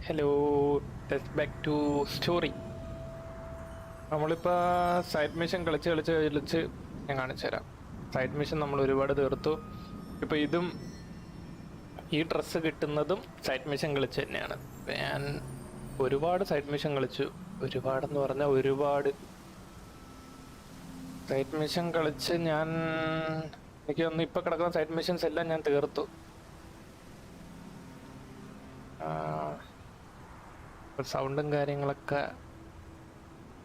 Hello, back to story. നമ്മളിപ്പോൾ side mission കളിച്ച് ഞാൻ കാണിച്ചു തരാം. സൈഡ് മിഷൻ നമ്മൾ ഒരുപാട് തീർത്തു. ഇപ്പോൾ ഇതും ഈ ഡ്രസ്സ് കിട്ടുന്നതും സൈഡ് മിഷൻ കളിച്ച് തന്നെയാണ്. ഞാൻ ഒരുപാട് സൈഡ് മിഷൻ കളിച്ചു. ഒരുപാടെന്ന് പറഞ്ഞാൽ ഒരുപാട് സൈഡ് മിഷൻ കളിച്ച് എനിക്ക് തോന്നുന്നു ഇപ്പോൾ കിടക്കുന്ന സൈഡ് മിഷൻസ് എല്ലാം ഞാൻ തീർത്തു. സൗണ്ടും കാര്യങ്ങളൊക്കെ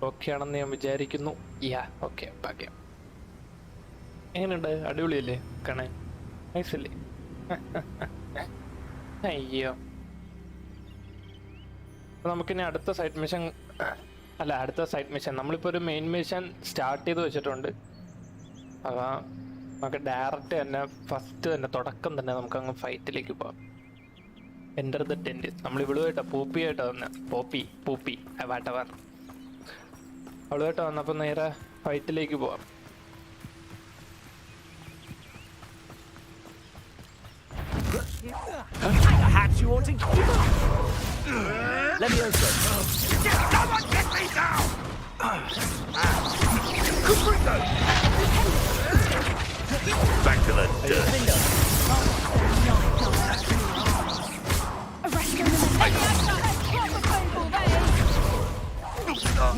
ഓക്കെ ആണെന്ന് ഞാൻ വിചാരിക്കുന്നു. ഓക്കെ ഭാഗ്യം. എങ്ങനെയുണ്ട്? അടിപൊളിയല്ലേ കാണാൻ? നൈസല്ലേ? അയ്യോ, നമുക്കിനി അടുത്ത സൈഡ് മിഷൻ നമ്മളിപ്പോൾ ഒരു മെയിൻ മിഷൻ സ്റ്റാർട്ട് ചെയ്ത് വെച്ചിട്ടുണ്ട്. അപ്പോൾ നമുക്ക് ഡയറക്റ്റ് തന്നെ ഫസ്റ്റ് തന്നെ തുടക്കം തന്നെ നമുക്ക് അങ്ങ് ഫൈറ്റിലേക്ക് പോകാം. Enter the tent. നമ്മൾ ഇവളുമായിട്ടാ പൂപ്പിയായിട്ടാ വന്ന പൂപ്പി വാട്ടവർ അവളുമായിട്ടാ വന്നപ്പോൾ നേരെ ഫൈറ്റിലേക്ക് പോവാം. Perhaps you want to give up. Let me open. Someone get me down. Back to the dirt.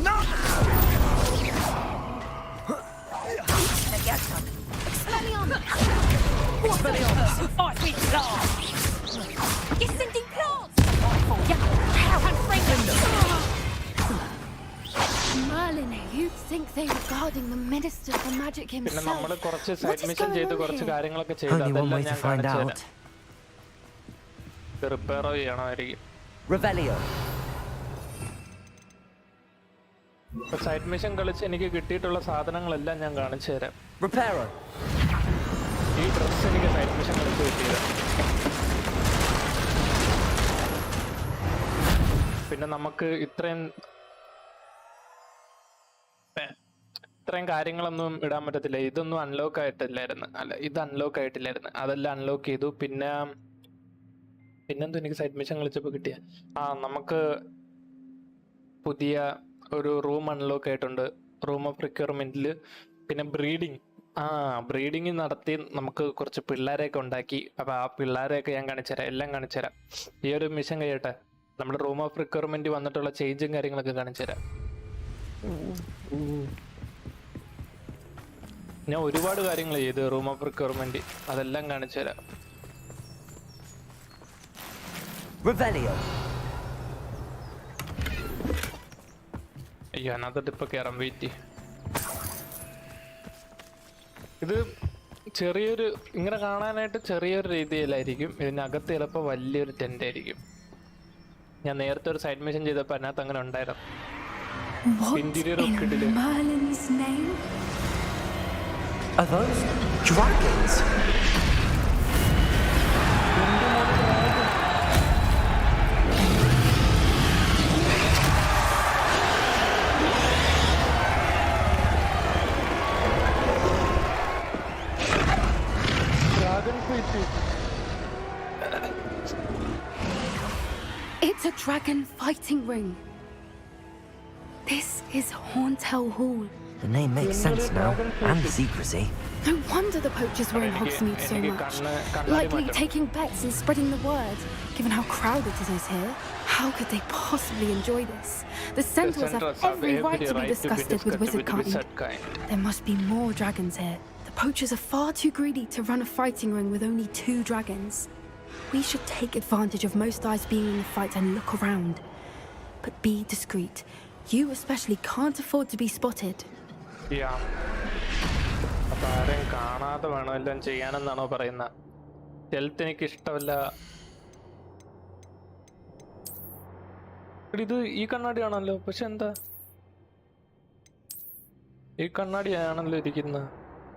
No. Merlin, you think they were guarding the minister for magic himself? പിന്നെ നമ്മൾ കുറച്ച് side mission ചെയ്ത് കുറച്ച് കാര്യങ്ങളൊക്കെ ചെയ്ത് Only one way അതെല്ലാം to ഞാൻ find കാണിച്ചു out. തരാം. റിപ്പയർ ചെയ്യണമായിരിക്കും. Revelio. സൈഡ് മിഷൻ കളിച്ച് എനിക്ക് കിട്ടിയിട്ടുള്ള സാധനങ്ങളെല്ലാം ഞാൻ കാണിച്ചു തരാം. Reparo. ഈ ഡ്രസ് എനിക്ക് സൈഡ് മിഷൻ കളിച്ച് കിട്ടിയത്. പിന്നെ നമുക്ക് ഇത്രയും കാര്യങ്ങളൊന്നും ഇടാൻ പറ്റത്തില്ല. ഇതൊന്നും അൺലോക്ക് ആയിട്ടില്ലായിരുന്നു. ഇത് അൺലോക്ക് ആയിട്ടില്ലായിരുന്നു. അതെല്ലാം അൺലോക്ക് ചെയ്തു. പിന്നെന്തോ എനിക്ക് സൈഡ് മിഷൻ കളിച്ചപ്പോൾ കിട്ടിയ നമുക്ക് പുതിയ ഒരു റൂം അൺലോക്ക് ആയിട്ടുണ്ട്. റൂം ഓഫ് റിക്വയർമെന്റിൽ. പിന്നെ ബ്രീഡിങ് നടത്തി നമുക്ക് കുറച്ച് പിള്ളേരെയൊക്കെ ഉണ്ടാക്കി. അപ്പൊ ആ പിള്ളേരെയൊക്കെ ഞാൻ കാണിച്ചുതരാം. എല്ലാം കാണിച്ചുതരാം. ഈ ഒരു മിഷൻ കഴിയട്ടെ. നമ്മുടെ റൂം ഓഫ് റിക്വയർമെന്റ് വന്നിട്ടുള്ള ചേഞ്ചും കാര്യങ്ങളൊക്കെ കാണിച്ചുതരാം. ഞാൻ ഒരുപാട് കാര്യങ്ങൾ ചെയ്തു റൂം ഓഫ് റിക്വയർമെന്റ്. അതെല്ലാം കാണിച്ചുതരാം. അയ്യോ, അതിനകത്തോട്ട് ഇപ്പൊ കയറാം. വെയിറ്റ്. ഇത് ചെറിയൊരു ഇങ്ങനെ കാണാനായിട്ട് ചെറിയൊരു രീതിയിലായിരിക്കും. ഇതിനകത്ത് ചിലപ്പോൾ വലിയൊരു ടെന്റ് ആയിരിക്കും. ഞാൻ നേരത്തെ ഒരു സൈഡ് മിഷൻ ചെയ്തപ്പോൾ അതിനകത്ത് അങ്ങനെ ഉണ്ടായിരുന്നു. ഇന്റീരിയർ ഒക്കെ ഇട്ടില്ല. Are those dragons? It's a dragon fighting ring. This is Hauntel Hall. The name makes sense now, and the secrecy. No wonder the poachers were in Hogsmeade so much. Likely taking bets and spreading the word. Given how crowded it is here, how could they possibly enjoy this? The centaurs have every right to be disgusted with wizard kind. There must be more dragons here. The poachers are far too greedy to run a fighting ring with only 2 dragons. We should take advantage of most eyes being in the fight and look around. But be discreet. You especially can't afford to be spotted. അപ്പൊ ആരെയും കാണാതെ വേണം എല്ലാം ചെയ്യാനെന്നാണോ പറയുന്നത്? Health എനിക്ക് ഇഷ്ടമല്ല. ഇത് ഈ കണ്ണാടിയാണല്ലോ. പക്ഷെ എന്താ ഈ കണ്ണാടിയാണല്ലോ ഇരിക്കുന്നത്?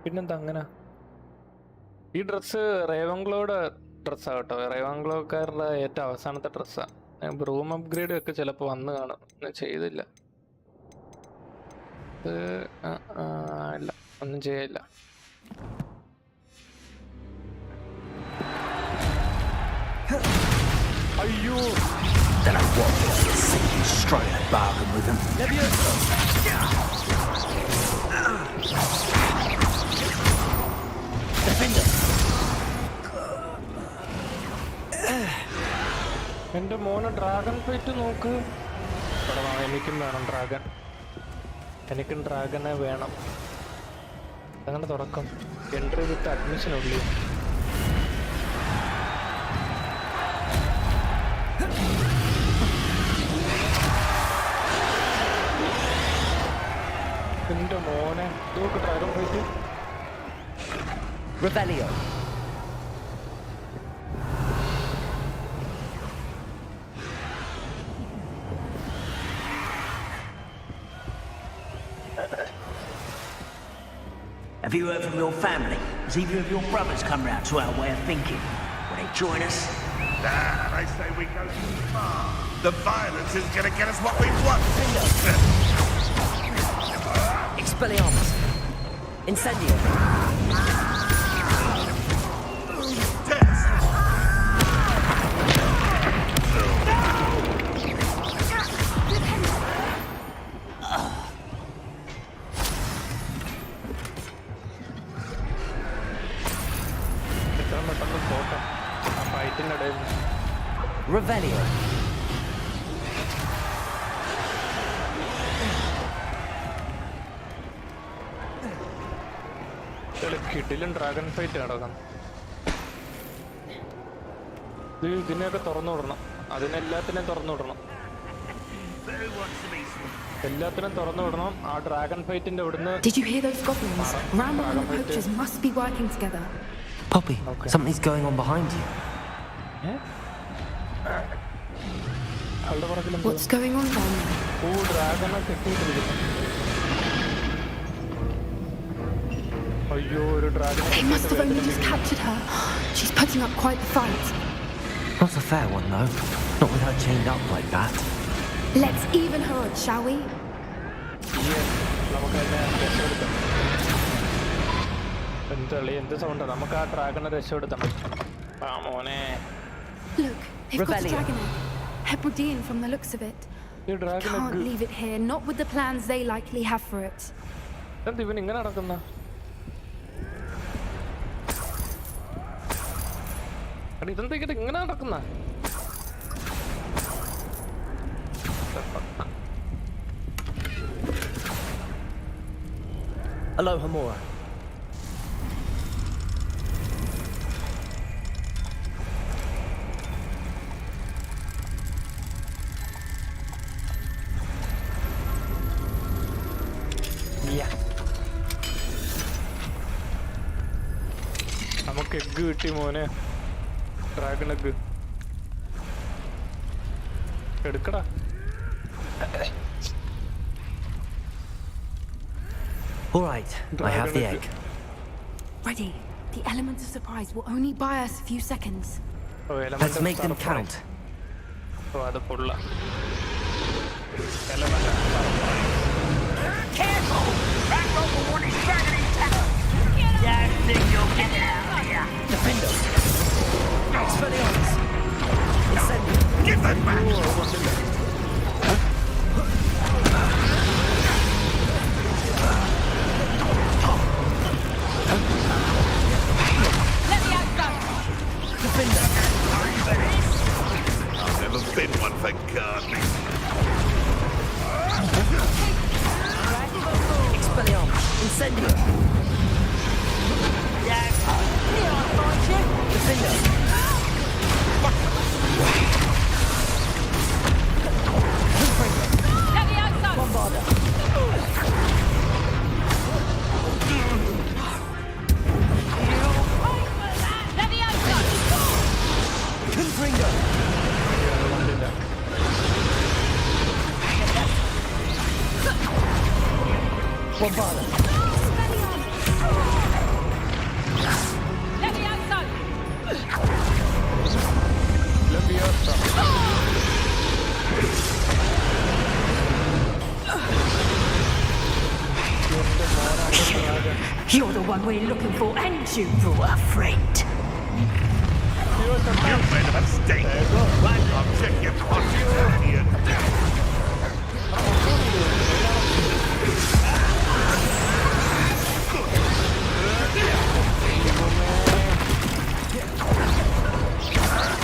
പിന്നെന്താ അങ്ങനെ? ഈ ഡ്രസ്സ് റേവൻഗ്ലോയുടെ ഡ്രസ്സാണ് കേട്ടോ. റേവൻഗ്ലോക്കാരുടെ ഏറ്റവും അവസാനത്തെ ഡ്രസ്സാണ്. റൂം അപ്ഗ്രേഡ് ഒക്കെ ചിലപ്പോൾ വന്ന് കാണും. ഞാൻ ചെയ്തില്ല. ഇല്ല, ഒന്നും ചെയ്യില്ല. Don't know what they're thinking, striking a bargain with them. Defender. എൻ്റെ മോനെ ഡ്രാഗൺ ഫൈറ്റ് നോക്ക്. എനിക്കും വേണം ഡ്രാഗൺ. എനിക്കും ഡ്രാഗനെ വേണം. അങ്ങനെ തുടക്കം. എൻട്രി വിത്ത് അഡ്മിഷൻ ഉള്ളി. എൻ്റെ മോനെ നോക്ക് dragon fight. Revelio. Have you heard from your family? Has either of your brothers come round to our way of thinking? Will they join us? Nah, I say we go too far. The violence is gonna get us what we want. Expelliarmus. Incendio. Revelio. കിഡിലും dragon fight നടക്കണം. ഇതിനെയൊക്കെ തുറന്നു വിടണം. അതിനെല്ലാത്തിനെയും തുറന്നു വിടണം. എല്ലാത്തിനും തുറന്നു വിടണം. ആ ഡ്രാഗൺ ഫൈറ്റിന്റെ ഇവിടുന്ന്. Did you hear those goblins? Rambo and the poachers must be working together. Poppy, something's going on behind you. What's going on down there? Oh, ഡ്രാഗനെ കെട്ടിയിട്ടിരിക്കുന്നു. അയ്യോ, ഒരു ഡ്രാഗനെ. They must have only just captured her. She's putting up quite the fight. Not a fair one, though. Not with her chained up like that. Let's even her odds, shall we? Yes, നമുക്ക് അതിനെ രക്ഷപ്പെടുത്താം. എന്ത് സൗണ്ടാ? നമുക്ക് ആ ഡ്രാഗനെ രക്ഷപ്പെടുത്തണം. ആ മോനെ. Look, they've got a dragon egg. Hebridean from the looks of it. Can't leave it here, not with the plans they likely have for it. എന്ത് ഇവൻ ഇങ്ങനെ നടക്കുന്ന? ഇതെന്തൊക്കെ ഇങ്ങനെ നടക്കുന്ന? Aloha Mora. നമുക്ക് എഗ് കിട്ടി മോനെ. ഡ്രാഗൺ എഗ് എടുക്കടാ. All right, I have the egg. Ready. The element of surprise will only buy us a few seconds. Let's make them count. അത് പൊള്ള. Careful! Back over one is dragging tower. Yeah, I think you'll get it out of here. Defender. Expelliarmus. Incendio. Give that back! Let me out, go! Defender. I've never been one for gardening. Expelliarmus. Incendio. Defender. Bombarder. Confringo. Bombarder. You're the one we're looking for, and you brought a friend. made a mistake. I'll check your conscience out here.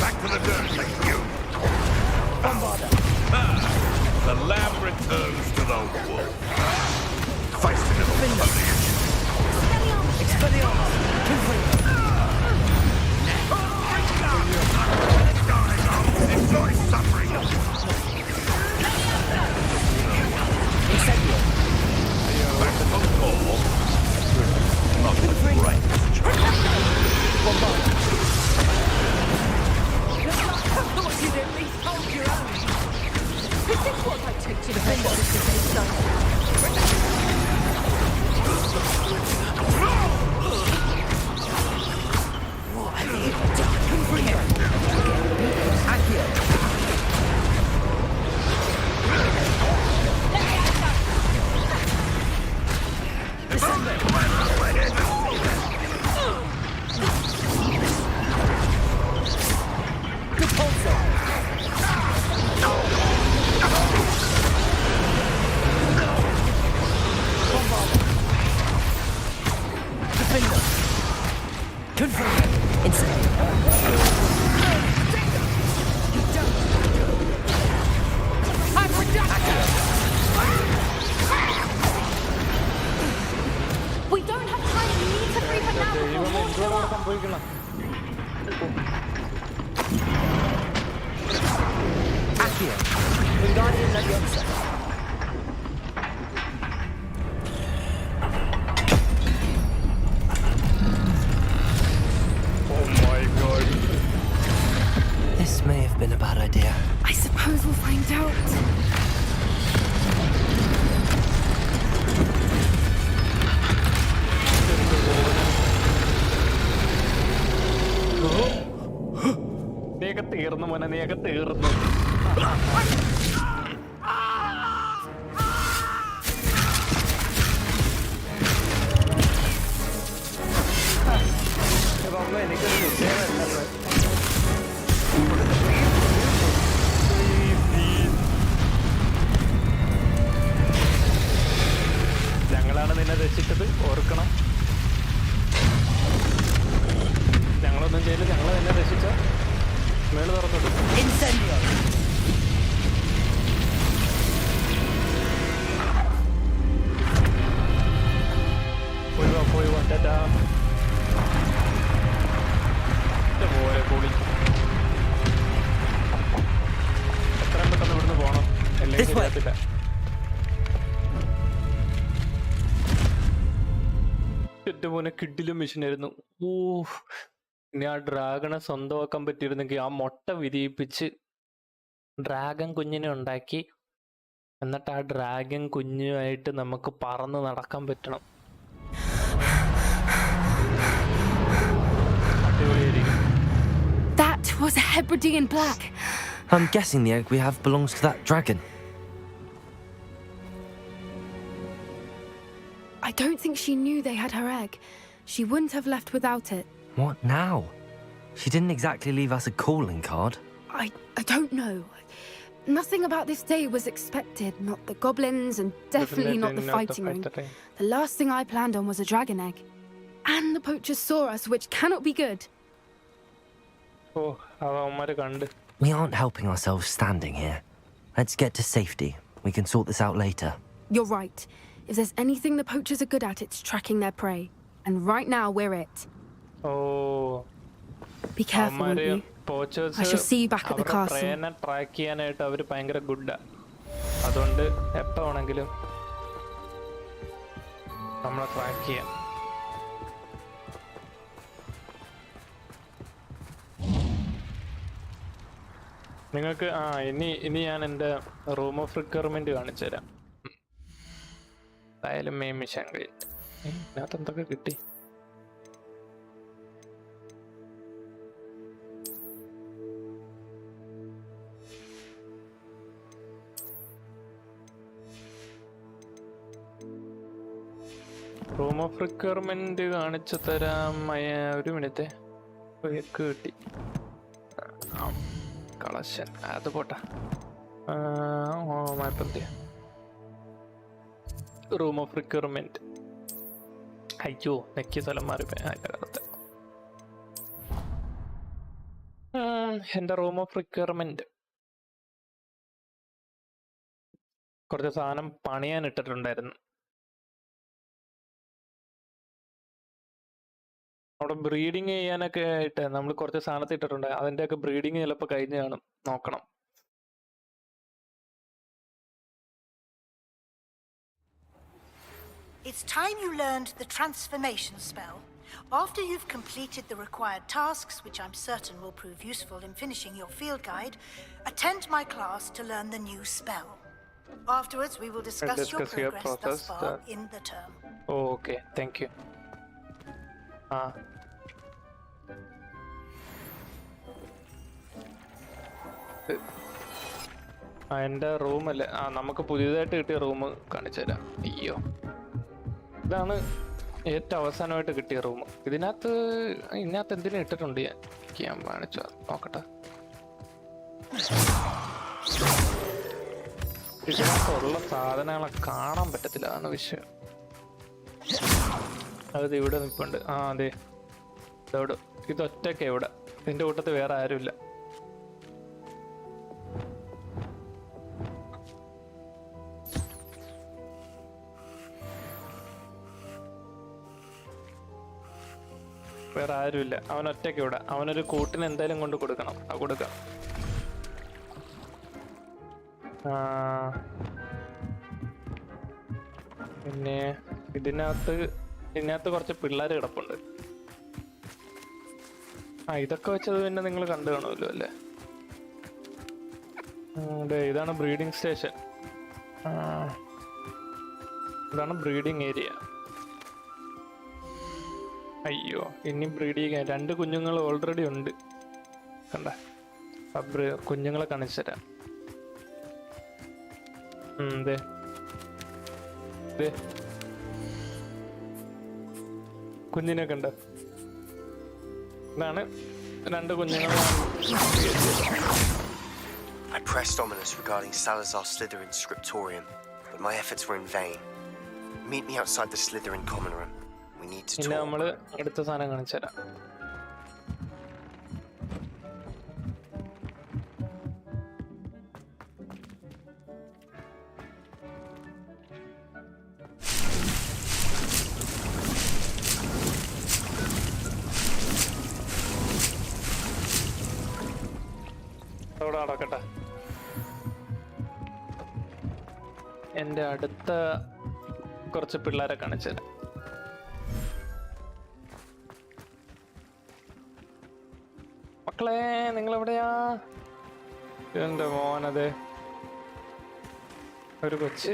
Back to the dirt, thank you. The lamb returns to the wolf. Feisty little fuzzy. Expelliarmus! Enjoy suffering. Incendio! Back to the call. Right. Bombard! What you did, please hold your own. This is what I took to defend us against sun. What have you done? Accio! We don't have time. We need to free her now before more show up. Accio! Wingardium Leviosa! Oh my god. This may have been a bad idea. I suppose we'll find out. നീയൊക്കെ തീർന്നു മോനെ, നീയൊക്കെ തീർന്നു. ഇതൊന്നും എനിക്കൊരു വിഷയമല്ലെന്ന്. ഞങ്ങളാണ് നിന്നെ രക്ഷിച്ചത്, ഓർക്കണം. ഞങ്ങളൊന്നും ചെയ്യില്ല, ഞങ്ങൾ നിന്നെ രക്ഷിച്ച മേള് തുറന്നിട്ടു. Incendio! പോയി വാ ടാറ്റാ. പോലെ പൊളി. എത്രയും പെട്ടെന്ന് ഇവിടുന്ന് പോകണം, അല്ലെങ്കിൽ ശരിയാത്തില്ല. എന്റെ മോനെ കിഡിലും മിഷനായിരുന്നു. ഓ, ഇനി ആ ഡ്രാഗണെ സ്വന്തമാക്കാൻ പറ്റിയിരുന്നെങ്കിൽ ആ മുട്ട വിരിയിപ്പിച്ച് ഡ്രാഗൺ കുഞ്ഞിനെ ഉണ്ടാക്കി, എന്നിട്ട് ആ ഡ്രാഗൺ കുഞ്ഞുമായിട്ട് നമുക്ക് പറന്ന് നടക്കാൻ പറ്റണം. അടിപൊളിയായിരിക്കും. That was a Hebridean black. I'm guessing the egg we have belongs to that dragon. I don't think she knew they had her egg. She wouldn't have left without it. What now? She didn't exactly leave us a calling card. I don't know. Nothing about this day was expected. Not the goblins, and definitely not the fighting ring. The last thing I planned on was a dragon egg. And the poachers saw us, which cannot be good. Oh, അവന്മാര് കണ്ട്. We aren't helping ourselves standing here. Let's get to safety. We can sort this out later. You're right. If there's anything the poachers are good at, it's tracking their prey. And right now, we're it. Oh. Be careful, won't you? I shall see you back at the castle. പ്രേനെ track ചെയ്യാനായിട്ട് അവർ ഭയങ്കര good. അതുകൊണ്ട് എപ്പോൾ വേണമെങ്കിലും നമ്മളെ track ചെയ്യാം. നിങ്ങൾക്ക് ഇനി ഞാൻ എൻ്റെ റൂം ഓഫ് റിക്വയർമെന്റ് കാണിച്ചു തരാം. എന്തായാലും മെയിൻ മിഷൻ കഴിഞ്ഞു. ഇതിനകത്ത് എന്തൊക്കെ കിട്ടി? റൂം ഓഫ് റിക്വയർമെന്റ് കാണിച്ചു തരാം. ഒരു മിനിറ്റ്. കിട്ടി. കളക്ഷൻ അത് പോട്ടെ. മാപ്പെന്തിയ റൂം ഓഫ് റിക്വയർമെന്റ്. അയ്യോ നെക്കിയ സ്ഥലം മാറിപ്പോയി. അതിൻ്റെ കാലത്ത് എൻ്റെ റൂം ഓഫ് റിക്വയർമെന്റ് കുറച്ച് സാധനം പണിയാൻ ഇട്ടിട്ടുണ്ടായിരുന്നു. അവിടെ ബ്രീഡിങ് ചെയ്യാനൊക്കെ ആയിട്ട് നമ്മൾ കുറച്ച് സാധനത്തിൽ ഇട്ടിട്ടുണ്ട്. അതിൻ്റെയൊക്കെ ബ്രീഡിങ് ചിലപ്പോൾ കഴിഞ്ഞ് കാണും, നോക്കണം. It's time you learned the transformation spell. After you've completed the required tasks, which I'm certain will prove useful in finishing your field guide, attend my class to learn the new spell. Afterwards, we will discuss your progress thus far in the term. Okay, thank you. എൻ്റെ റൂമല്ലേ? നമുക്ക് പുതിയതായിട്ട് കിട്ടിയ room കാണിച്ചു തരാം. അയ്യോ, ഇതാണ് ഏറ്റവും അവസാനമായിട്ട് കിട്ടിയ റൂം. ഇതിനകത്ത് എന്തിനും ഇട്ടിട്ടുണ്ട് ഞാൻ കാണിച്ചു നോക്കട്ടെ. ഇതിനകത്തുള്ള സാധനങ്ങളെ കാണാൻ പറ്റത്തില്ല, അതാണ് വിഷയം. അത് ഇവിടെ നിൽപ്പുണ്ട്. അതെ, ഇതോട് ഇതൊറ്റയ്ക്ക് ഇവിടെ. ഇതിൻ്റെ കൂട്ടത്തിൽ വേറെ ആരുമില്ല. വേറെ ആരുമില്ല. അവൻ ഒറ്റയ്ക്ക് ഇവിടെ. അവനൊരു കൂട്ടിന് എന്തായാലും കൊണ്ട് കൊടുക്കണം. കൊടുക്കാം. പിന്നെ ഇതിനകത്ത് കുറച്ച് പിള്ളേർ കിടപ്പുണ്ട്. ഇതൊക്കെ വെച്ചത് പിന്നെ നിങ്ങൾ കണ്ടു കാണുമല്ലോ അല്ലേ? അതെ, ഇതാണ് ബ്രീഡിംഗ് സ്റ്റേഷൻ. ഇതാണ് ബ്രീഡിംഗ് ഏരിയ. അയ്യോ, ഇനി ബ്രീഡ് ചെയ്യാൻ 2 കുഞ്ഞുങ്ങൾ ഓൾറെഡി ഉണ്ട്. കണ്ട, കുഞ്ഞുങ്ങളെ കാണിച്ചു തരാം. കുഞ്ഞിനെ കണ്ട, ഇതാണ് 2 കുഞ്ഞുങ്ങൾ. I pressed ominous regarding Salazar Slytherin's scriptorium, but my efforts were in vain. Meet me outside the Slytherin common room. We need to talk. ഇനി നമ്മള് അടുത്ത സാധനം കാണിച്ചു തരാം. അവിടെ നടക്കട്ടെ. എൻ്റെ അടുത്ത കുറച്ച് പിള്ളേരെ കാണിച്ചു തരാം. മക്കളെ, നിങ്ങളെവിടെയാ? എൻ്റെ മോനത് ഒരു കൊച്ച്,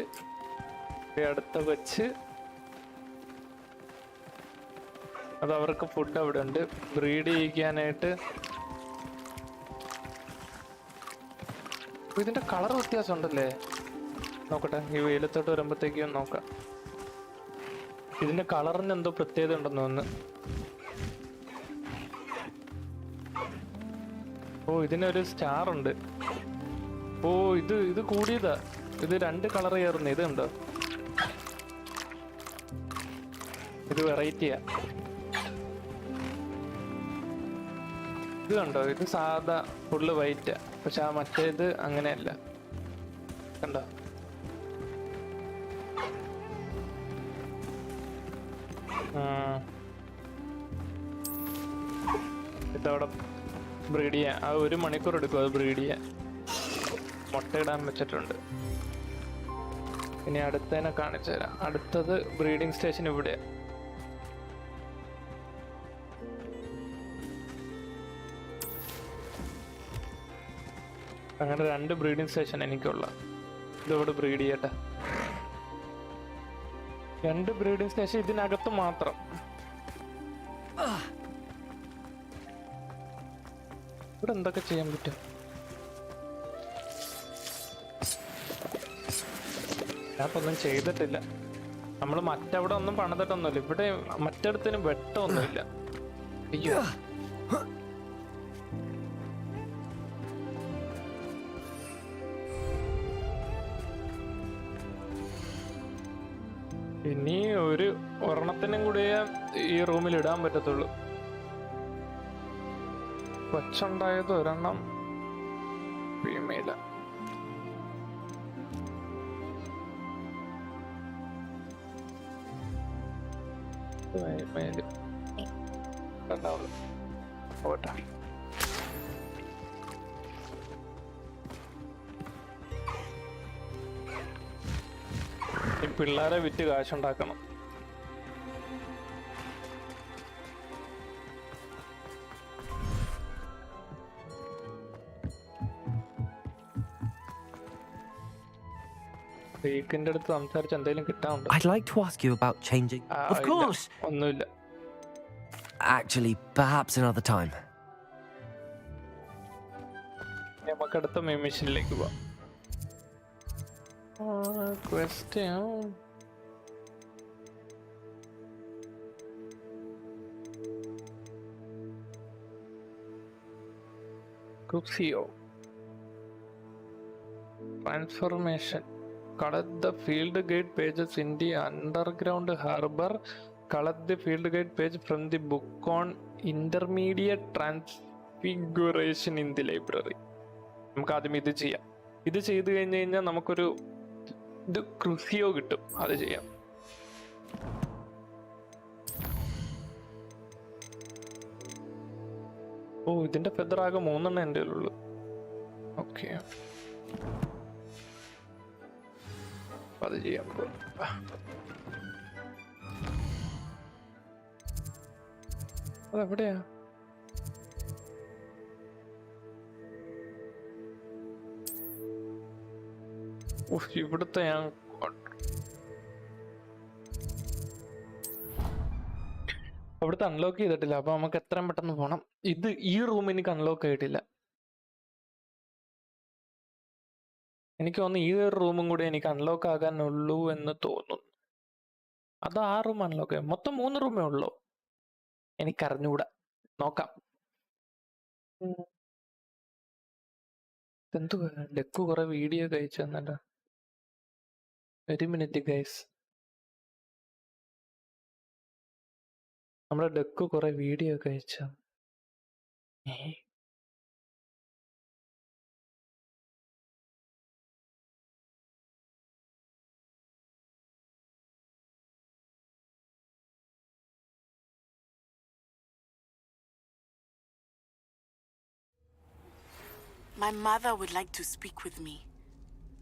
അടുത്ത കൊച്ച്. അത് അവർക്ക് ഫുഡ് അവിടെ ഉണ്ട്. ബ്രീഡ് ചെയ്യിക്കാനായിട്ട് ഇതിന്റെ കളർ വ്യത്യാസം ഉണ്ടല്ലേ? നോക്കട്ടെ, ഈ വെയിലത്തോട്ട് വരുമ്പോഴത്തേക്കും നോക്കാം. ഇതിന്റെ കളറിന് എന്തോ പ്രത്യേകത ഉണ്ടെന്ന് തോന്നുന്നു. ഇതിനൊരു സ്റ്റാർ ഉണ്ട്. ഇത് കൂടിയതാ. ഇത് 2 കളർ ചേർന്ന്. ഇത് ഉണ്ടോ? ഇത് വെറൈറ്റിയാ. ഇത് കണ്ടോ? ഇത് സാധാ ഫുള്ള് വൈറ്റാ. പക്ഷെ മറ്റേത് അങ്ങനെയല്ല. കണ്ടോ? ഇതവിടെ ബ്രീഡ് ചെയ്യാൻ 1 മണിക്കൂർ എടുക്കും. അത് ബ്രീഡ് ചെയ്യാൻ മുട്ടയിടാൻ വെച്ചിട്ടുണ്ട്. ഇനി അടുത്തതിനെ കാണിച്ചു തരാം. അടുത്തത് ബ്രീഡിംഗ് സ്റ്റേഷൻ ഇവിടെ. അങ്ങനെ 2 ബ്രീഡിംഗ് സ്റ്റേഷൻ എനിക്കുള്ള. ഇതിവിടെ ബ്രീഡ് ചെയ്യട്ടെ. 2 ബ്രീഡിംഗ് സ്റ്റേഷൻ ഇതിനകത്ത് മാത്രം. ഇവിടെ എന്തൊക്കെ ചെയ്യാൻ പറ്റും? ഞാനൊന്നും ചെയ്തിട്ടില്ല. നമ്മൾ മറ്റവിടെ ഒന്നും പണിതിട്ടൊന്നുമില്ല. ഇവിടെ മറ്റിടത്തിനും വെട്ടമൊന്നുമില്ല. അയ്യോ, ഇനി ഒരു ഒരെണ്ണത്തിനും കൂടിയേ ഈ റൂമിൽ ഇടാൻ പറ്റത്തുള്ളൂ. കൊച്ചുണ്ടായത് ഒരെണ്ണം ഫീമെയില. ഓട്ടെ. ഈ പിള്ളേരെ വിറ്റ് കാശുണ്ടാക്കണം. റീക്കിന്റെ അടുത്ത് സംസാരിച്ച് എന്തെങ്കിലും കിട്ടാനുണ്ടോ? I'd like to ask you about changing. Of course. ഒന്നുമില്ല. Actually, perhaps another time. നമുക്ക് അടുത്ത മിഷനിലേക്ക് പോവാം. Question. Crucio. Transformation. Collect the field guide pages in the underground harbor. Collect the field guide page from the book on intermediate transfiguration in the library. നമുക്ക് ആദ്യം ഇത് ചെയ്യാം. ഇത് ചെയ്ത് കഴിഞ്ഞ് കഴിഞ്ഞാൽ നമുക്കൊരു ഇത് ക്രൂസിയോ കിട്ടും. അത് ചെയ്യാം. ഓ, ഇതിന്റെ ഫെദർ ആകെ 3 എൻ്റെ ഉള്ളു. ഓക്കെ, അത് ചെയ്യാം. അതെവിടെയാ? ഇവിടുത്തെ ഞാൻ അവിടുത്തെ അൺലോക്ക് ചെയ്തിട്ടില്ല. അപ്പൊ നമുക്ക് എത്രയും പെട്ടെന്ന് പോണം. ഇത് ഈ റൂം എനിക്ക് അൺലോക്ക് ആയിട്ടില്ല. എനിക്ക് തോന്നുന്നു ഈ ഒരു റൂമും കൂടി എനിക്ക് അൺലോക്ക് ആകാനുള്ളൂ എന്ന് തോന്നുന്നു. അത് ആ റൂം അൺലോക്ക് ആയി. മൊത്തം 3 റൂമേ ഉള്ളൂ. എനിക്കറിഞ്ഞൂടാ, നോക്കാം. എന്തുവാ ഡെക്ക് കുറെ വീഡിയോ കഴിച്ചു തന്നല്ലോ. ഒരു മിനിറ്റ് ഗൈസ്, നമ്മുടെ ഡെക്ക് കുറെ വീഡിയോ കഴിച്ച. My mother would like to speak with me.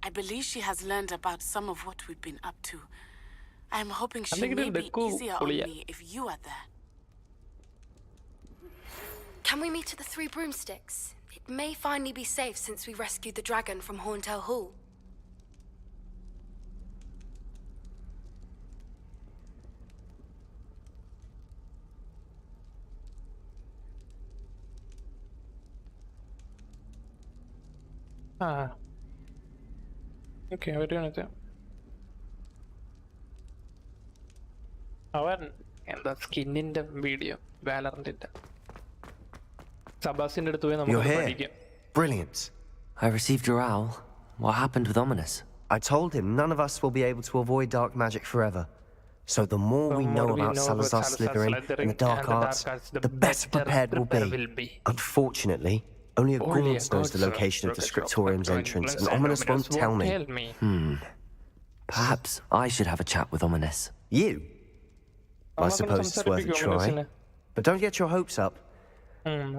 I believe she has learned about some of what we've been up to. I'm hoping she may be easier on me if you are there. Can we meet at the 3 Broomsticks? It may finally be safe since we rescued the dragon from Horntail Hall. Okay, ഒരു minute. അവൻ എന്താ സ്കിന്നിന്റെ video വാലറന്റിന്റെ സബാസിന്റെ അടുത്ത് പോയി നമുക്ക് പഠിക്കാം. Brilliant. I received your owl. What happened with Ominous? I told him none of us will be able to avoid dark magic forever. So the more we know about Salazar Slytherin and the dark arts, the better prepared we'll be. Unfortunately, only a Gaunt knows the location of the Scriptorium's entrance, and Ominous won't tell me. Perhaps I should have a chat with Ominous. You? I suppose it's worth a try. But don't get your hopes up.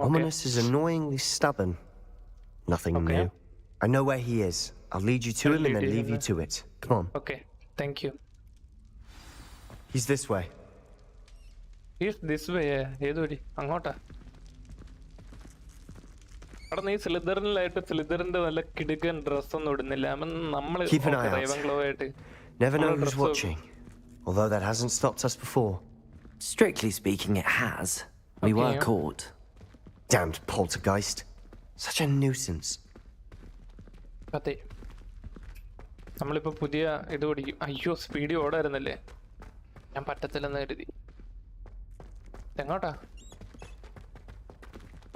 Ominous is annoyingly stubborn. Nothing new. I know where he is. I'll lead you to him and then leave you to it. Come on. Okay, thank you. He's this way. He's this way. ഏതുവഴി? അങ്ങോട്ടാ? അവിടെ നീ സ്ലിദറിനിലായിട്ട് സ്ലിദറിന്റെ നല്ല കിടുക്കൻ dress ഒന്നും ഇടുന്നില്ല. നമ്മള് Never know who's watching. Although that hasn't stopped us before. Strictly speaking, it has. We were caught. Damned poltergeist. Such a nuisance. അതെ, നമ്മളിപ്പോ പുതിയ ഇത് പഠിക്കും. അയ്യോ, സ്പീഡ് ഓടായിരുന്നല്ലേ, ഞാൻ പറ്റത്തില്ലെന്ന് കരുതി. എങ്ങോട്ടാ?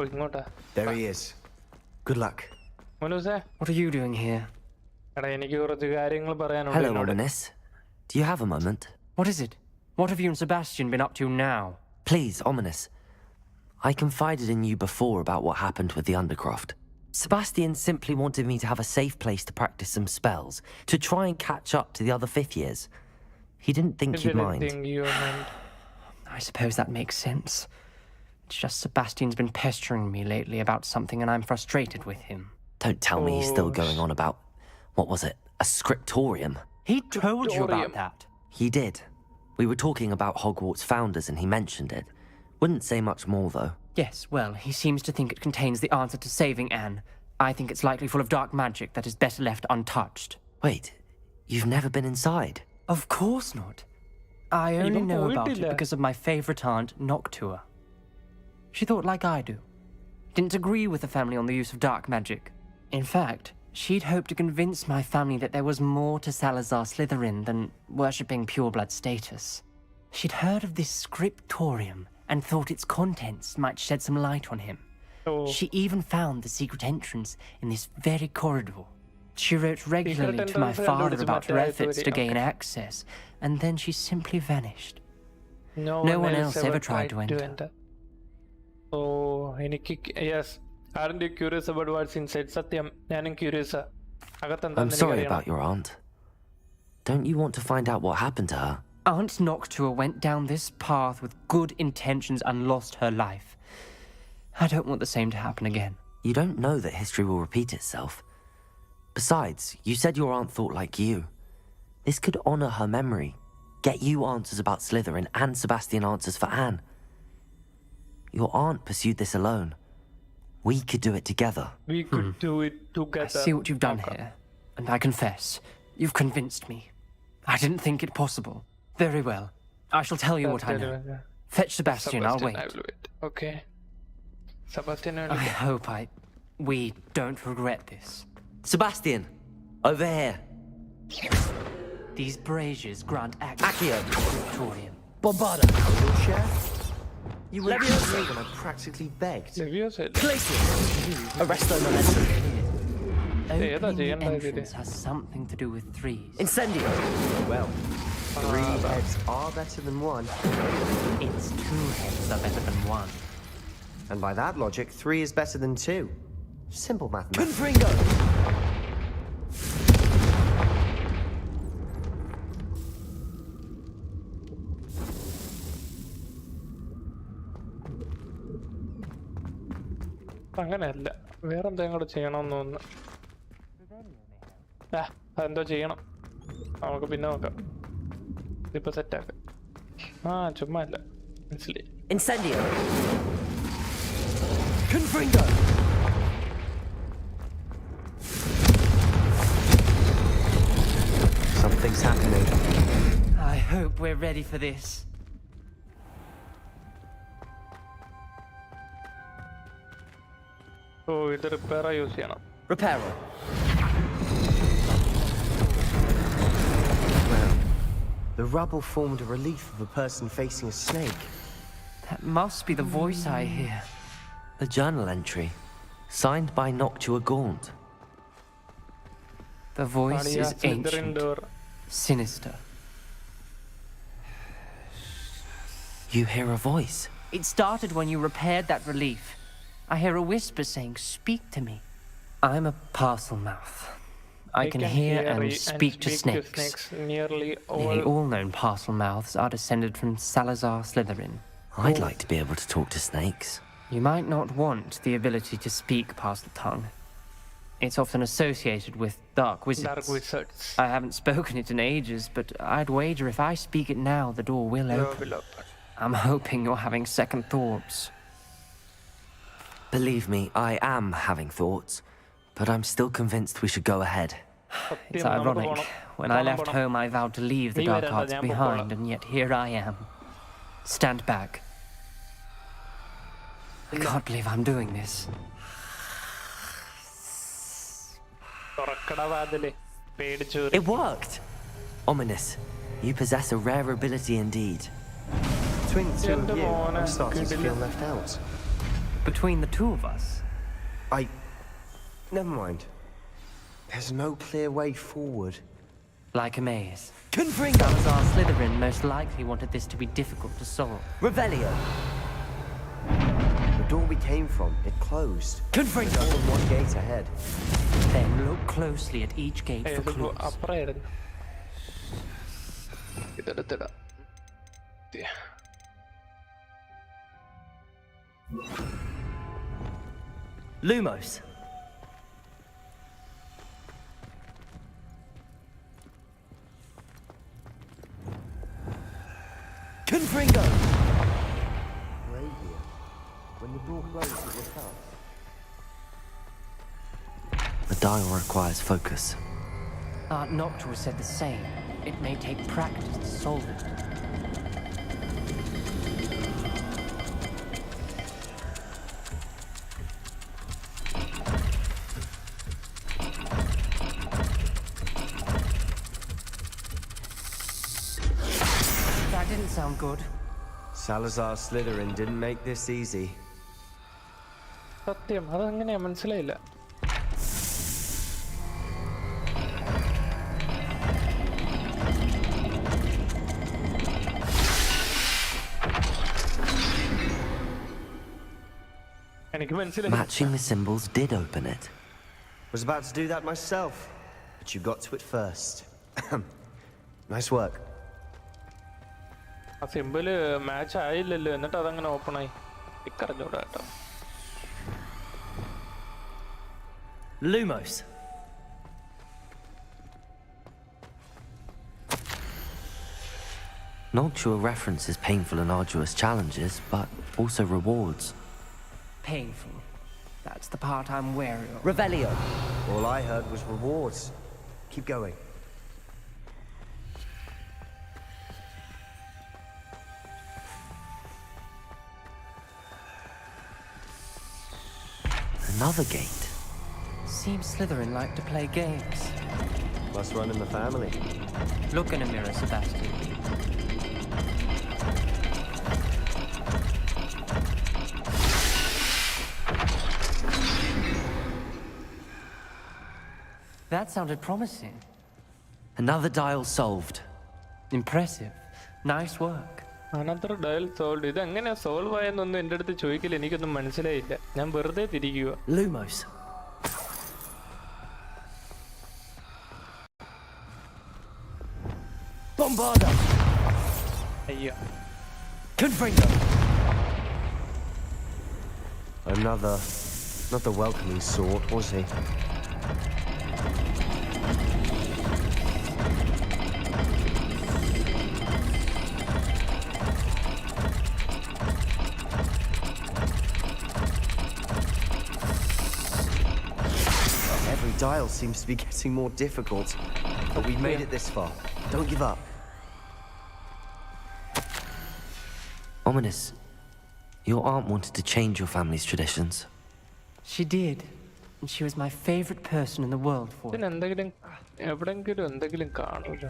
ഇങ്ങോട്ടാ. There he is. Good luck. മനൂസേ, What are you doing here? എടാ, എനിക്ക് കുറച്ച് കാര്യങ്ങൾ പറയാനുണ്ട്. Hello, Ominous. Do you have a moment? What is it? What have you and Sebastian been up to now? Please, Ominous. I confided in you before about what happened with the Undercroft. Sebastian simply wanted me to have a safe place to practice some spells, to try and catch up to the other fifth years. He didn't think you'd mind. I suppose that makes sense. It's just Sebastian's been pestering me lately about something and I'm frustrated with him. Don't tell me he's still going on about, what was it, a scriptorium? He told you about that. He did. We were talking about Hogwarts founders and he mentioned it. Wouldn't say much more, though. Yes, well, he seems to think it contains the answer to saving Anne. I think it's likely full of dark magic that is better left untouched. Wait, you've never been inside? Of course not. I only know about it because of my favorite aunt, Noctua. She thought like I do. Didn't agree with the family on the use of dark magic. In fact, she'd hoped to convince my family that there was more to Salazar Slytherin than worshipping pureblood status. She'd heard of this scriptorium and thought its contents might shed some light on him. She even found the secret entrance in this very corridor. She wrote regularly to my father about her efforts to gain access, and then she simply vanished. No one else ever tried to enter. Oh, yes. Aren't you curious about what's inside? Satyam, I'm curious. I'm sorry about your aunt. Don't you want to find out what happened to her? Aunt Noctua went down this path with good intentions and lost her life. I don't want the same to happen again. You don't know that history will repeat itself. Besides, you said your aunt thought like you. This could honor her memory, get you answers about Slytherin and Sebastian answers for Anne. Your aunt pursued this alone. We could do it together. We could do it together. I see what you've done here, and I confess, you've convinced me. I didn't think it possible. Very well. I shall tell you what I know. Fetch Sebastian, I'll wait. I will wait. Okay. Sebastian, I hope we don't regret this. Sebastian, over here. These braziers grant access Accio. to the scriptorium. Bombarda, your chef. You were here when I practically begged. Places. Arresto momentum. Opening the entrance has something to do with threes. Incendio. Well, 3 heads are better than 1. It's 2 heads are better than 1. And by that logic, 3 is better than 2. Simple mathematics. Confringo. അങ്ങനെയല്ല വേറെന്തെങ്കിലും കൂടെ ചെയ്യണമെന്ന് തോന്നുന്നു. അതെന്തോ ചെയ്യണം, നമുക്ക് പിന്നെ നോക്കാം. ഇതിപ്പോ സെറ്റാക്കാം. ചുമ്മാ അല്ല, മനസ്സിലായി. Incendio. Confringo. Something's happening. I hope we're ready for this. ഇത് റിപ്പയറാ യൂസ് ചെയ്യണം. Reparo. Well, the rubble formed a relief of a person facing a snake. That must be the voice I hear. A journal entry, signed by Noctua Gaunt. The voice is ancient, sinister. You hear a voice? It started when you repaired that relief. I hear a whisper saying, "Speak to me." I'm a parcel mouth. I can hear and speak to snakes. Nearly all known parcel mouths are descended from Salazar Slytherin. I'd like to be able to talk to snakes. You might not want the ability to speak past the tongue. It's often associated with dark wizards. I haven't spoken it in ages, but I'd wager if I speak it now, the door will open. I'm hoping you're having second thoughts. Believe me, I am having thoughts, but I'm still convinced we should go ahead. It's ironic. When I left home, I vowed to leave the dark arts behind, and yet here I am. Stand back. I can't believe I'm doing this. It worked! Ominous, you possess a rare ability indeed. Between the two of you, I'm starting to feel left out. Between the two of us? Never mind. There's no clear way forward. Like a maze. Confringo! Salazar Slytherin most likely wanted this to be difficult to solve. Revelio! The door we came from, it closed. Confringo! There's only one gate ahead. Then look closely at each gate for clues. Lumos! Confringo! When the door closes, it will come. The dial requires focus. Aunt Noctua said the same. It may take practice to solve it. That didn't sound good. Salazar Slytherin didn't make this easy. സത്യം അതെങ്ങനെയാ മനസ്സിലായില്ല. Matching the symbols did open it. Was about to do that myself, but you got to it first. Nice work. ആ simple match ആയില്ലല്ലോ, എന്നിട്ട് അതങ്ങനെ open ആയി. ഇക്കറിഞ്ഞൂടാ കേട്ടോ. Lumos! Noctua references painful and arduous challenges, but also rewards. Painful. That's the part I'm wary of. Revelio! All I heard was rewards. Keep going. Another gate. Seems Slytherin like to play games. Must run in the family. Look in a mirror, Sebastian. That sounded promising. Another dial solved. Impressive. Nice work. Another dial solved. ഇത് എങ്ങനെയാ solve ആയെന്നൊന്നും എൻ്റെ അടുത്ത് ചോദിക്കില്ല, എനിക്കൊന്നും മനസ്സിലായില്ല. ഞാൻ വെറുതെ തിരിക്കുക. Lumos. Bombarda! അയ്യോ. Confringo! Another. Not the welcoming sort, was he? Every dial seems to be getting more difficult, but we've made it this far. Don't give up. Ominous. Your aunt wanted to change your family's traditions. She did. And she was my favorite person in the world for it. എന്തെങ്കിലും എവിടെങ്കിലും എന്തെങ്കിലും കാണൂല.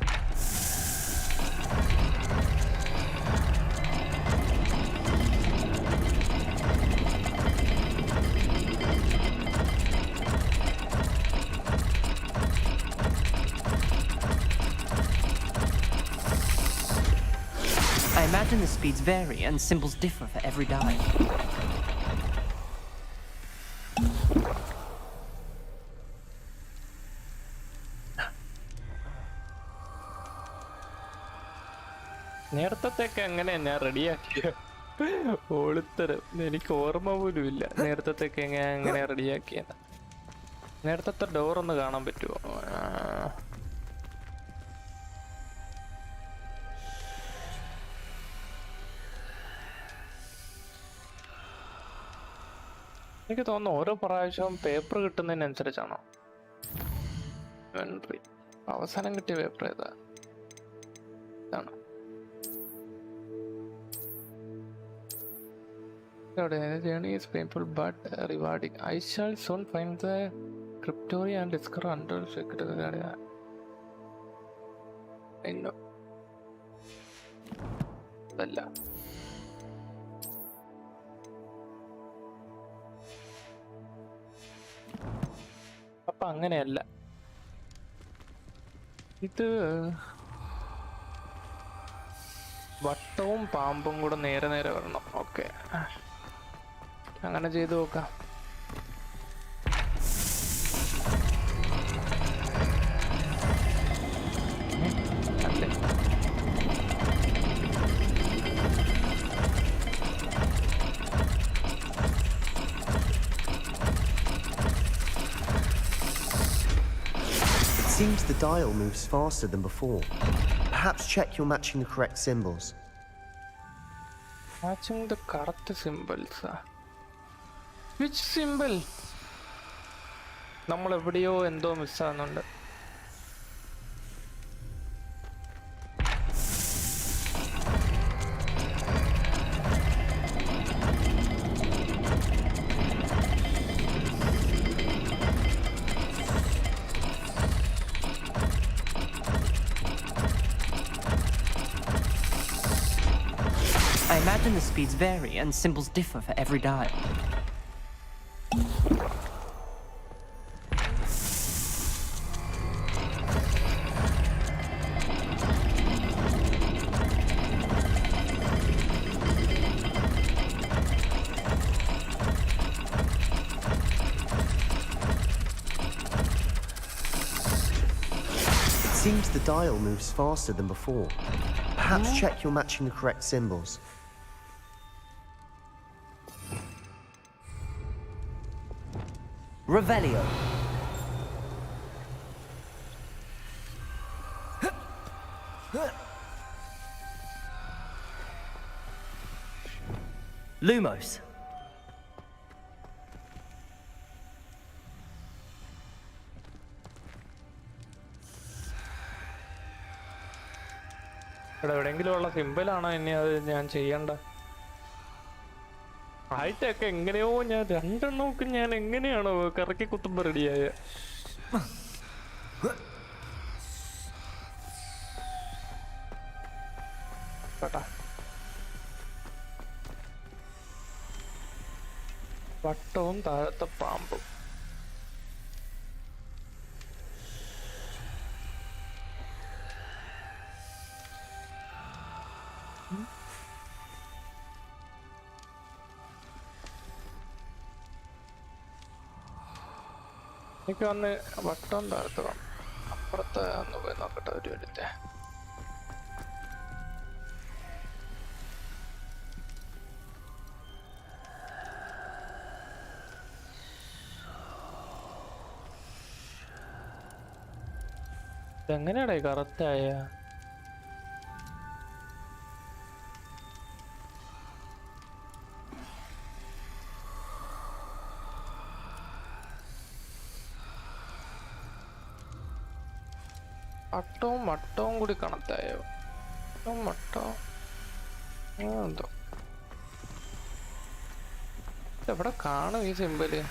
I imagine the speeds vary and symbols differ for every dial. നേരത്തെയൊക്കെ എങ്ങനെയാ ഞാൻ റെഡിയാക്കിയ ഓളിത്തരം എനിക്ക് ഓർമ്മ പോലും ഇല്ല. നേരത്തെയൊക്കെ എങ്ങനെ റെഡിയാക്കിയത്. നേരത്തെ ഡോർ ഒന്ന് കാണാൻ പറ്റുമോ? എനിക്ക് തോന്നുന്നു ഓരോ പ്രാവശ്യവും പേപ്പർ കിട്ടുന്നതിനനുസരിച്ചാണോ എൻട്രി. അവസാനം കിട്ടിയ പേപ്പർ ഏതാ? ഇതാണ്. The journey is painful but rewarding. I shall soon find the cryptory and discover under secret. I know. അല്ല. അപ്പൊ അങ്ങനെയല്ല. ഇത് വട്ടവും പാമ്പും കൂടെ നേരെ നേരെ വരണം. ഓക്കെ, അങ്ങനെ ചെയ്തു നോക്കാം. അല്ലേ, Seems the dial moves faster than before. Perhaps check you're matching the correct symbols. Matching the correct symbols. Which symbol? നമ്മൾ എവിടെയോ എന്തോ മിസ്സാകുന്നുണ്ട്. I imagine the speeds vary and symbols differ for every dial. It seems the dial moves faster than before. Perhaps check you're matching the correct symbols. Revelio. Lumos. ഇവിടെ എവിടെയെങ്കിലും ഉള്ള സിമ്പിളാണോ ഇനി അത് ഞാൻ ചെയ്യണ്ട? ആയിട്ടൊക്കെ എങ്ങനെയോ ഞാൻ രണ്ടെണ്ണമൊക്കെ ഞാൻ എങ്ങനെയാണോ കറക്കി കുത്തുമ്പോ റെഡിയായ. വട്ടവും താഴത്തെ പാമ്പും. എനിക്ക് വന്ന് വട്ടം താഴ്ത്തണം. അപ്പുറത്ത് ഒന്ന് പോയി നോക്കട്ടെ ഒരു മിനിറ്റ്. ഇതെങ്ങനെയാടേ കറക്റ്റായ? അട്ടവും മട്ടവും കൂടി കണക്റ്റായോ? മട്ടവും എന്തോ എവിടെ കാണും ഈ സിമ്പല്?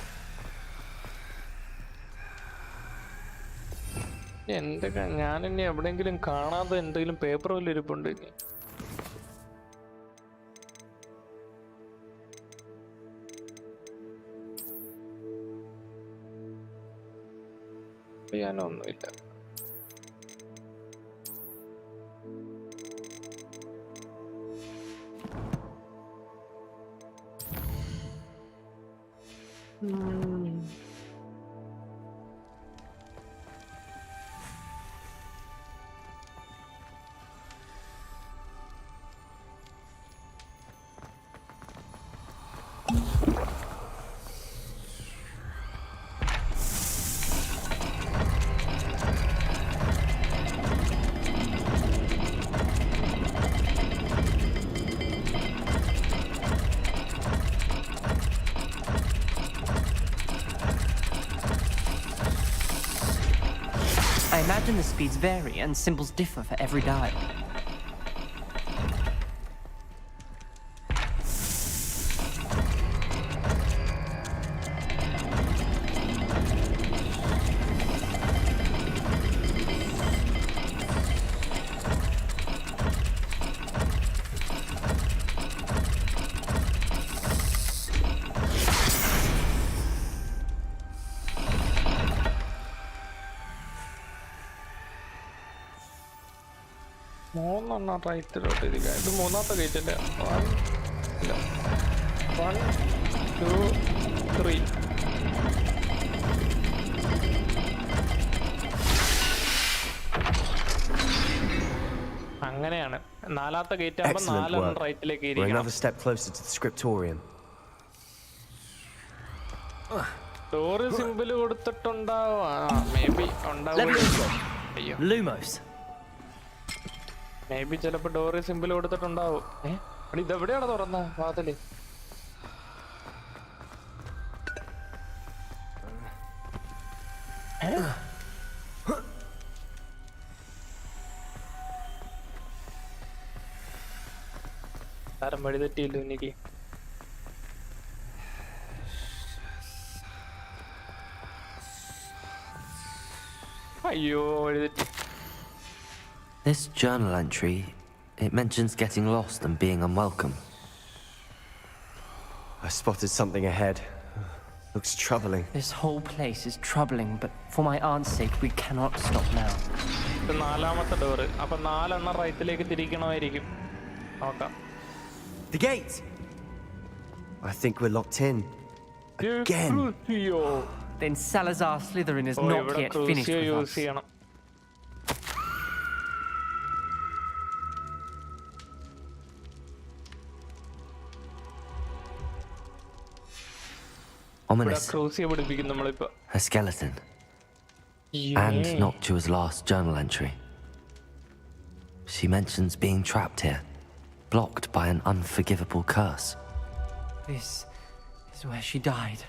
എന്തൊക്കെ ഞാനിനി എവിടെയെങ്കിലും കാണാതെ എന്തെങ്കിലും പേപ്പർ വല്ല ഇരിപ്പുണ്ട് ഇനി? ചെയ്യാനൊന്നുമില്ല. I imagine the speeds vary and symbols differ for every dial. മൂന്നെണ്ണം റൈറ്റിലോട്ട് ഇരിക്കുക. ഇത് മൂന്നാമത്തെ ഗേറ്റ് അല്ലേ? 1 2 3. അങ്ങനെയാണ്. നാലാമത്തെ ഗേറ്റ് ആകുമ്പോൾ Excellent 4 work. റൈറ്റിലേക്ക് We're ഇരിക്കണം. another step closer to the scriptorium. Door simple കൊടുത്തിട്ടുണ്ടാവും. മേ ബി ഉണ്ടാവും. അയ്യോ, Lumos. മേ ബി ചിലപ്പോ ഡോറ് സിമ്പിൾ കൊടുത്തിട്ടുണ്ടാവും. ഇതെവിടെയാണ് തുറന്ന വാതില്? താരം വഴി തെറ്റിയില്ലോ എനിക്ക്. അയ്യോ, വഴി തെറ്റി. This journal entry, it mentions getting lost and being unwelcome. I spotted something ahead. Looks troubling. This whole place is troubling, but for my aunt's sake, we cannot stop now. ഇത് നാലാമത്തെ ഡോറ്. അപ്പൊ 4 എണ്ണം റൈറ്റിലേക്ക് തിരിക്കണമായിരിക്കും. നോക്കാം. The gate! I think we're locked in. Again. Then Salazar Slytherin is not yet finished with us. ചെയ്യണം. Ominous. ക്രൂസിയെ പിടിപ്പിക്കും നമ്മളിപ്പോ. A skeleton. And Noctua's last journal entry. She mentions being trapped here, blocked by an unforgivable curse. This is where she died.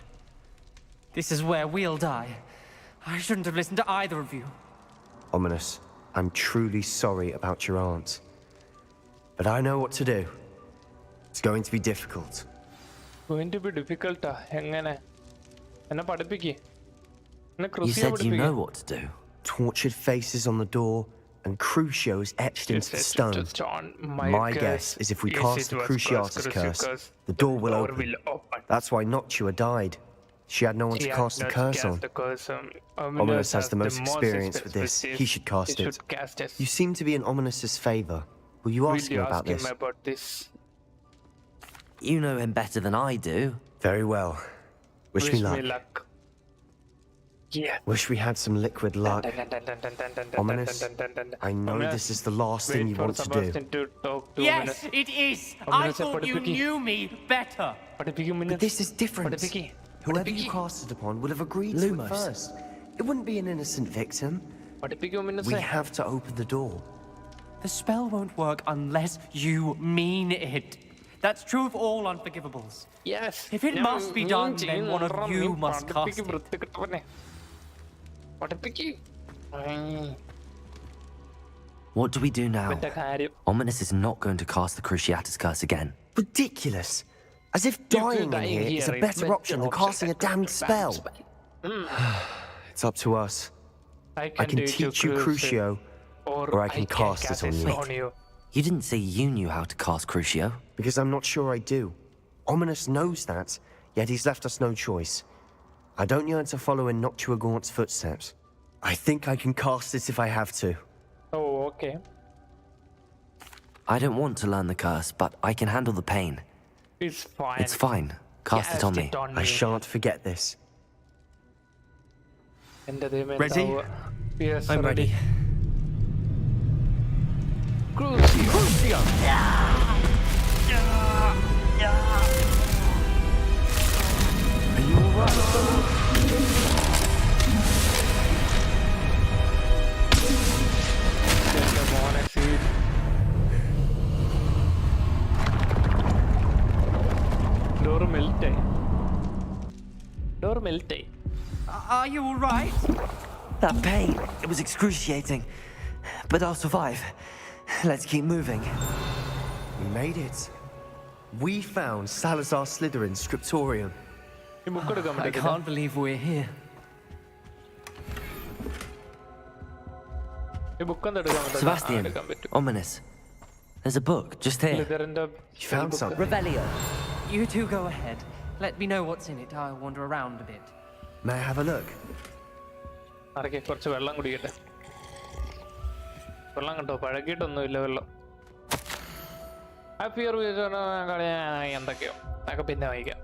This is where we'll die. I shouldn't have listened to either of you. Ominous, I'm truly sorry about your aunt. But I know what to do. It's going to be difficult. Going to be difficult. എങ്ങനെ? എന്നെ പഠിപ്പിക്ക്. എന്നെ You ക്രൂസിയെ said you പഠിപ്പിക്ക്. know what to do. Tortured faces on the door and Crucio is etched into the stone. My guess is if we cast the Cruciatus curse, the door will open. That's why Noctua died. She had no one to cast the curse on. Ominous has the most experience with this. He should cast it. You seem to be in Ominous's favor. Will you ask him about this? You know him better than I do. Very well. Wish me luck. Yeah. Wish we had some liquid luck. Ominous, I know this is the last thing you want to do. Yes, it is. I thought you knew me better. But this is different. Whoever you cast it upon would have agreed to it first. It wouldn't be an innocent victim. We have to open the door. The spell won't work unless you mean it. That's true of all unforgivables. Yes. If it must be done, then one of you must cast it. What do we do now? Ominous is not going to cast the Cruciatus curse again. Ridiculous. As if dying in here is a better option than casting a damned spell. It's up to us. I can teach you Crucio, or I can cast it on you. You didn't say you knew how to cast Crucio. Because I'm not sure I do. Ominous knows that, yet he's left us no choice. I don't yearn to follow in Noctua Gaunt's footsteps. I think I can cast it if I have to. Oh, okay. I don't want to learn the curse, but I can handle the pain. It's fine. It's fine. Cast it on me. I shan't forget this. Ready? Yes, I'm ready. Crucio. Are you alright? Door melted. Door melted. Are you all right? That pain, it was excruciating. But I'll survive. Let's keep moving. We made it. We found Salazar Slytherin's scriptorium. I can't believe we're here. Sebastian, Ominous. There's a book just here. You found something? Revelio. You two go ahead. Let me know what's in it. I'll wander around a bit. May I have a look? കുറച്ച് വെള്ളം കുടിക്കട്ടെ. വെള്ളം കേട്ടോ, പഴകിയിട്ടൊന്നുമില്ല വെള്ളം. Happy year എന്തൊക്കെയോ അതൊക്കെ പിന്നെ വായിക്കാം.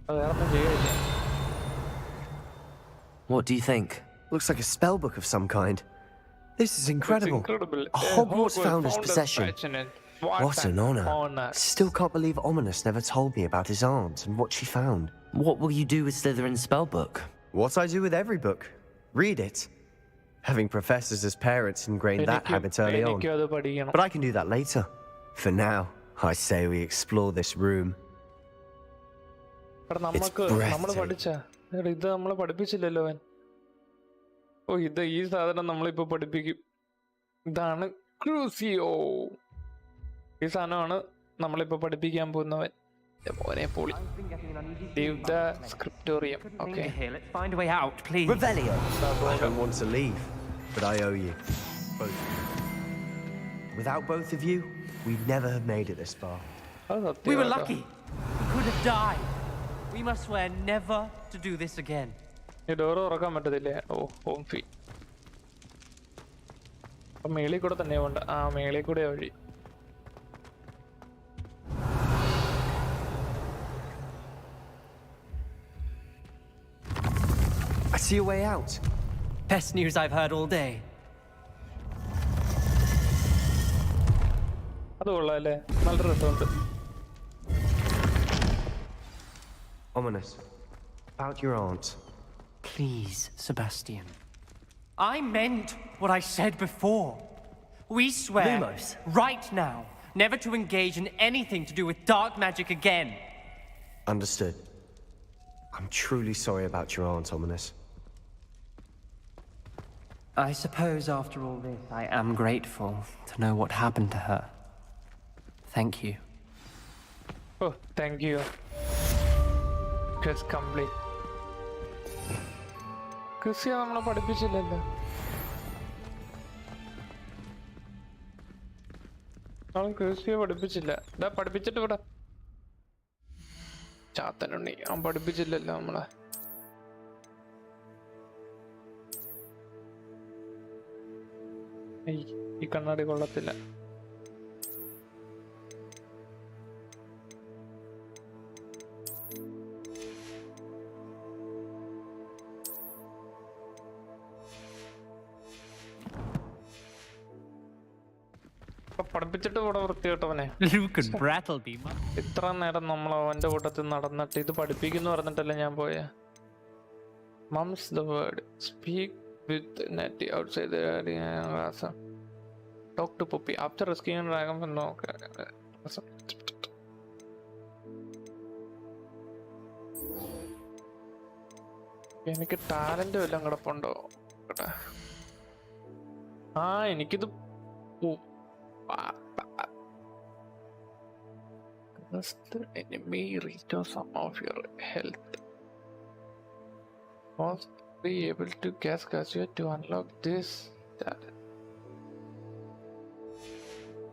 അത് വേറെ ഒന്നും ചെയ്യില്ല. What do you think? Looks like a spell book of some kind. This is incredible. A Hogwarts founder's possession. What an honor. Still can't believe Ominous never told me about his aunt and what she found. What will you do with Slytherin's spellbook? What I do with every book. Read it. Having professors as parents ingrained that habit early on. But I can do that later. For now, I say we explore this room. It's breathtaking. ഇത് നമ്മളെ പഠിപ്പിച്ചില്ലല്ലോ അവൻ. ഓ ഇത് ഈ സാധനം നമ്മളിപ്പോ പഠിപ്പിക്കും. ഇതാണ് ക്രൂസിയോ. ഈ സാധനമാണ് നമ്മളിപ്പോ പഠിപ്പിക്കാൻ പോകുന്നവൻ. മോനെ പൊളി. Leave the scriptorium. Okay. Let's find a way out, please. Revelio. I don't want to leave, but I owe you. Both. Without both of you, we'd never have made it this far. We were lucky. We could have died. We must swear never to do this again. ഈ door തുറക്കാൻ പറ്റത്തില്ലേ? ഓ home ഫീ. അപ്പൊ മേളിൽ കൂടെ തന്നെ വേണ്ട. ആ മേളിൽ കൂടെ വഴി. I see a way out. Best news I've heard all day. അത് കൊള്ളാല്ലേ? നല്ല രസമുണ്ട്. Ominous. About your aunt. Please, Sebastian. I meant what I said before. We swear Lumos. right now never to engage in anything to do with dark magic again. Understood. I'm truly sorry about your aunt, Ominous. I suppose after all this, I am grateful to know what happened to her. Thank you. Oh, thank you. Quest complete. ക്രിസ്ത്യ നമ്മളെ പഠിപ്പിച്ചില്ലല്ലോ. നമ്മൾ ക്രിസ്ത്യ പഠിപ്പിച്ചില്ല. ഇതാ പഠിപ്പിച്ചിട്ട് ഇവിടെ ചാത്തനുണ്ണി അവൻ പഠിപ്പിച്ചില്ലല്ലോ നമ്മളെ. ഈ കണ്ണാടി കൊള്ളത്തില്ല. പഠിപ്പിച്ചിട്ട് ഇവിടെ വൃത്തികെട്ടവനെ. ഇത്ര നേരം നമ്മൾ അവന്റെ കൂട്ടത്തിൽ നടന്നിട്ട് ഇത് പഠിപ്പിക്കുന്നു പറഞ്ഞിട്ടല്ലേ ഞാൻ പോയ. Mum's the word. Speak with Nettie outside the area. Talk to Puppy. After rescuing Dragon from no. എനിക്ക് ടാലന്റ് വല്ലതും കിടപ്പുണ്ടോ? ആ എനിക്കിത് the enemy restore some of your health. Must be able to cast Cassia to unlock this.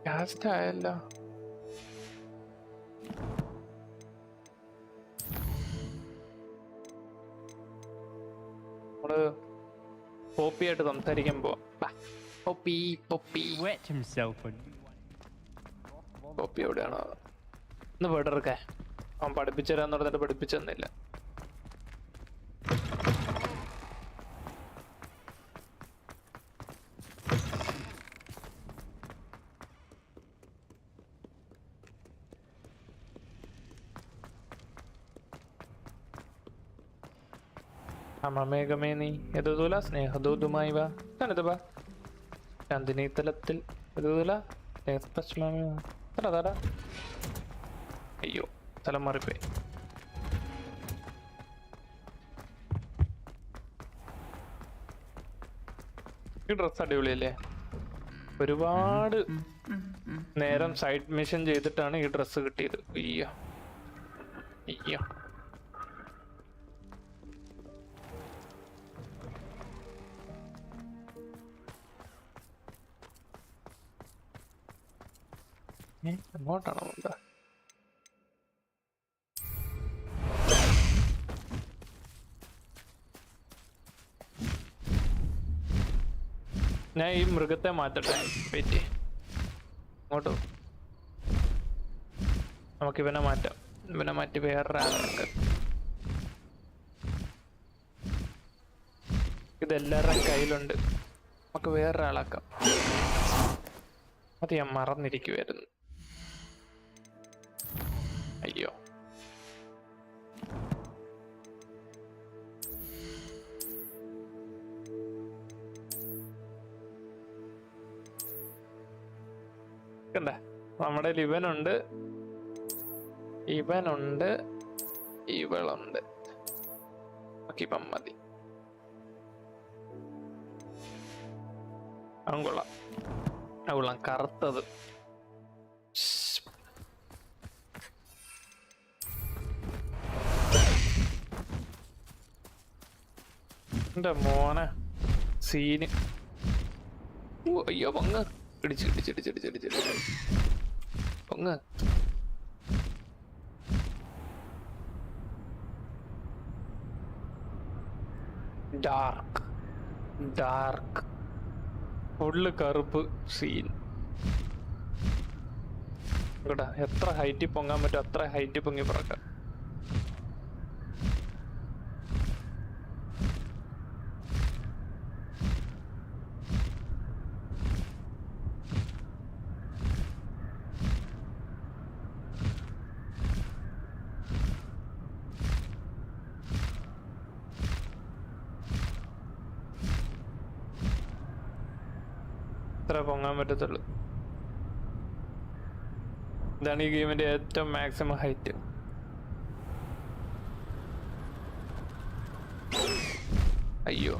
Cast ayalla. Poppy ആയിട്ട് സംസാരിക്കുമ്പോ Poppy Wet himself on Poppy എവിടെയാണോ? ഒന്ന് വേർഡർക്കെ അവൻ പഠിപ്പിച്ചു തരാന്ന് പറഞ്ഞിട്ട് പഠിപ്പിച്ചു തന്നില്ല. അമമേഘമേ നീ എതുതുല സ്നേഹദൂതുമായി വാ കനത് വാ ചന്ദിനി തലത്തിൽ എതുതുല സ്നേഹസ്പർശമായി വാ തടാ. അയ്യോ സ്ഥലം മാറിപ്പോയി. ഈ ഡ്രസ് അടിപൊളിയല്ലേ? ഒരുപാട് നേരം സൈഡ് മിഷൻ ചെയ്തിട്ടാണ് ഈ ഡ്രസ് കിട്ടിയത്. അയ്യോ അങ്ങോട്ടാണോ എന്താ? ഞാൻ ഈ മൃഗത്തെ മാറ്റട്ടെ. വെയിറ്റ്, ഇങ്ങോട്ടോ. നമുക്ക് ഇവനെ മാറ്റാം. ഇവനെ മാറ്റി വേറൊരാളൊക്കെ. ഇതെല്ലാവരുടെയും കയ്യിലുണ്ട്. നമുക്ക് വേറൊരാളാക്കാം. അത് ഞാൻ മറന്നിരിക്കുവായിരുന്നു. അയ്യോ, കണ്ടേ, നമ്മുടെ ഇവനുണ്ട്, ഇവനുണ്ട്, ഇവളുണ്ട്. ഓക്കെ, ഇപ്പം മതി. കൊള്ളാം, കൊള്ളാം. കറുത്തത് എന്റെ മോനെ സീന്. അയ്യോ, പൊങ്ങ്. ഇടിച്ച് പൊങ്ങ്. ഡാർക്ക് ഫുള്ള് കറുപ്പ് സീൻ. കേട്ടാ, എത്ര ഹൈറ്റിൽ പൊങ്ങാൻ പറ്റും അത്ര ഹൈറ്റിൽ പൊങ്ങി പറക്കാം. പൊങ്ങാൻ പറ്റത്തുള്ളൂ. ഇതാണ് ഈ ഗെയിമിന്റെ ഏറ്റവും മാക്സിമം ഹൈറ്റ്. അയ്യോ,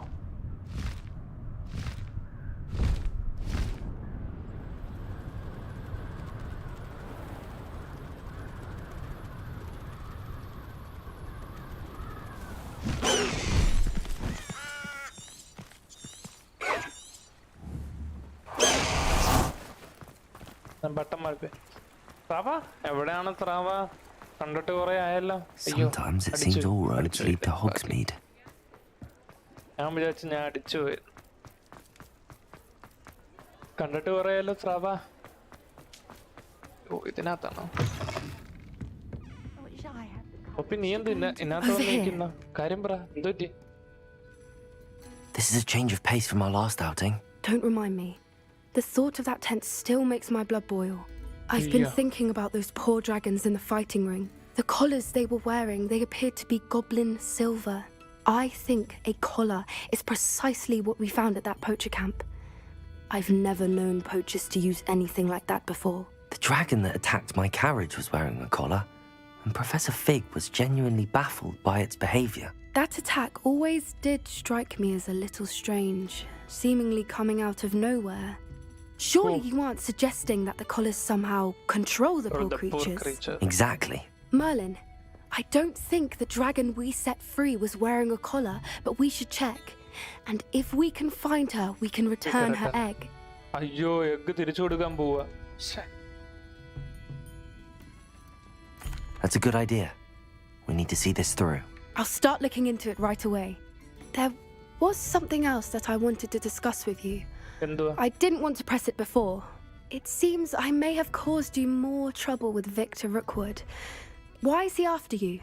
ബട്ടൺ മാർക്ക്. സ്രാവ എവിടെയാണ്? സ്രാവ കണ്ടിട്ട് കുറെ ആയല്ലോ. Sometimes it seems all roads lead to Hogsmeade. ഞാൻ വിചാരിച്ചു ഞാൻ അടിച്ചു പോയി. കണ്ടിട്ട് കുറെ ആയല്ലോ സ്രാവ. ഓ, ഇതിനകത്താണോ? ഒപ്പി, നീ എന്ത് ഇതിനകത്ത് വന്നിരിക്കുന്ന കാര്യം പറ. എന്തുപറ്റി? This is a change of pace from our last outing. Don't remind me. The thought of that tent still makes my blood boil. I've been thinking about those poor dragons in the fighting ring. The collars they were wearing, they appeared to be goblin silver. I think a collar is precisely what we found at that poacher camp. I've never known poachers to use anything like that before. The dragon that attacked my carriage was wearing a collar, and Professor Fig was genuinely baffled by its behavior. That attack always did strike me as a little strange, seemingly coming out of nowhere. Surely you aren't suggesting that the collars somehow control the poor creatures? Exactly. Merlin, I don't think the dragon we set free was wearing a collar, but we should check. And if we can find her, we can return her egg. അയ്യോ, egg തിരിച്ചു കൊടുക്കാൻ പോവാ. That's a good idea. We need to see this through. I'll start looking into it right away. There was something else that I wanted to discuss with you. I didn't want to press it before. It seems I may have caused you more trouble with Victor Rookwood. Why is he after you?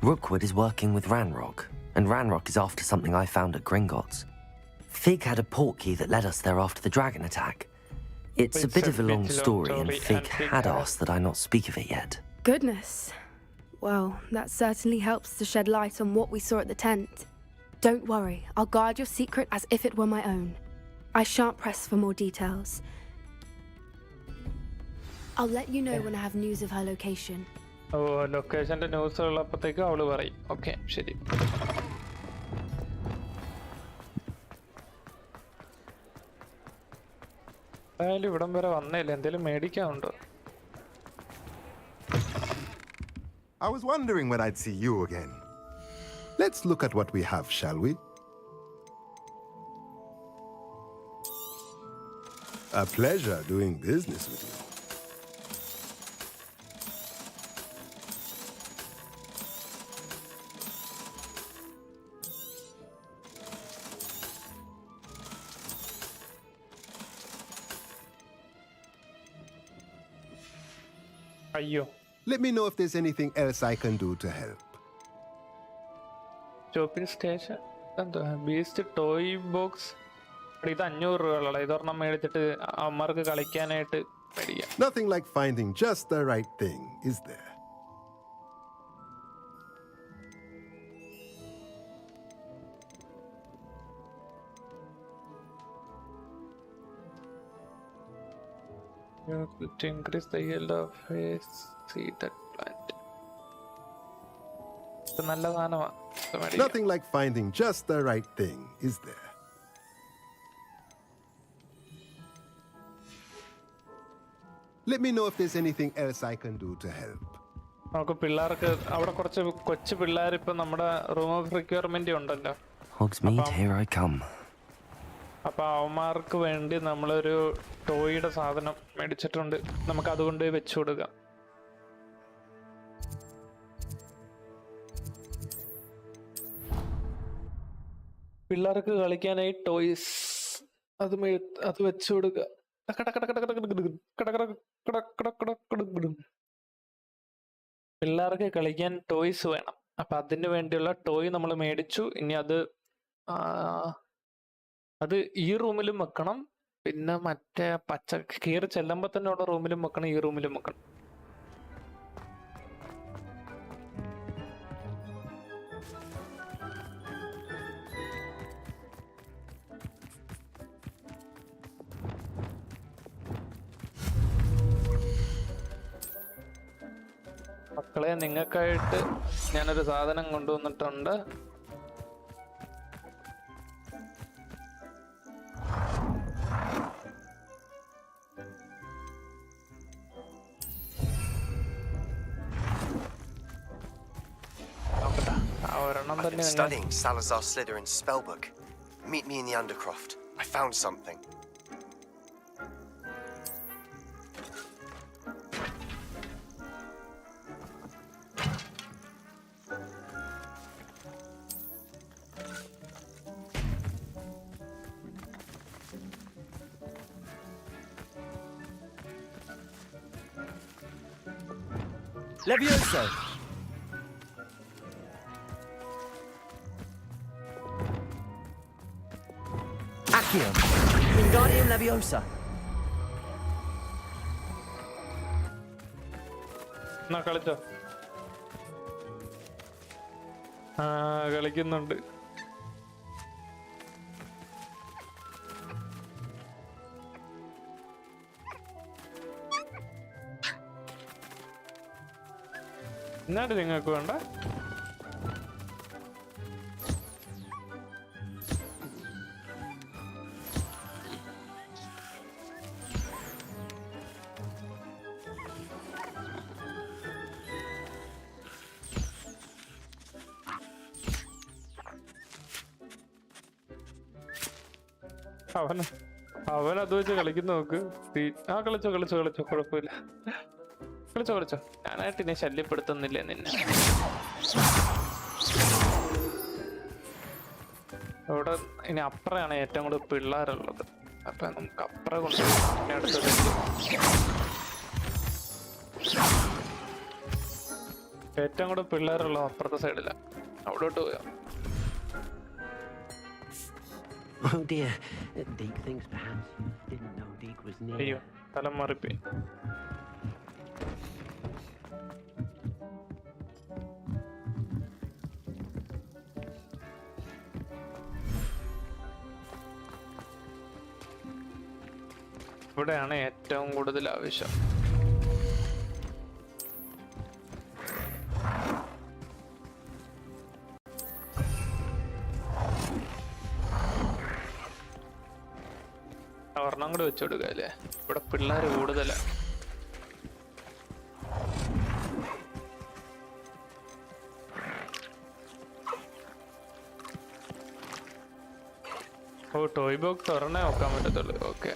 Rookwood is working with Ranrock, and Ranrock is after something I found at Gringotts. Fig had a portkey that led us there after the dragon attack. It's a bit of a long story, and Fig had asked that I not speak of it yet. Goodness. Well, that certainly helps to shed light on what we saw at the tent. Don't worry, I'll guard your secret as if it were my own. I shan't press for more details. I'll let you know when I have news of her location. ഓ, ലൊക്കേഷന്റെ news ഉള്ളപ്പോഴത്തേക്ക് അവള് പറയും. Okay, ശരി. എന്തായാലും ഇവിടം വരെ വന്നേല്ലേ, എന്തേലും മേടിക്കാനുണ്ടോ? I was wondering when I'd see you again. Let's look at what we have, shall we? A pleasure doing business with you. അയ്യോ. Let me know if there's anything else I can do to help. Shopping station എന്താ beast toy box. ഇത് 500 രൂപയുള്ള ഇതൊരെണ്ണം മേടിച്ചിട്ട് അമ്മമാർക്ക് കളിക്കാനായിട്ട് മേടിക്കാം. Nothing like finding just the right thing, is there? To increase the yield of a seeded plant. ഇത് നല്ല സാധനമാണ്. Nothing like finding just the right thing, is there? Let me know if there's anything else I can do to help. നമുക്ക് പിള്ളേർക്ക് അവിടെ കുറച്ച് കൊച്ചു പിള്ളേർ ഇപ്പൊ നമ്മുടെ റൂം ഓഫ് റിക്വയർമെന്റ് ഉണ്ടല്ലോ. Hogsmeade, here I come. അപ്പൊ അവന്മാർക്ക് വേണ്ടി നമ്മളൊരു ടോയുടെ സാധനം മേടിച്ചിട്ടുണ്ട്. നമുക്ക് അതുകൊണ്ട് വെച്ചു കൊടുക്കാം. പിള്ളേർക്ക് കളിക്കാനായി ടോയ്സ് അത് വെച്ചു കൊടുക്കുക. പിള്ളേർക്ക് കളിക്കാൻ ടോയ്സ് വേണം. അപ്പൊ അതിന് വേണ്ടിയുള്ള ടോയ് നമ്മൾ മേടിച്ചു. ഇനി അത് ഈ റൂമിലും വെക്കണം, പിന്നെ മറ്റേ പച്ച കയറി ചെല്ലുമ്പോ തന്നെ ഉള്ള റൂമിലും വെക്കണം, ഈ റൂമിലും വെക്കണം. മക്കളെ, നിങ്ങൾക്കായിട്ട് ഞാനൊരു സാധനം കൊണ്ടുവന്നിട്ടുണ്ട്. I've been studying Salazar Slytherin's spellbook. Meet me in the Undercroft. I found something. Levioso! Accio! Wingardium Leviosa! കളിച്ചോ? കളിക്കുന്നുണ്ട്. എന്നാണ് നിങ്ങൾക്ക് വേണ്ട? അവനത് വെച്ച് കളിക്കുന്ന നോക്ക്. കളിച്ചോ കുഴപ്പമില്ല. കളിച്ചോ. ഞാനായിട്ട് ഇനി ശല്യപ്പെടുത്തുന്നില്ലേ നിന്നെ. ഇവിടെ ഇനി അപ്പുറമാണ് ഏറ്റവും കൂടുതൽ പിള്ളേരുള്ളത്. അപ്പൊ നമുക്ക് അപ്പുറം കൊണ്ട് അടുത്തത് ഏറ്റവും കൂടുതൽ പിള്ളേരുള്ള അപ്പുറത്തെ സൈഡില. അവിടോട്ട് പോയാ. Oh dear, Deke thinks perhaps you didn't know Deke was near. അയ്യോ, തലം മാറിപ്പോയി. ഇവിടെയാണ് ഏറ്റവും കൂടുതൽ ആവശ്യം. ഒരെണ്ണം കൂടെ വെച്ചു കൊടുക്കുക അല്ലേ? ഇവിടെ പിള്ളേർ കൂടുതലാണ്. ഓ, ടോയ് ബോക്സ് ഒരെണ്ണേ നോക്കാൻ പറ്റത്തുള്ളൂ. ഓക്കെ,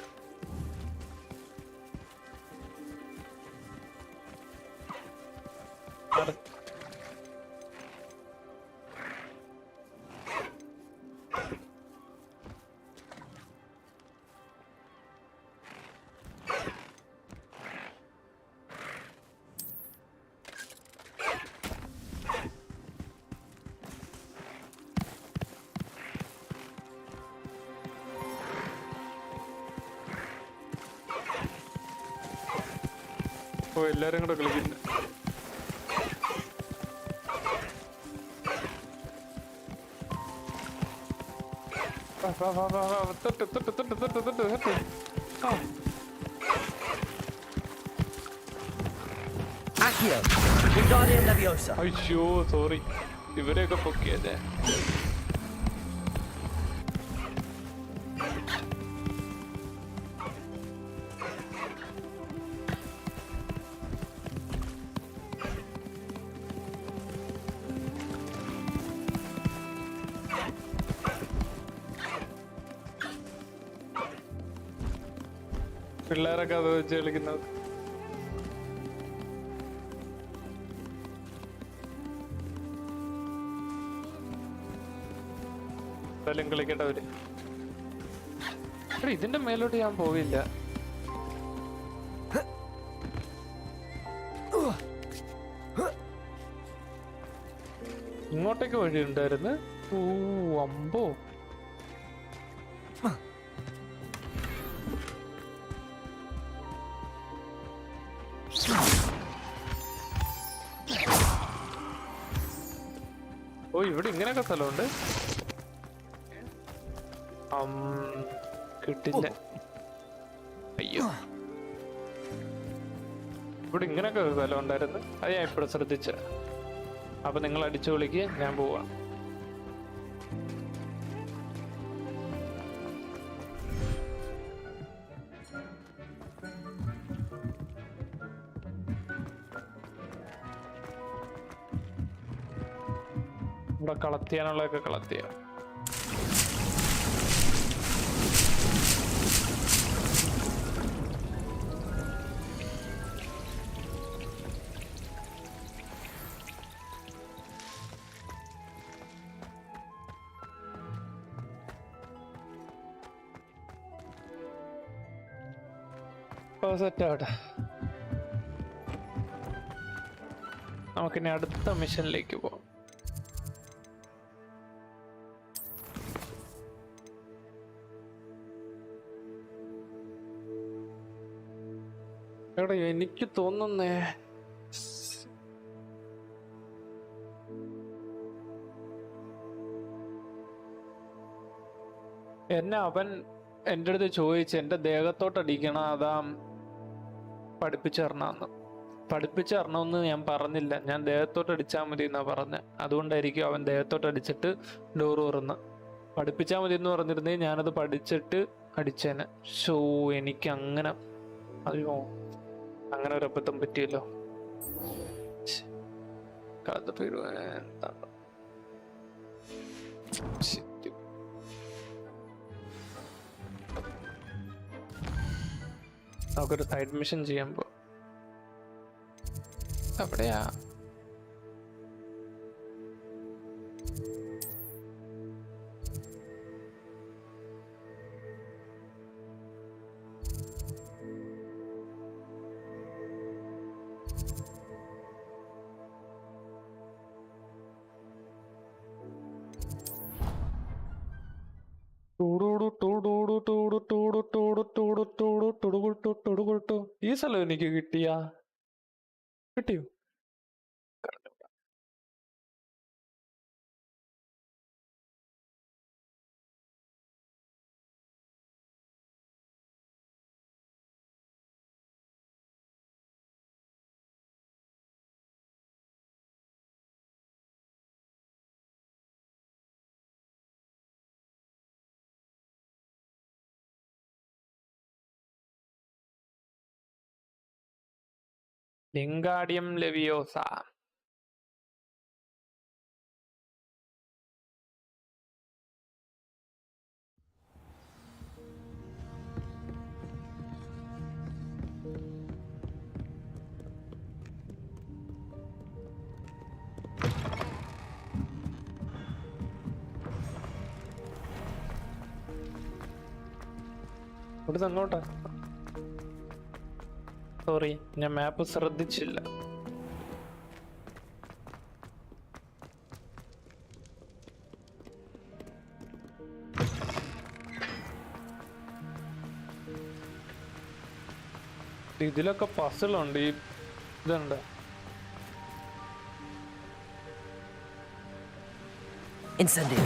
ഓ എല്ലാരും കൂടെ കളിക്കുന്നു. Accio, Wingardium Leviosa. അയ്യോ സോറി, ഇവരെയൊക്കെ പൊക്കിയതേ. പിള്ളേരൊക്കെ അത് വെച്ച് കളിക്കുന്നത്. എന്തായാലും കളിക്കട്ടെ അവര്. ഇതിന്റെ മേലോട്ട് ഞാൻ പോവില്ല. ഇങ്ങോട്ടേക്ക് വഴി ഉണ്ടായിരുന്നു. ഓ അമ്പോ, ഓ ഇവിടെ ഇങ്ങനെയൊക്കെ സ്ഥലമുണ്ട്. കിട്ടില്ല. അയ്യോ, ഇവിടെ ഇങ്ങനെയൊക്കെ സ്ഥലം ഉണ്ടായിരുന്നു. അത് ഞാൻ ഇപ്പോഴും ശ്രദ്ധിച്ച. അപ്പൊ നിങ്ങൾ അടിച്ചു വിളിക്ക്, ഞാൻ പോവാ. ഇവിടെ കളക്ട് ചെയ്യാനുള്ളതൊക്കെ കളക്ട് ചെയ്യാം. സെറ്റ് ആവട്ടെ. നമുക്കിനി അടുത്ത മിഷനിലേക്ക് പോകാം. എടാ എനിക്ക് തോന്നുന്നേ എന്നെ അവൻ എൻ്റെ അടുത്ത് ചോദിച്ചു എൻ്റെ ദേഹത്തോട്ടടിക്കണം, അതാ പഠിപ്പിച്ചു തരണമെന്ന്. പഠിപ്പിച്ചു തരണമെന്ന് ഞാൻ പറഞ്ഞില്ല, ഞാൻ ദേഹത്തോട്ട് അടിച്ചാൽ മതി എന്നാ പറഞ്ഞ. അതുകൊണ്ടായിരിക്കും അവൻ ദേഹത്തോട്ട് അടിച്ചിട്ട് ഡോറ് തുറന്ന്. പഠിപ്പിച്ചാൽ മതി എന്ന് പറഞ്ഞിരുന്നേ ഞാനത് പഠിച്ചിട്ട് അടിച്ചേനെ. ഷോ എനിക്ക് അങ്ങനെ, അയ്യോ അങ്ങനെ ഒരു അബദ്ധം പറ്റിയല്ലോ. കഥ പേര് എന്താ, നമുക്കൊരു സൈഡ് മിഷൻ ചെയ്യാൻ പോ. അവിടെയാ ഈ സ്ഥലം എനിക്ക് കിട്ടിയോ? Wingardium Leviosa. ഇവിടുന്ന് അങ്ങോട്ടാ. സോറി, ഞാൻ മാപ്പ് ശ്രദ്ധിച്ചില്ല. ഇതിലൊക്കെ പസിലുണ്ട്. ഈ ഇതുണ്ട്. Incendio.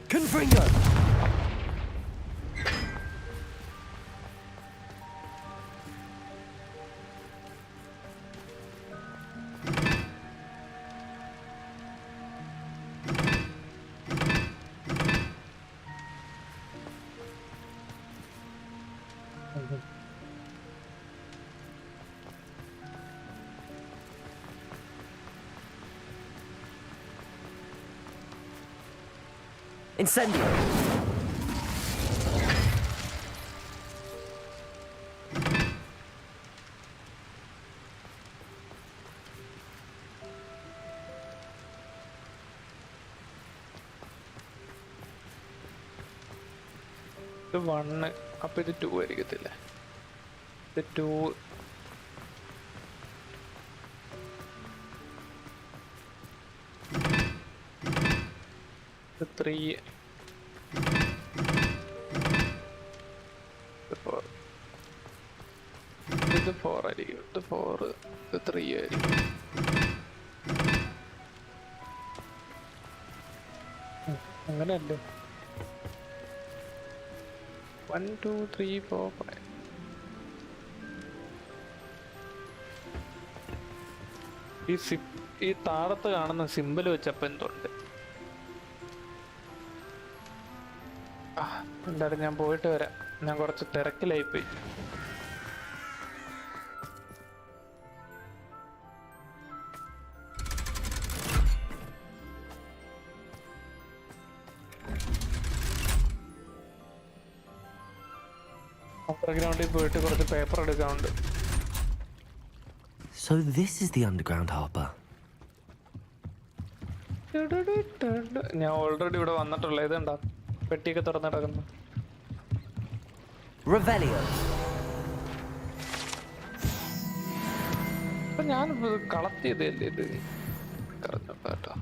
Confringo. Incendio. ഇത് 1, അപ്പൊ ഇത് 2 ആയിരിക്കത്തില്ല. ഇത് 2. ഇത് 3. ഇത് 4 ആയിരിക്കും. ഇത് 4. ഇത് 3 ആയിരിക്കും. അങ്ങനെയല്ലേ? 1 2 3 4 5. ഈ താഴത്ത് കാണുന്ന സിമ്പിൾ വെച്ചപ്പോ എന്തുണ്ട്? എന്തായാലും ഞാൻ പോയിട്ട് വരാം. ഞാൻ കുറച്ച് തിരക്കിലായിപ്പോയി. അണ്ടർഗ്രൗണ്ടിൽ പോയിട്ട് കുറച്ച് പേപ്പർ എടുക്കാനുണ്ട്. So this is the underground harbour. ഞാൻ ഓൾറെഡി ഇവിടെ വന്നിട്ടുള്ള ഇതുണ്ടാ പെട്ടിയൊക്കെ തുറന്നു കിടക്കുന്നു. Revelio. അപ്പൊ ഞാൻ കളക്ട് ചെയ്തല്ലേ ഇത് കേട്ടോ.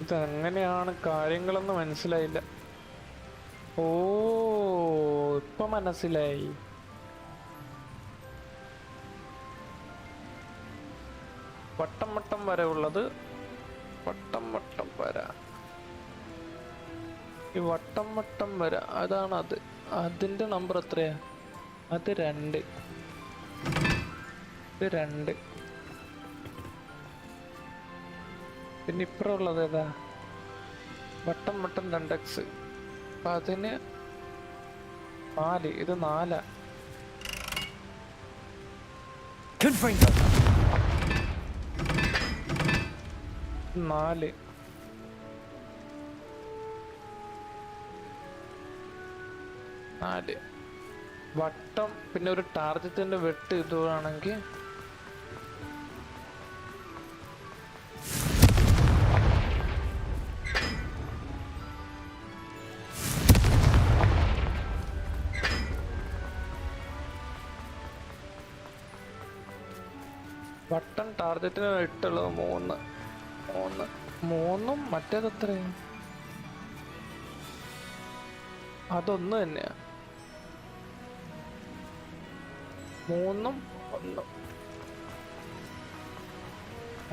ഇതെങ്ങനെയാണ് കാര്യങ്ങളെന്ന് മനസ്സിലായില്ല. ഓ ഇപ്പൊ മനസ്സിലായി. വട്ടം വട്ടം വര ഉള്ളത്. വട്ടം വട്ടം വര. ഈ വട്ടം വട്ടം വര അതാണ് അത്. അതിന്റെ നമ്പർ എത്രയാ? അത് 2. ഇത് 2. പിന്നെ ഇപ്പുറമുള്ളത് ഏതാ? വട്ടം വട്ടം 2x. അപ്പൊ അതിന് 4. ഇത് 4. Confringo. 4. വട്ടം പിന്നെ ഒരു ടാർജറ്റിന്റെ വെട്ട് ഇതുവാണെങ്കിൽ വട്ടം ടാർജറ്റിന് വെട്ടുള്ളത് 3 മറ്റേത് എത്രയാണ്? അതൊന്ന് തന്നെയാ. 3 1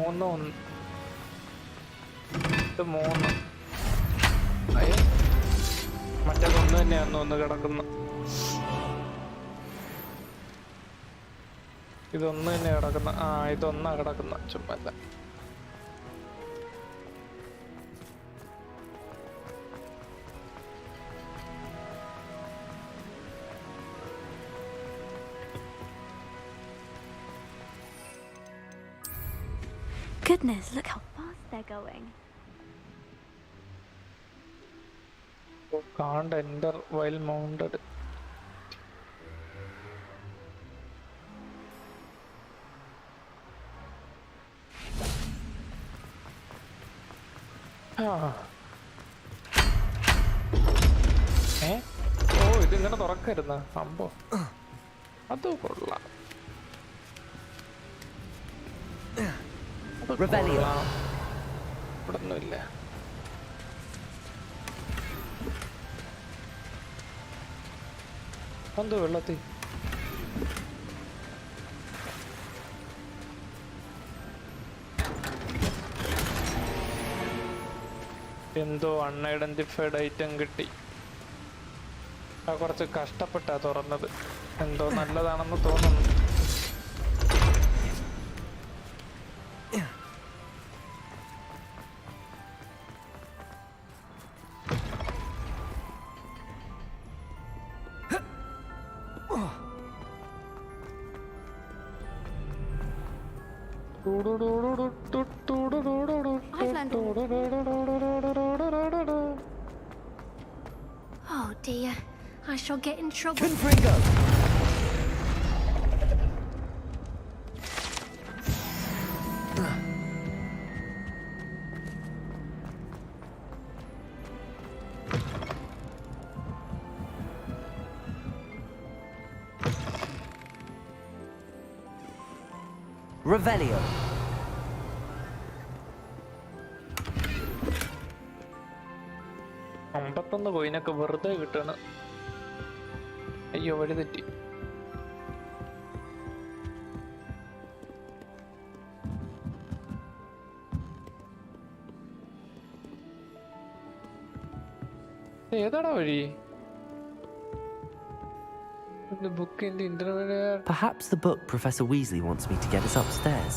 3 1. ഇത് 3. അയ്യോ മറ്റേതൊന്ന് തന്നെയാന്ന് ഒന്ന് കിടക്കുന്ന. ഇതൊന്ന് തന്നെ കിടക്കുന്ന. ഇതൊന്നാ കിടക്കുന്ന. ചുമ്മല്ല. Goodness, look how fast they're going. Can't enter while mounted. ഓ ഇതിങ്ങനെ തുറക്കരുന്ന സംഭവം അത് കൊള്ളാം. ഇവിടൊന്നുമില്ല. എന്തോ വെള്ളത്തിൽ എന്തോ അൺഐഡന്റിഫൈഡ് ഐറ്റം കിട്ടി. കുറച്ച് കഷ്ടപ്പെട്ടാ തുറന്നത്. എന്തോ നല്ലതാണെന്ന് തോന്നുന്നു. Oh dear, I shall get in trouble. Revelio. അമ്പത്തൊന്ന് കോയിനൊക്കെ വെറുതെ കിട്ടണ്. അയ്യോ വഴി തെറ്റി. ഏതാടാ വഴി? Perhaps the book Professor Weasley wants me to get is upstairs.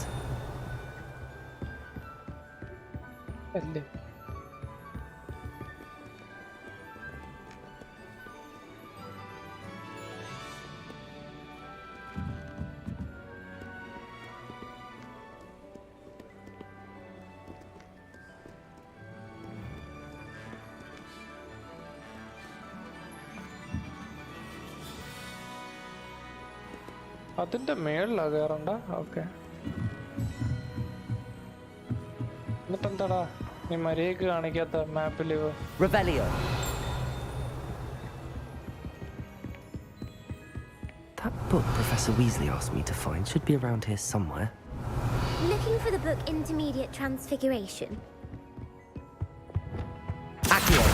അല്ലേ? അതിന്റെ മേളിലാ കയറണ്ട. ഓക്കെ, എന്നിട്ടെന്താടാ നീ മര്യാദക്ക് കാണിക്കാത്ത മാപ്പിൽ? Revelio. That book Professor Weasley asked me to find should be around here somewhere. Looking for the book Intermediate Transfiguration. Accio.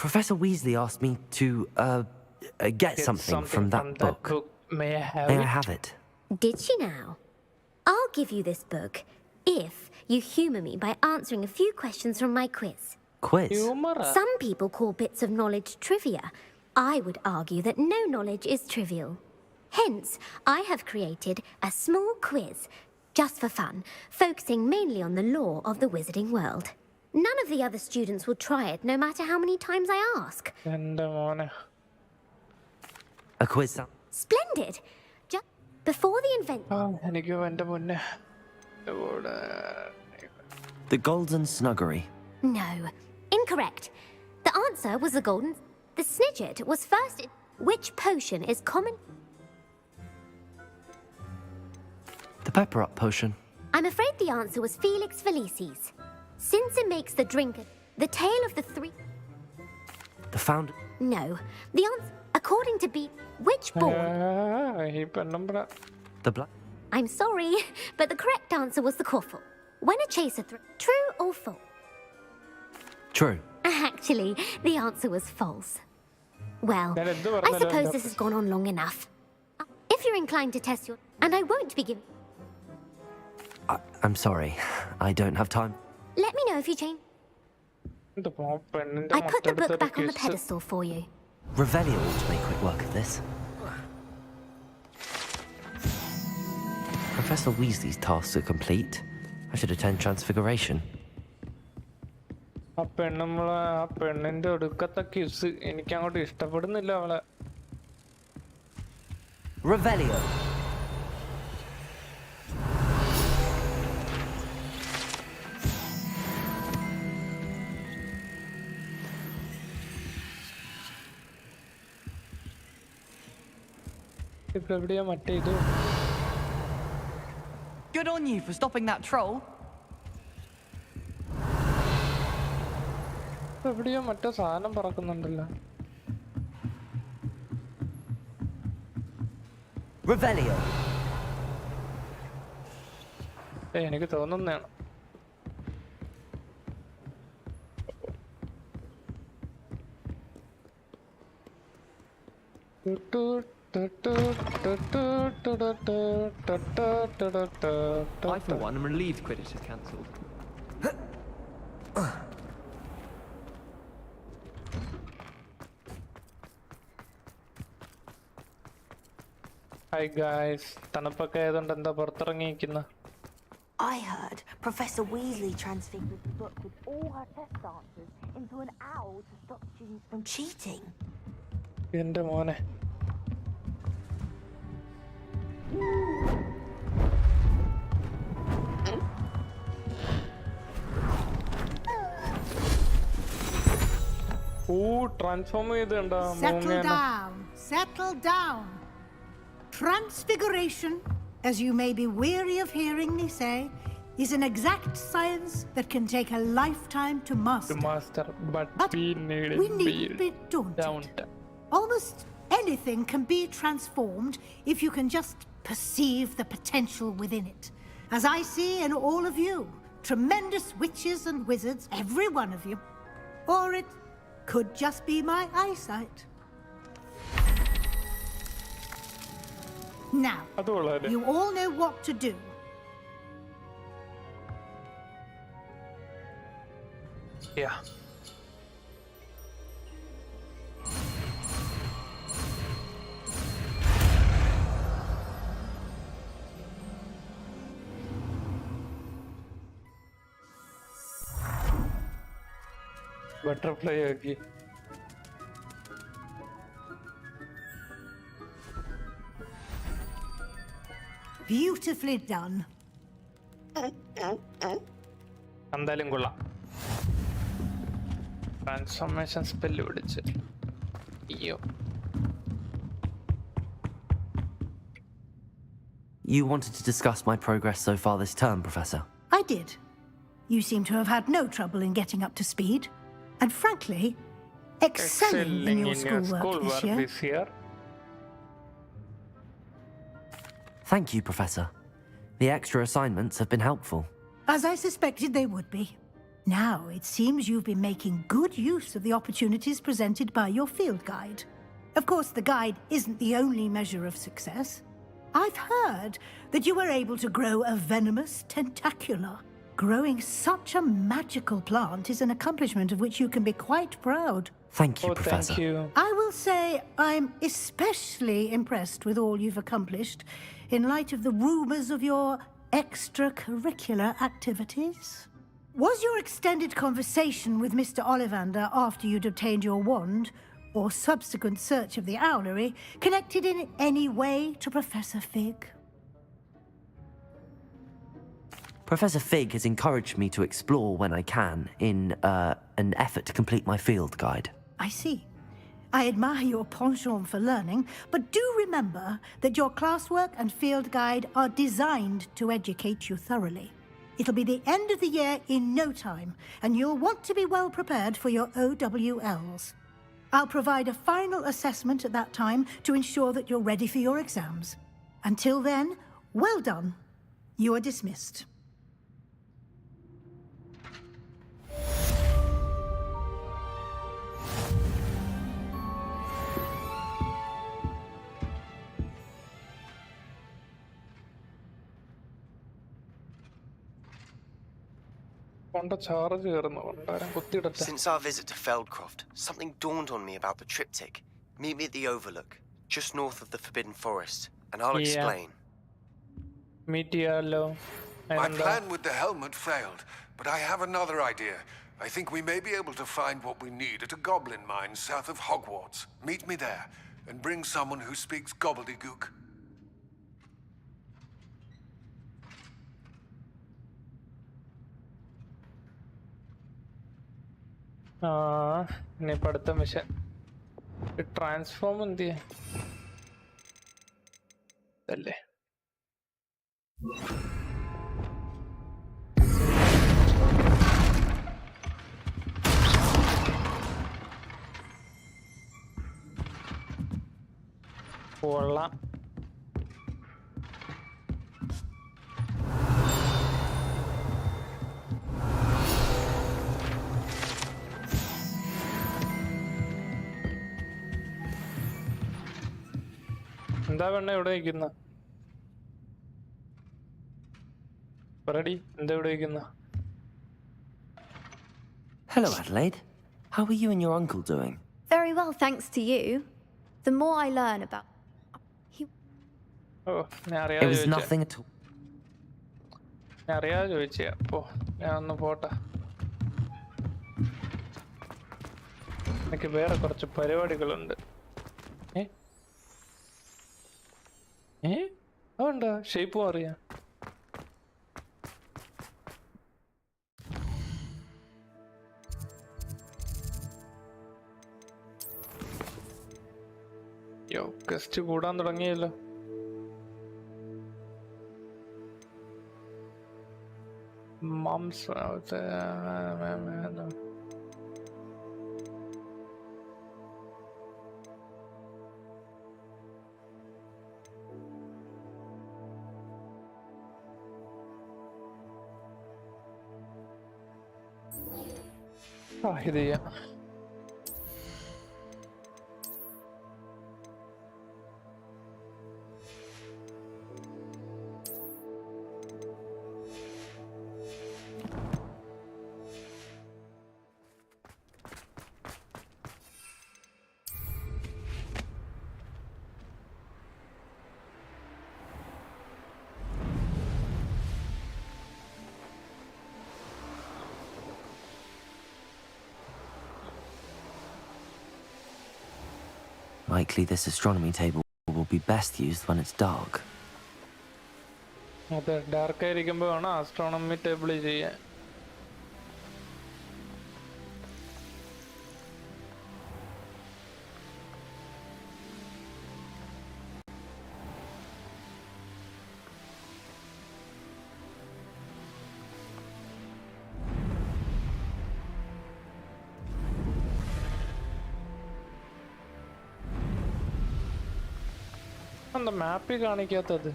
Professor Weasley asked me to get something from that book. May I have it? Did she now? I'll give you this book if you humour me by answering a few questions from my quiz. Quiz? Some people call bits of knowledge trivia. I would argue that no knowledge is trivial. Hence, I have created a small quiz, just for fun, focusing mainly on the lore of the wizarding world. None of the other students will try it, no matter how many times I ask. A quiz? Splendid! Just before the The Golden Snuggery. No, incorrect. The answer was the golden... The Snidget was first... Which potion is common... The Pepper Up potion. I'm afraid the answer was Felix Felicis. Since it makes the drink... The tale of the three... The founder... No. The answer... According to B... Which board... The Black... I'm sorry, but the correct answer was the Quaffle. When a chaser... True or false? True. Actually, the answer was false. Well, I suppose this has gone on long enough. If you're inclined to test your... And I won't be giving... I'm sorry. I don't have time. Let me know if you change... I put the book back on the pedestal for you. Revelio ought to make quick work of this. Professor Weasley's tasks are complete. I should attend Transfiguration. ആ പെണ്ണിന്റെ ഒടുക്കത്തെ kiss എനിക്ക് അങ്ങോട്ട് ഇഷ്ടപ്പെടുന്നില്ല അവളെ. Revelio. Good on you for stopping that troll. Revelio. എനിക്ക് തോന്നുന്നതാണ്. I, for one, am relieved Quidditch is cancelled. Hi guys, തണുപ്പൊക്കെ ആയതുകൊണ്ട് എന്താ പുറത്തിറങ്ങിയിരിക്കുന്ന? I heard Professor Weasley transfigured the book with all her test answers into an owl to stop students from cheating. എന്റെ മോനെ. Transform ചെയ്തുണ്ടോ? Settle down. Transfiguration, as you may be weary of hearing me say, is an exact science that can take a lifetime to master. But we need be daunted. Almost anything can be transformed if you can just perceive the potential within it. As I see in all of you, tremendous witches and wizards, every one of you. Or it could just be my eyesight. Now, you all know what to do. Yeah. Butterfly again. Beautifully done. എന്തായാലും കൊള്ളാം. Transformation spell പിടിച്ച്. അയ്യോ. You wanted to discuss my progress so far this term, Professor? I did. You seem to have had no trouble in getting up to speed. And frankly, excelling in your schoolwork this year. Thank you, Professor. The extra assignments have been helpful. As I suspected they would be. Now, it seems you've been making good use of the opportunities presented by your field guide. Of course, the guide isn't the only measure of success. I've heard that you were able to grow a venomous tentacula. Growing such a magical plant is an accomplishment of which you can be quite proud. Thank you, Professor. Thank you. I will say I'm especially impressed with all you've accomplished in light of the rumors of your extracurricular activities. Was your extended conversation with Mr. Ollivander after you'd obtained your wand, or subsequent search of the owlery, connected in any way to Professor Fig? Professor Fig has encouraged me to explore when I can in an effort to complete my field guide. I see. I admire your penchant for learning, but do remember that your classwork and field guide are designed to educate you thoroughly. It'll be the end of the year in no time, and you'll want to be well prepared for your OWLs. I'll provide a final assessment at that time to ensure that you're ready for your exams. Until then, well done. You are dismissed. Since our visit to Feldcroft, something dawned on me about the triptych. Meet me at the Overlook, just north of the Forbidden Forest, and I'll explain. My plan with the helmet failed, but I have another idea. I think we may be able to find what we need at a goblin mine south of Hogwarts. Meet me there, and bring someone who speaks gobbledygook. ഇനിയിപ്പോൾ അടുത്ത mission transform എന്ത് ചെയ്യാ? അടുത്തല്ലേ? കൊള്ളാം. എന്താ വേണ്ട ഇവിടെ നിൽക്കുന്ന? പറടി, എന്താ ഇവിടെ നിൽക്കുന്ന? Hello, Adelaide. How are you and your uncle doing? Very well, thanks to you. The more I learn about... ഓ, ഞാൻ It അറിയാതെ was ചോദിച്ചാ. nothing at all. ഞാൻ അറിയാതെ ചോദിച്ചാ. ഓ, ഞാൻ ഒന്ന് പോട്ടെ. എനിക്ക് വേറെ കുറച്ച് പരിപാടികളുണ്ട്. അതുകൊണ്ടാ ഷേപ്പ് അറിയാം. ഗസ്റ്റ് കൂടാൻ തുടങ്ങിയല്ലോ. മംസ് ഇത് ചെയ്യാം. Likely this astronomy table will be best used when it's dark. അതെ, ഡാർക്ക് ആയിരിക്കുമ്പോ വേണം ആസ്ട്രോണമി ടേബിൾ ചെയ്യാൻ. എന്താ മാപ്പിൽ കാണിക്കാത്തത്?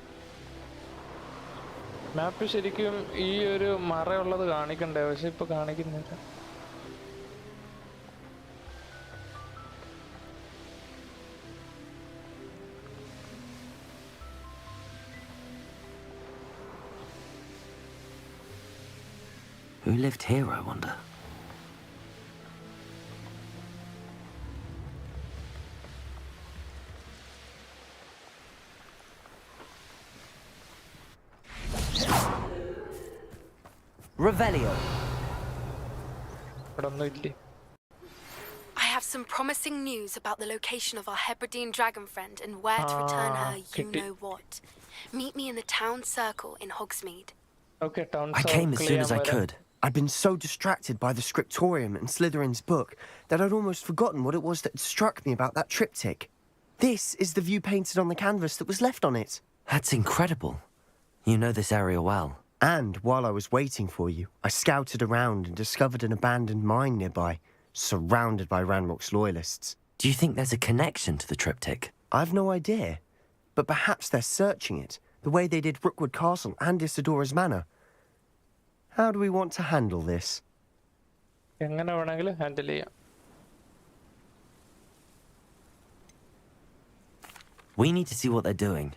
മാപ്പ് ശരിക്കും ഈ ഒരു മറയുള്ളത് കാണിക്കണ്ടേ, പക്ഷെ ഇപ്പൊ കാണിക്കുന്നില്ല. Who lived here, I wonder? Revelio. I have some promising news about the location of our Hebridean dragon friend and where to return her you-know-what. Meet me in the town circle in Hogsmeade. Okay, town circle. I came as soon as I could. I'd been so distracted by the scriptorium and Slytherin's book that I'd almost forgotten what it was that struck me about that triptych. This is the view painted on the canvas that was left on it. That's incredible. You know this area well. And while I was waiting for you, I scouted around and discovered an abandoned mine nearby, surrounded by Ranrock's loyalists. Do you think there's a connection to the triptych? I've no idea, but perhaps they're searching it, the way they did Rookwood Castle and Isidora's Manor. How do we want to handle this? We need to see what they're doing.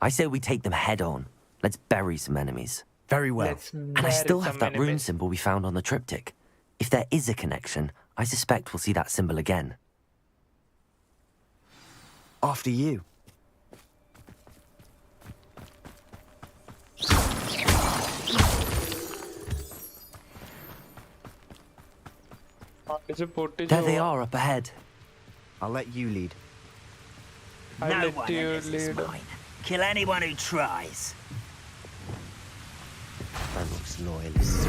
I say we take them head on. Let's bury some enemies. Very well. And I still have that rune symbol we found on the triptych. If there is a connection, I suspect we'll see that symbol again. After you. There they are up ahead. I'll let you lead. No one in this is mine. Kill anyone who tries. Ranrock's loyalists.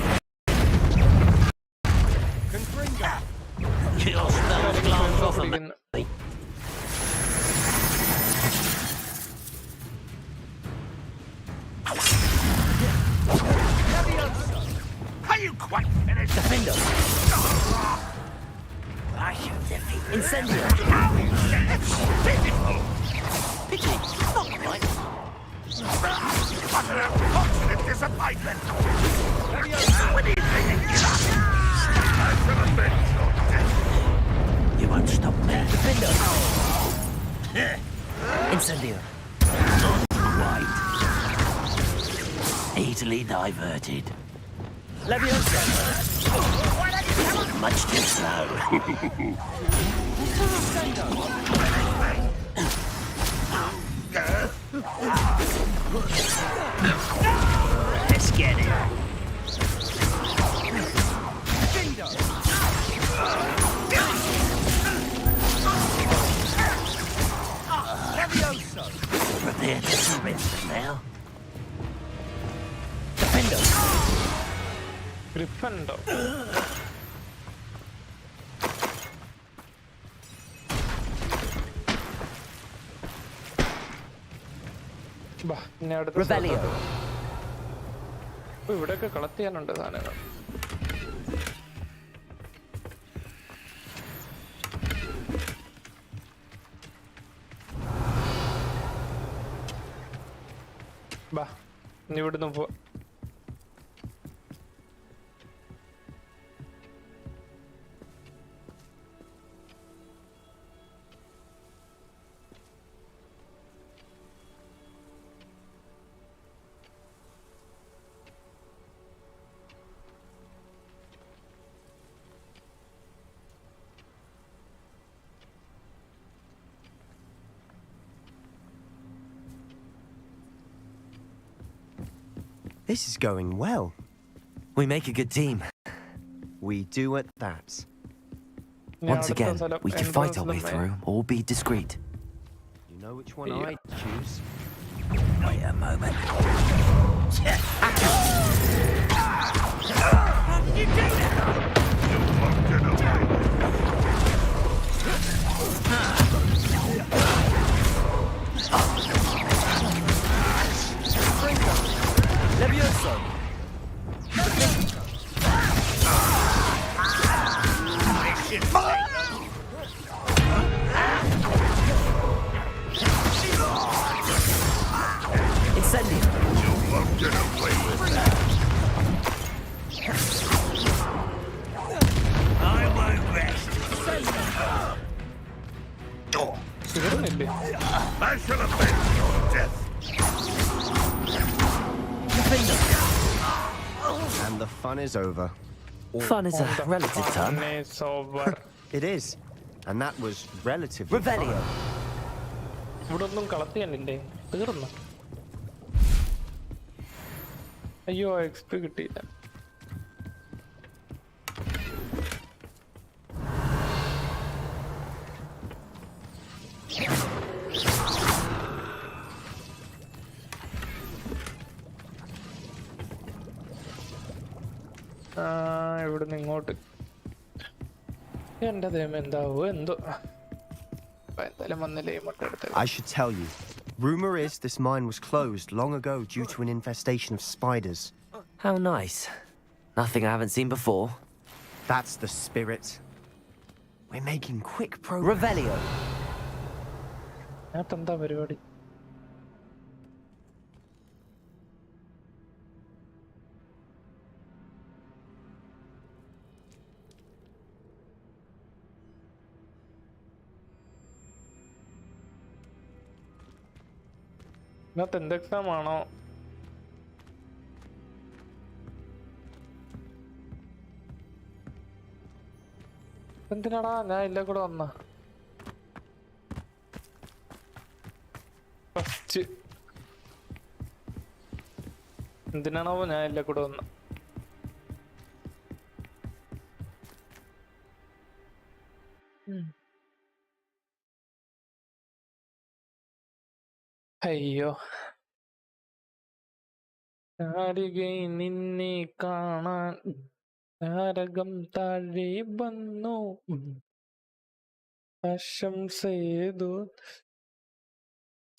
Confringo! Your spells glance off of me. Incendio! Pity, not quite. What an unfortunate disappointment! What do you think? I should have been so dead. You won't stop me. Defender! Incendio! Not quite. Easily diverted. Leviosa! Much too slow. Let's get it. Leviosa! Prepare to surrender now. Defender! Gryffindor. Rebellion. ഇവിടെയൊക്കെ collect ചെയ്യാനുണ്ട് സാധനങ്ങൾ. ബാ ഇനി ഇവിടുന്ന് പോ. This is going well. We make a good team. We do at that. Once again, we can fight our way through or be discreet. You know which one I'd choose? Wait a moment. How did you do that? You locked it away. Leviosa! Incendio! You won't get away with that. I won't rest. I shall avenge your death. And the fun is over. Fun is a relative term. It is. And that was relatively Rebellion. ഇവിടെ ഒന്നും collect ചെയ്യാനില്ലേ? തീർന്നു. അയ്യോ XP കിട്ടിയില്ല. ഇവിടുന്ന് ഇങ്ങോട്ട് എന്റെ ദൈവം എന്താവോ എന്തോ. എന്തായാലും വന്നില്ലേ മട്ടെടുത്ത്. I should tell you. Rumor is this mine was closed long ago due to an infestation of spiders. How nice. Nothing I haven't seen before. That's the spirit. We're making quick progress. Revelio. എന്താ പരിപാടി? ഇതിനകത്ത് എന്ത് exam ആണോ? എന്തിനാടാ ഞാൻ ഇല്ല കൂടെ വന്ന ഫസ്റ്റ് എന്തിനാണാവോ ഞാൻ ഇല്ല കൂടെ വന്ന. അയ്യോ താരികെ നിന്നെ കാണാൻ താരകം താഴെ വന്നു ആശംസേതു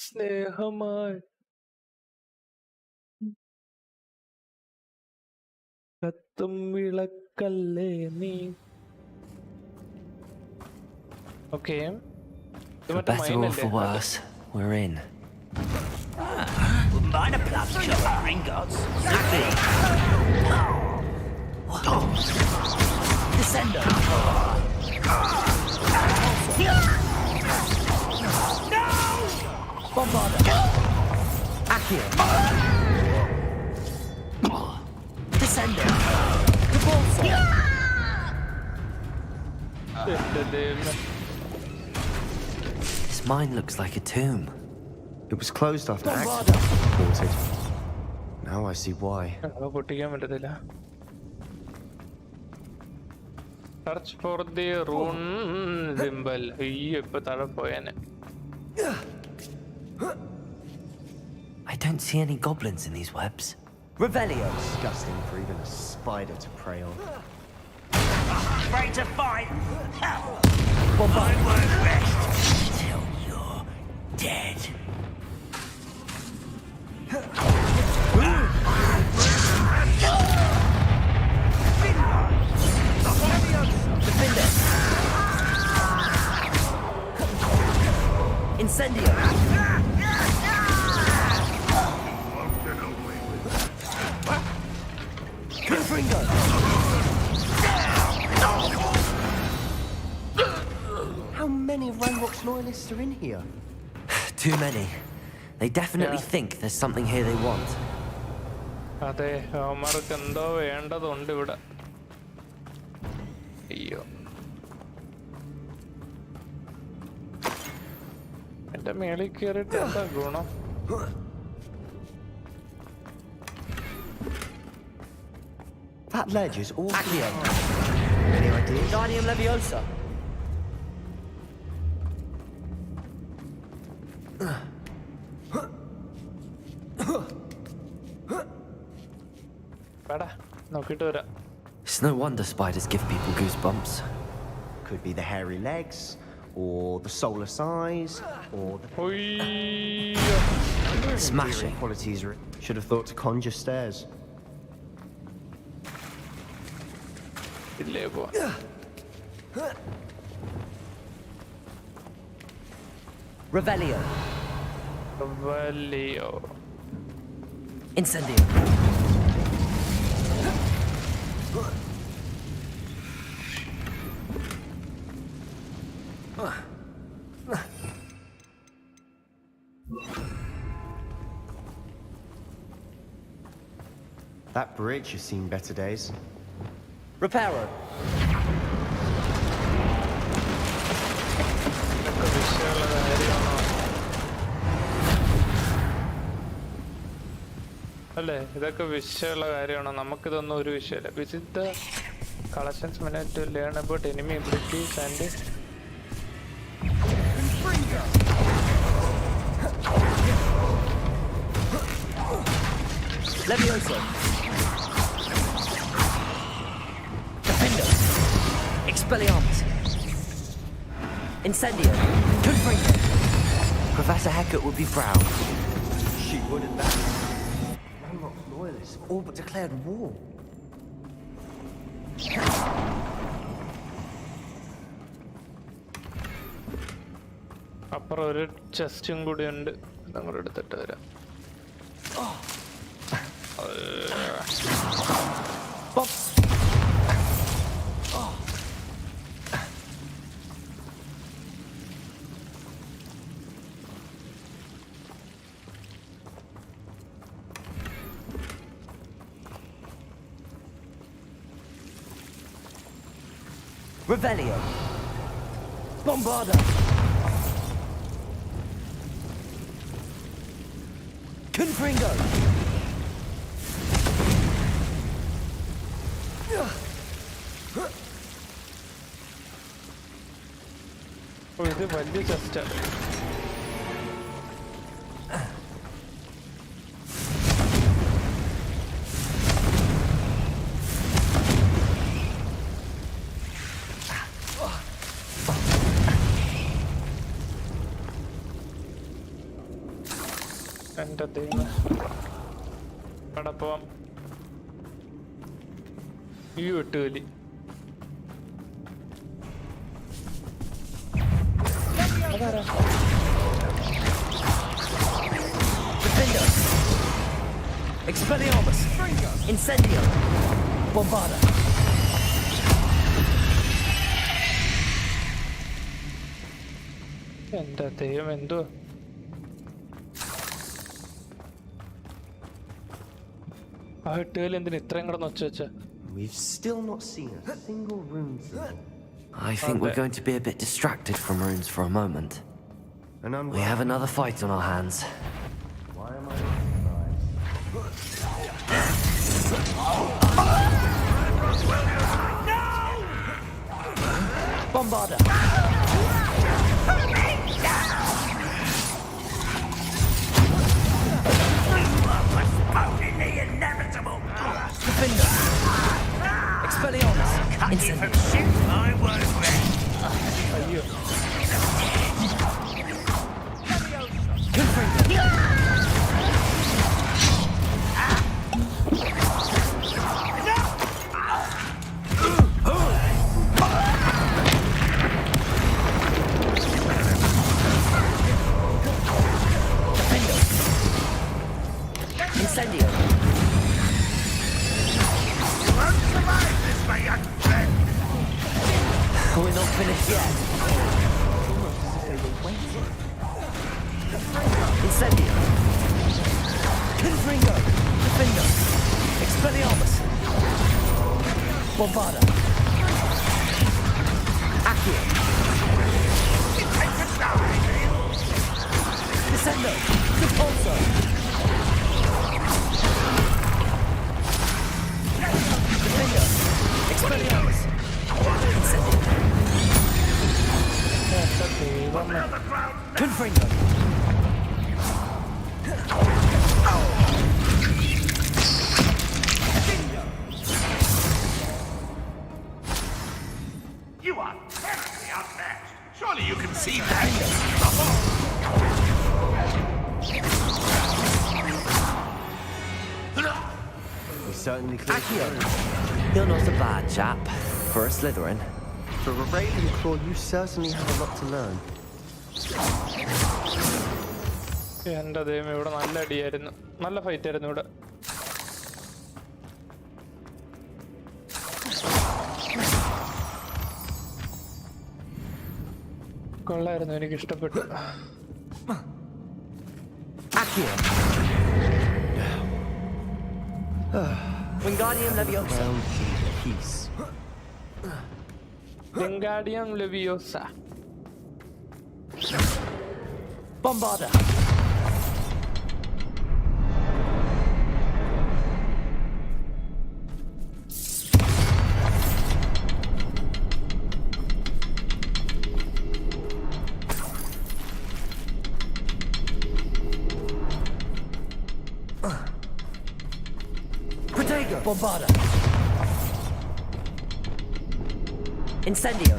സ്നേഹമായി കത്തും വിളക്കല്ലേ നീ Okay. For better or for worse, we're in. Meine Platzscher, Gringotts. Descender. No! Bombarder. Accio. Descender. Repulsor. This mine looks like a tomb. It was closed after accident was reported. Now I see why. Search for the rune symbol. I don't see any goblins in these webs. Revelio. Disgusting for even a spider to prey on. Ready to fight? Hell! I won't rest till you're dead. Defender. Incendio. Confringo. How many Ranrock's loyalists are in here? Too many. They definitely think there's something here they want. അതെ അവന്മാർക്ക് എന്തോ വേണ്ടതുണ്ട് ഇവിടെ. അയ്യോ എന്റെ മേളിൽ കയറിയിട്ട് എന്താ ഗുണം? That ledge is all Accio. Any ideas? Dinium Leviosa. It's no wonder spiders give people goosebumps. Could be the hairy legs, or the soulless eyes, or the smashing qualities. Should have thought to conjure stairs. Revelio. Incendio. That bridge has seen better days. Reparo. അല്ലേ ഇതൊക്കെ വിഷയമുള്ള കാര്യമാണ്. നമുക്കിതൊന്നും ഒരു വിഷയമല്ല. Visit the collections menu to learn about enemy abilities and Leviosa. Defender. Expelliarmus. Incendio. Confringo. Professor Hecat would be proud. She would at that. Ranrock's loyalists all but declared war. അപ്പുറം ഒരു ചെസ്റ്റും കൂടി ഉണ്ട്. അതങ്ങോട്ട് എടുത്തിട്ട് വരാം. Revelio. Bombarda. Confringo. ഓ ഇത് വലിയ ചെസ്റ്റാണ്. എൻ്റെ ദൈവം അവിടെ പോവാം. ഈ വെട്ടുകലി Defender. Expelliarmus. Incendio. Bombarda. എന്താ ദൈവം എന്തോ ആ ഇട്ടുകയിൽ എന്തിന് ഇത്രയും കൂടെ നൊച്ച വെച്ച We've still not seen a single rune symbol. I think we're going to be a bit distracted from runes for a moment. We have another fight on our hands. Why am I Bombarda. Defender. Expelliarmus. Incendio. My word, Confringo. Incendio. You won't survive this, my young friend. We're not finished yet. Incendio. Confringo. Defender. Expelliarmus. Bombarda. Accio. Descendo. Repulso. Defender. Expelliarmus. Incendio. Confringo. You are terribly outmatched. Surely you can see that. We certainly cleared. Accio. You're not a bad chap for a Slytherin. For a Ravenclaw, you certainly have a lot to learn. എന്റെ ദൈവം ഇവിടെ നല്ല അടിയായിരുന്നു നല്ല fight ആയിരുന്നു ഇവിടെ കൊള്ളായിരുന്നു എനിക്ക് ഇഷ്ടപ്പെട്ടു Wingardium Leviosa. Peace. Wingardium Leviosa. Bombarda. Protego. Bombarda. Incendio.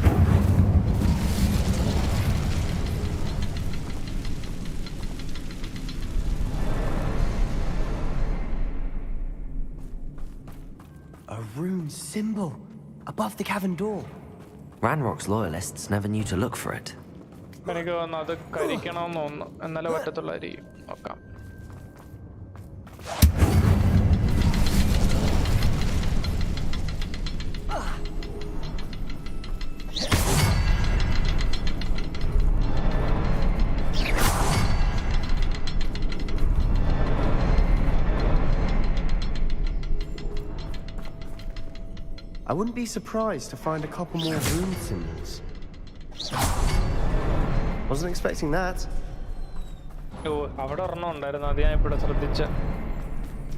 A rune symbol above the cavern door. Ranrock's loyalists never knew to look for it. എനിക്ക് തോന്നുന്നു അത് കഴിക്കണമെന്ന് തോന്നുന്നു എന്നാലേ പറ്റത്തുള്ളായിരിക്കും നോക്കാം I wouldn't be surprised to find a couple more rune symbols. Wasn't expecting that. ഓ അവിടെ ഒരെണ്ണം ഉണ്ടായിരുന്നു അത് ഞാൻ ഇവിടെ ശ്രദ്ധിച്ച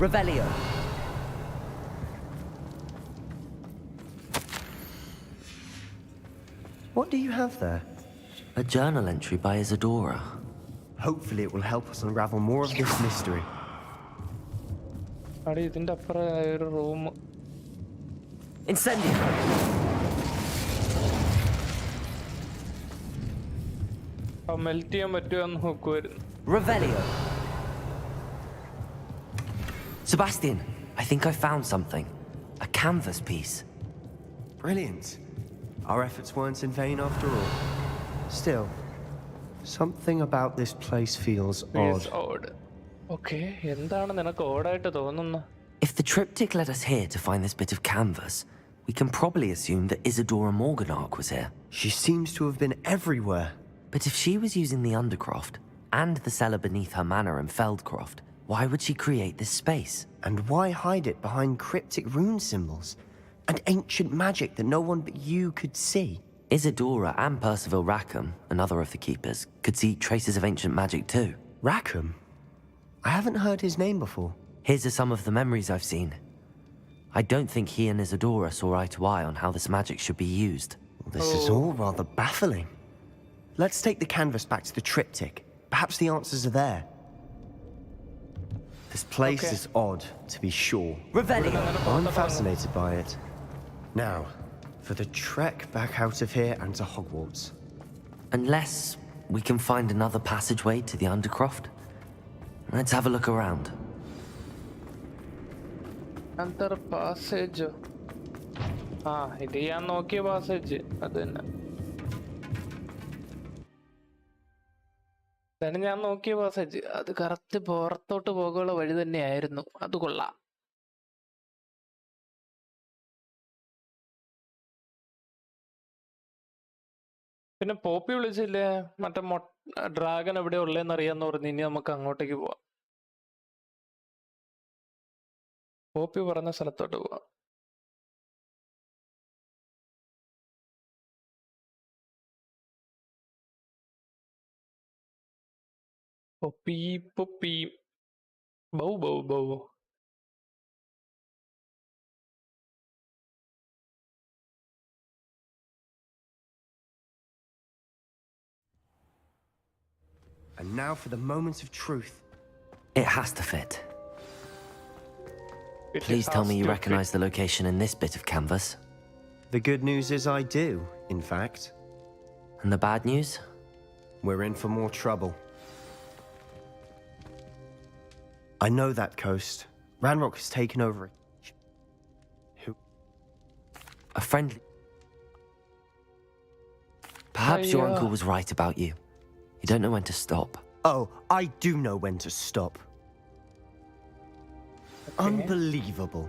Revelio. What do you have there? A journal entry by Isadora. Hopefully it will help us unravel more of this mystery. അവിടെ ഇതിന്റെ അപ്പുറം ഒരു റൂം Incendio. മെൽറ്റ് ചെയ്യാൻ പറ്റുമോ എന്ന് നോക്കുമായിരുന്നു Revelio. Sebastian, I think I found something. A canvas piece. Brilliant. Our efforts weren't in vain after all. Still, Something about this place feels odd. Okay, എന്താണ് നിനക്ക് ഓടായിട്ട് തോന്നുന്നു? If the triptych led us here to find this bit of canvas, we can probably assume that Isadora Morganark was here. She seems to have been everywhere. But if she was using the Undercroft and the cellar beneath her manor in Feldcroft, why would she create this space? And why hide it behind cryptic rune symbols and ancient magic that no one but you could see? Isadora and Percival Rackham, another of the keepers, could see traces of ancient magic too. Rackham? I haven't heard his name before. His are some of the memories I've seen. I don't think he and Isadora saw eye to eye on how this magic should be used. This is all rather baffling. Let's take the canvas back to the triptych. Perhaps the answers are there. This place is odd, to be sure. Revelio! I'm fascinated by it. Now, for the trek back out of here and to Hogwarts. Unless we can find another passageway to the Undercroft. Let's have a look around. Another passage. ഇത് ഞാൻ നോക്കിയ passage അത് തന്നെ. ഇതാണ് ഞാൻ നോക്കിയ passage. അത് correct പുറത്തോട്ട് പോകാനുള്ള വഴി തന്നെയായിരുന്നു. അത് കൊള്ളാം. പിന്നെ പോപ്പി വിളിച്ചില്ലേ, മറ്റേ ഡ്രാഗൺ എവിടെ ഉള്ളതെന്ന് അറിയാന്ന് പറഞ്ഞു. ഇനി നമുക്ക് അങ്ങോട്ടേക്ക് പോവാം. പോപ്പി പറഞ്ഞ സ്ഥലത്തോട്ട് പോവാം. Poppy, Poppy. Bow, bow, bow. And now for the moment of truth. It has to fit. Please tell me you recognize the location in this bit of canvas. The good news is I do, in fact. And the bad news? We're in for more trouble. I know that coast. Ranrock has taken over it. Who? A friendly... Perhaps your uncle was right about you. You don't know when to stop. Oh, I do know when to stop. Okay. Unbelievable.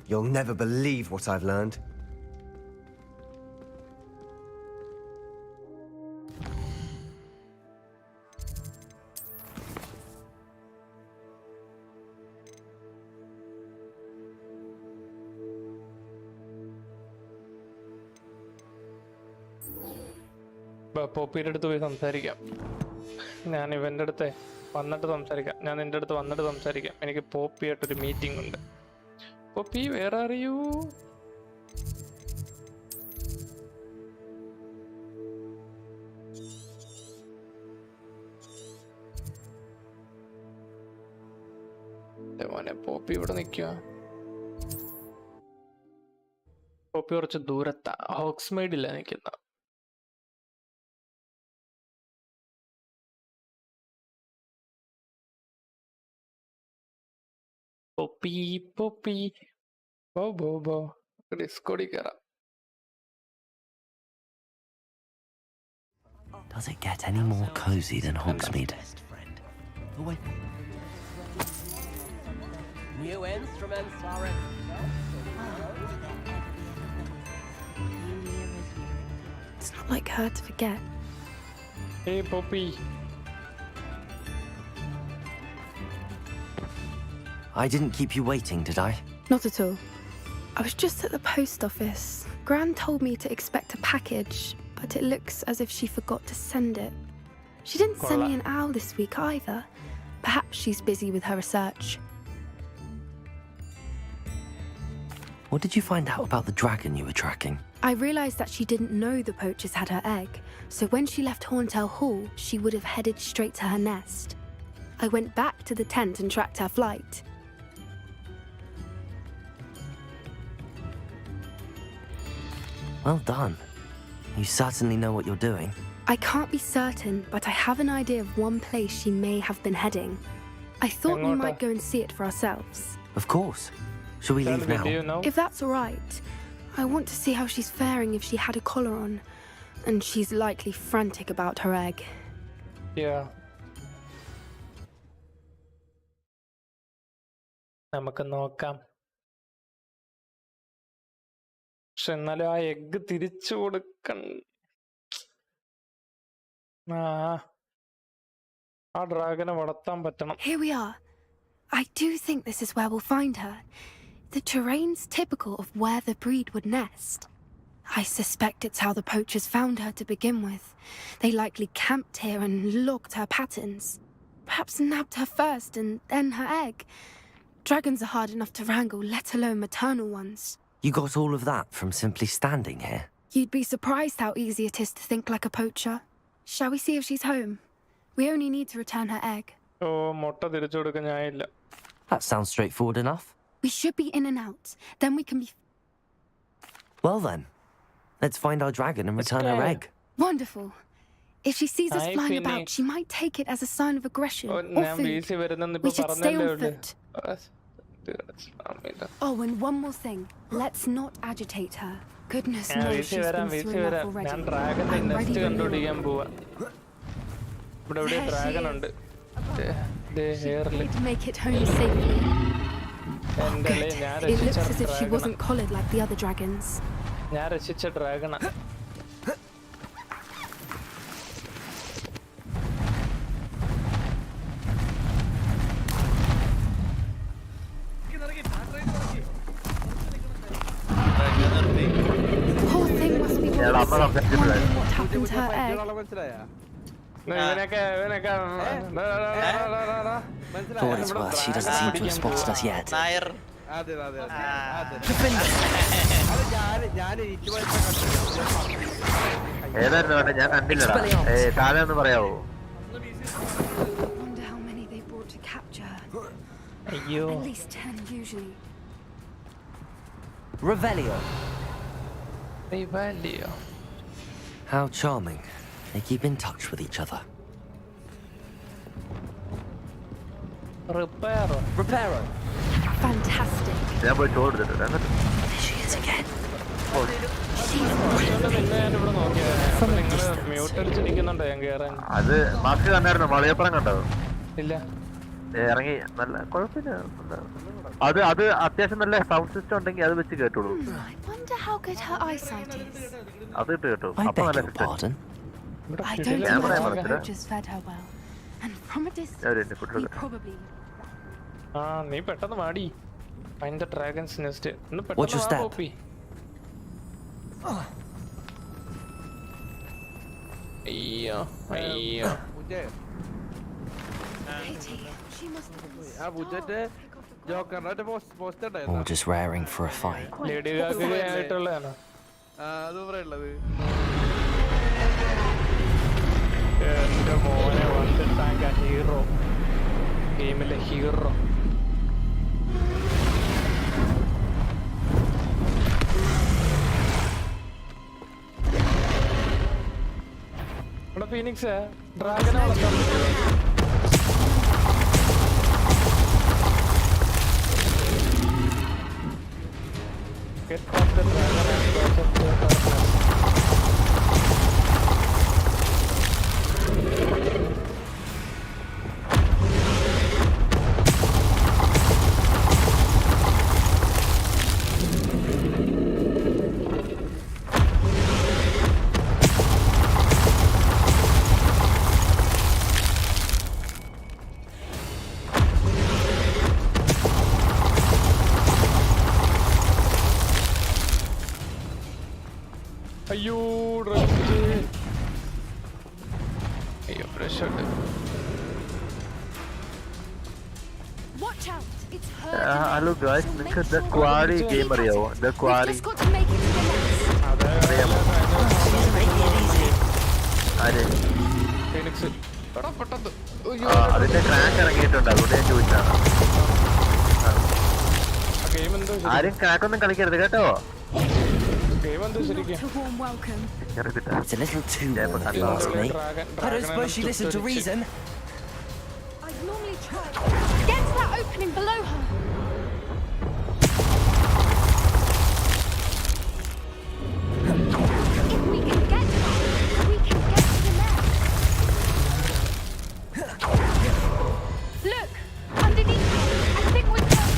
You'll never believe what I've learned. പോപ്പിയുടെ അടുത്ത് പോയി സംസാരിക്കാം. ഞാൻ ഇവന്റെ അടുത്ത് വന്നിട്ട് സംസാരിക്കാം. ഞാൻ നിന്റെ അടുത്ത് വന്നിട്ട് സംസാരിക്കാം. എനിക്ക് പോപ്പിയായിട്ടൊരു മീറ്റിംഗ് ഉണ്ട്. പോപ്പി, വേറെ അറിയൂ? മോനെ, പോപ്പി ഇവിടെ നിൽക്കുക. പോപ്പി കുറച്ച് ദൂരത്താ, ഹോക്സ്മൈഡില്ല നിൽക്കുന്ന. Poppy, Poppy. Bo, bo, bo. Discord kara. Does it get any more cozy than Hogsmeade? New instruments are It's not like her to forget. Hey, Poppy. I didn't keep you waiting, did I? Not at all. I was just at the post office. Gran told me to expect a package, but it looks as if she forgot to send it. She didn't send me an owl this week either. Perhaps she's busy with her research. What did you find out about the dragon you were tracking? I realised that she didn't know the poachers had her egg, so when she left Horntail Hall, she would have headed straight to her nest. I went back to the tent and tracked her flight. Well done. You certainly know what you're doing. I can't be certain, but I have an idea of one place she may have been heading. I thought we might go and see it for ourselves. Of course. Shall we leave now? If that's all right. I want to see how she's faring if she had a collar on. And she's likely frantic about her egg. Yeah. നമുക്ക് നോക്കാം. പക്ഷെ എന്നാലും ആ egg തിരിച്ചു കൊടുക്കൺ. ആ ഡ്രാഗനെ വളർത്താൻ പറ്റണം. Here we are. I do think this is where we'll find her. The terrain's typical of where the breed would nest. I suspect it's how the poachers found her to begin with. They likely camped here and logged her patterns. Perhaps nabbed her first and then her egg. Dragons are hard enough to wrangle, let alone maternal ones. You got all of that from simply standing here? You'd be surprised how easy it is to think like a poacher. Shall we see if she's home? We only need to return her egg. That sounds straightforward enough. We should be in and out. Then we can be... Well then, let's find our dragon and return her egg. Wonderful. If she sees us flying about, she might take it as a sign of aggression or food. We should stay on foot. Oh, and one more thing. Let's not agitate her. Goodness knows she's been through enough already. I'm ready to move. There she is. She to make it home safely. Oh, good. It looks as if she wasn't collared like the other dragons. Poor thing must be wondering what happened to her egg. For what it's worth, she doesn't seem to have spotted us yet. Wonder how many they brought to capture. At least 10 usually. Revelio. How charming. They keep in touch with each other. Reparo. Fantastic. There she is again. അത് mask കണ്ടായിരുന്നു മലയപ്പുറം കണ്ടോ? ഇല്ല. ഇറങ്ങി നല്ല കുഴപ്പമില്ല. അത് അത്യാവശ്യം നല്ല സൗണ്ട് സിസ്റ്റം ഉണ്ടെങ്കിൽ അത് വെച്ച് കേട്ടോളൂ. അത് ഇട്ട് കേട്ടോ. അപ്പൊ നല്ല സിസ്റ്റം. നീ പെട്ടെന്ന് മാടി. Find the dragon's nest. Watch your step. അയ്യോ. Or just raring for a fight. Lady Gaga ആയിട്ടുള്ളതാണ്. എന്റെ മോനെ വന്നിട്ടാങ്ക ഹീറോ. ഗെയിമിലെ ഹീറോ. ഫീനിക്സ് ഡ്രാഗനെ വളർത്താൻ get off the dragon and go to the Hello guys, നിങ്ങൾക്ക് the quarry game അറിയാവോ? The quarry. അതിന്റെ crack ഇറങ്ങിയിട്ടുണ്ട്, അതുകൊണ്ട് ഞാൻ ചോദിച്ചാണ്. ആരും ക്രാക്ക് ഒന്നും കളിക്കരുത് കേട്ടോ. Not a warm welcome. It's a little too warm if you ask me. I don't suppose she listened to reason. I'd normally try. Get to that opening below her. If we can get to her, we can get to the nest. Look, underneath her. I think we're close.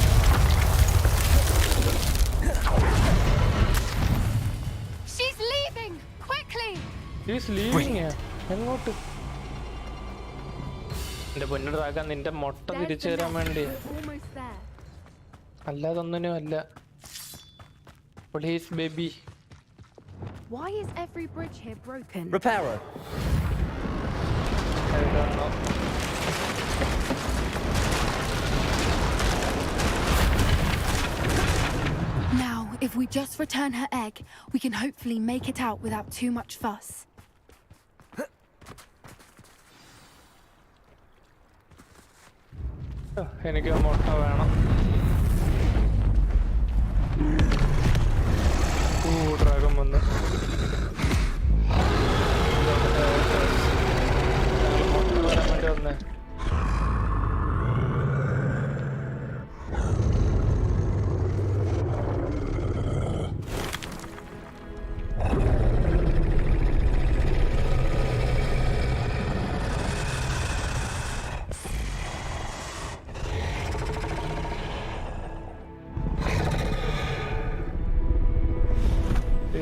She's leaving! Quickly! She's leaving here. എങ്ങോട്ട്? എന്റെ പൊന്നിടാക്കാൻ നിന്റെ മുട്ട തിരിച്ചു തരാൻ വേണ്ടി. അല്ലാതൊന്നിനും അല്ല. Please, baby. Why is every bridge here broken? Repairer. I don't know. Now, if we just return her egg, we can hopefully make it out without too much fuss. എനിക്ക് മുട്ട വേണം. ഡ്രാഗൺ വന്ന് മുട്ട വരാൻ വേണ്ടി വന്നേ.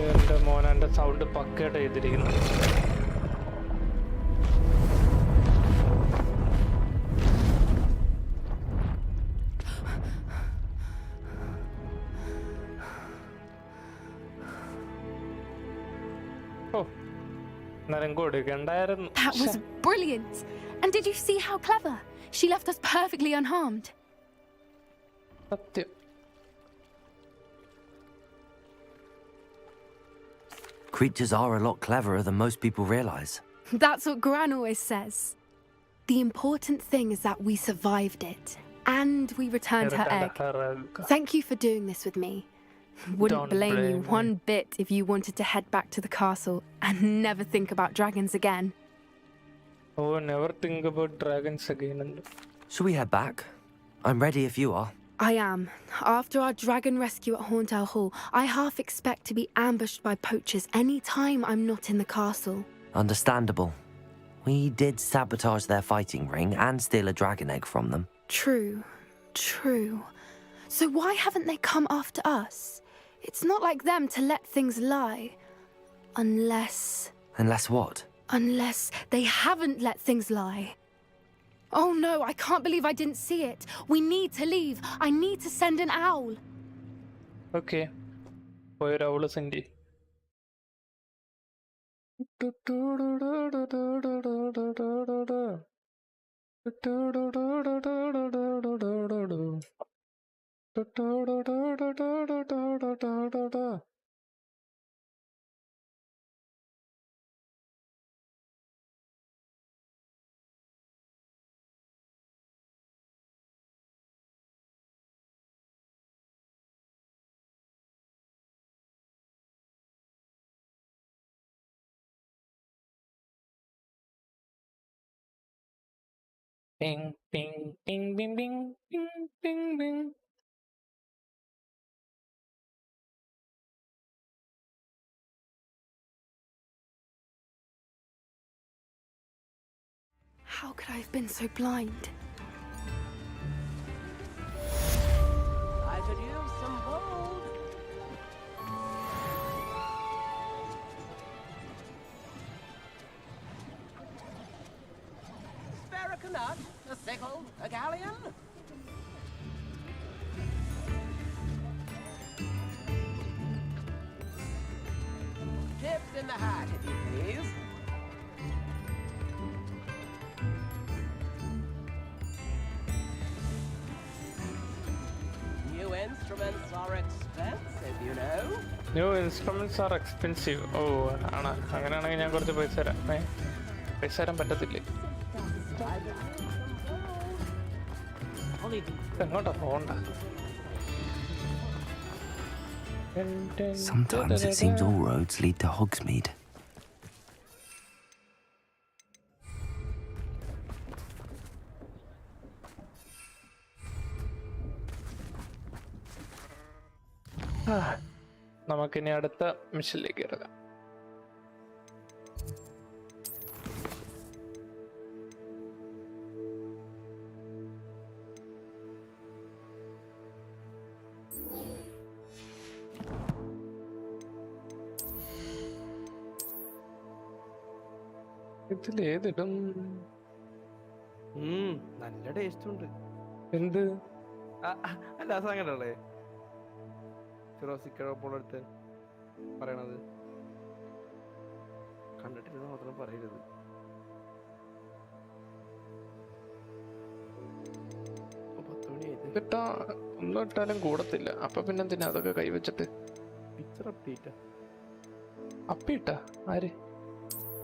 എന്റെ മോനെ സൗണ്ട് പക്കയായിട്ട് ചെയ്തിരിക്കുന്നു. ഓ നേരം കൊടുക്കണ്ടായിരുന്നു. That was brilliant! And did you see how clever? She left us perfectly unharmed. സത്യം. Creatures are a lot cleverer than most people realize. That's what Gran always says. The important thing is that we survived it. And we returned her egg. Thank you for doing this with me. Wouldn't blame you one bit if you wanted to head back to the castle and never think about dragons again. Oh, never think about dragons again. Shall we head back? I'm ready if you are. I am. After our dragon rescue at Hauntel Hall, I half expect to be ambushed by poachers any time I'm not in the castle. Understandable. We did sabotage their fighting ring and steal a dragon egg from them. True. So why haven't they come after us? It's not like them to let things lie. Unless what? Unless they haven't let things lie. Oh no, I can't believe I didn't see it. We need to leave. I need to send an owl. Okay. Where owl Cindy? Bing, bing, bing, bing, bing, bing, bing, bing. How could I have been so blind? I could use some gold. Spare a nut, a sickle, a galleon. Tips in the hat, if you please. New instruments are expensive, you know. New instruments are expensive. Oh, ആണ്. അങ്ങനെയാണെങ്കിൽ ഞാൻ കുറച്ച് പൈസ തരാം. പൈസ തരാൻ പറ്റത്തില്ലേ? എങ്ങോട്ടാ പോണ്ട? Sometimes it seems all roads lead to Hogsmeade. നമുക്കിനി അടുത്ത മിഷനിലേക്ക് ഇറങ്ങാം. ഇതിലേതിടും? നല്ല ടേസ്റ്റ് ഉണ്ട്. എന്ത് അല്ല സാധനങ്ങളല്ലേ ഫിറോസിക്കടുത്ത് പറയണത് കണ്ടിട്ടില്ല മാത്രം പറയരുത്. ഒന്നും ഇട്ടാലും കൂടത്തില്ല. അപ്പൊ പിന്നെന്തിനാ അതൊക്കെ കൈവച്ചിട്ട്? പിക്ചർ അപ്ഡേറ്റ് അപ്പിട്ടാ ആര്?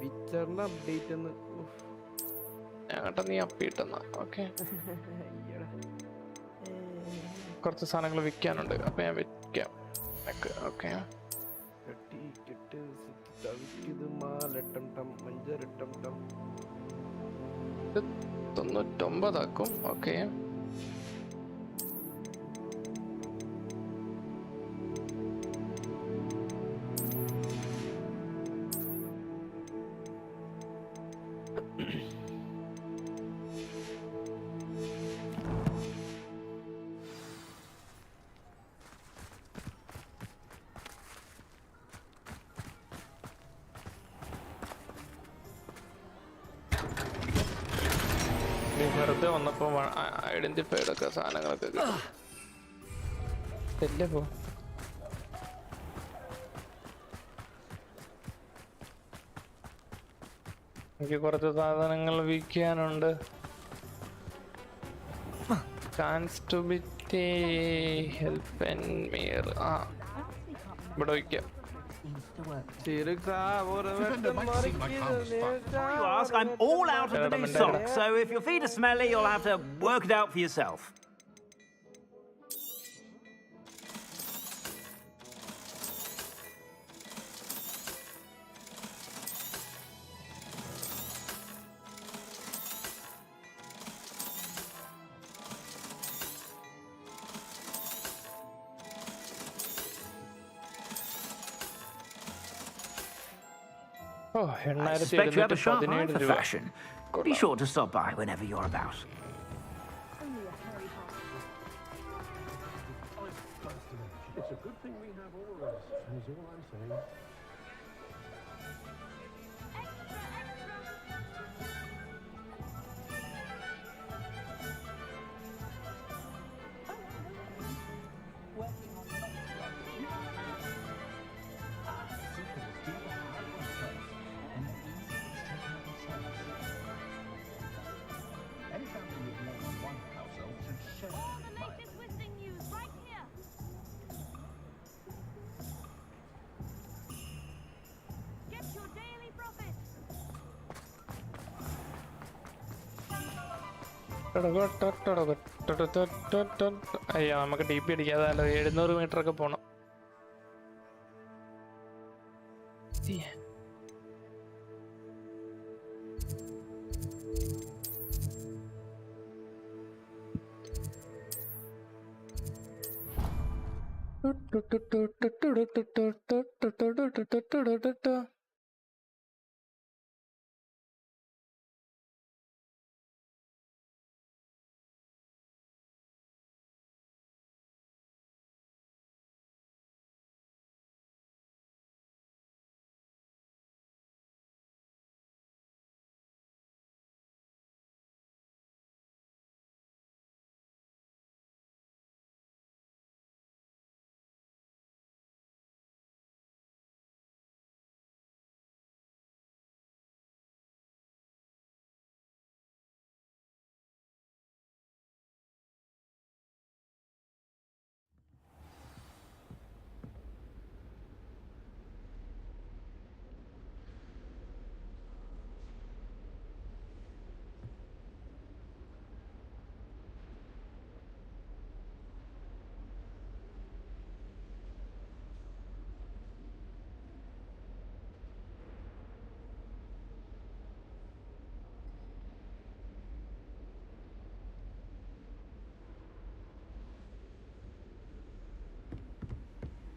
പിക്ചറിന്റെ അപ്ഡേറ്റ് ഞങ്ങട്ട നീ അപ്പിട്ടെന്നാ. ഓക്കെ, കുറച്ച് സാധനങ്ങൾ വിൽക്കാനുണ്ട്, അപ്പൊ ഞാൻ വിൽക്കാം. ഓക്കെ, 99 ആക്കും. ഓക്കെ, വെറുതെ വന്നപ്പോ ഐഡന്റിഫൈഡ് ഒക്കെ സാധനങ്ങളൊക്കെ ഇല്ലേ പോ. എനിക്ക് കുറച്ച് സാധനങ്ങൾ വിൽക്കാനുണ്ട്. കാൻസ്റ്റുബിറ്റി ഹെൽപ്പ് മീർ ഇവിടെ വിൽക്കാം. I'm all out of the new socks, so if your feet are smelly, you'll have to work it out for yourself. I suspect you have a sharp eye for fashion. Be sure to stop by whenever you're about. It's a good thing we have AORUS, is all I'm saying. അയ്യോ, നമുക്ക് T P അടിക്കാതെ 700 metre ഒക്കെ പോണം.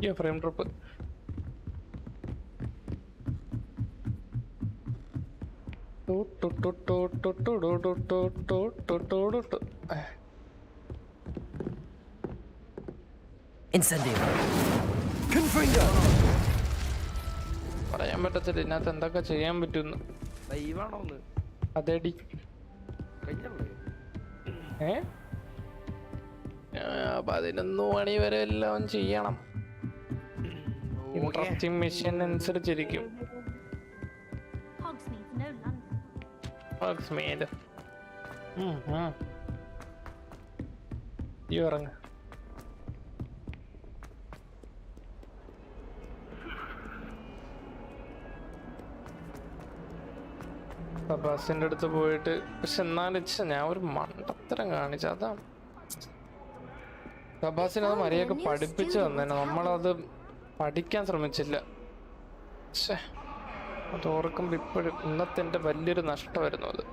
Yeah, frame drop. Incendio. Confringo. പറയാൻ പറ്റത്തില്ല ഇതിനകത്ത് എന്തൊക്കെ ചെയ്യാൻ പറ്റുന്നു. അതേടി 11 മണി വരെ എല്ലാം ചെയ്യണം. ഇൻട്രസ്റ്റിംഗ് മിഷൻ അനുസരിച്ചിരിക്കും. Hogsmeade. ഈ ഇറങ്ങ. ബസ്സിൻ്റെ അടുത്ത് പോയിട്ട് പക്ഷെ എന്നാലും ഞാൻ ഒരു മണ്ടത്തരം കാണിച്ചു. അതാണ് സബാസിന് അത് മര്യാദക്ക് പഠിപ്പിച്ചു തന്നെ, നമ്മളത് പഠിക്കാൻ ശ്രമിച്ചില്ല. പക്ഷേ അത് ഓർക്കുമ്പോൾ ഇപ്പോഴും ഇന്നത്തെ എൻ്റെ വലിയൊരു നഷ്ടമായിരുന്നു അത്.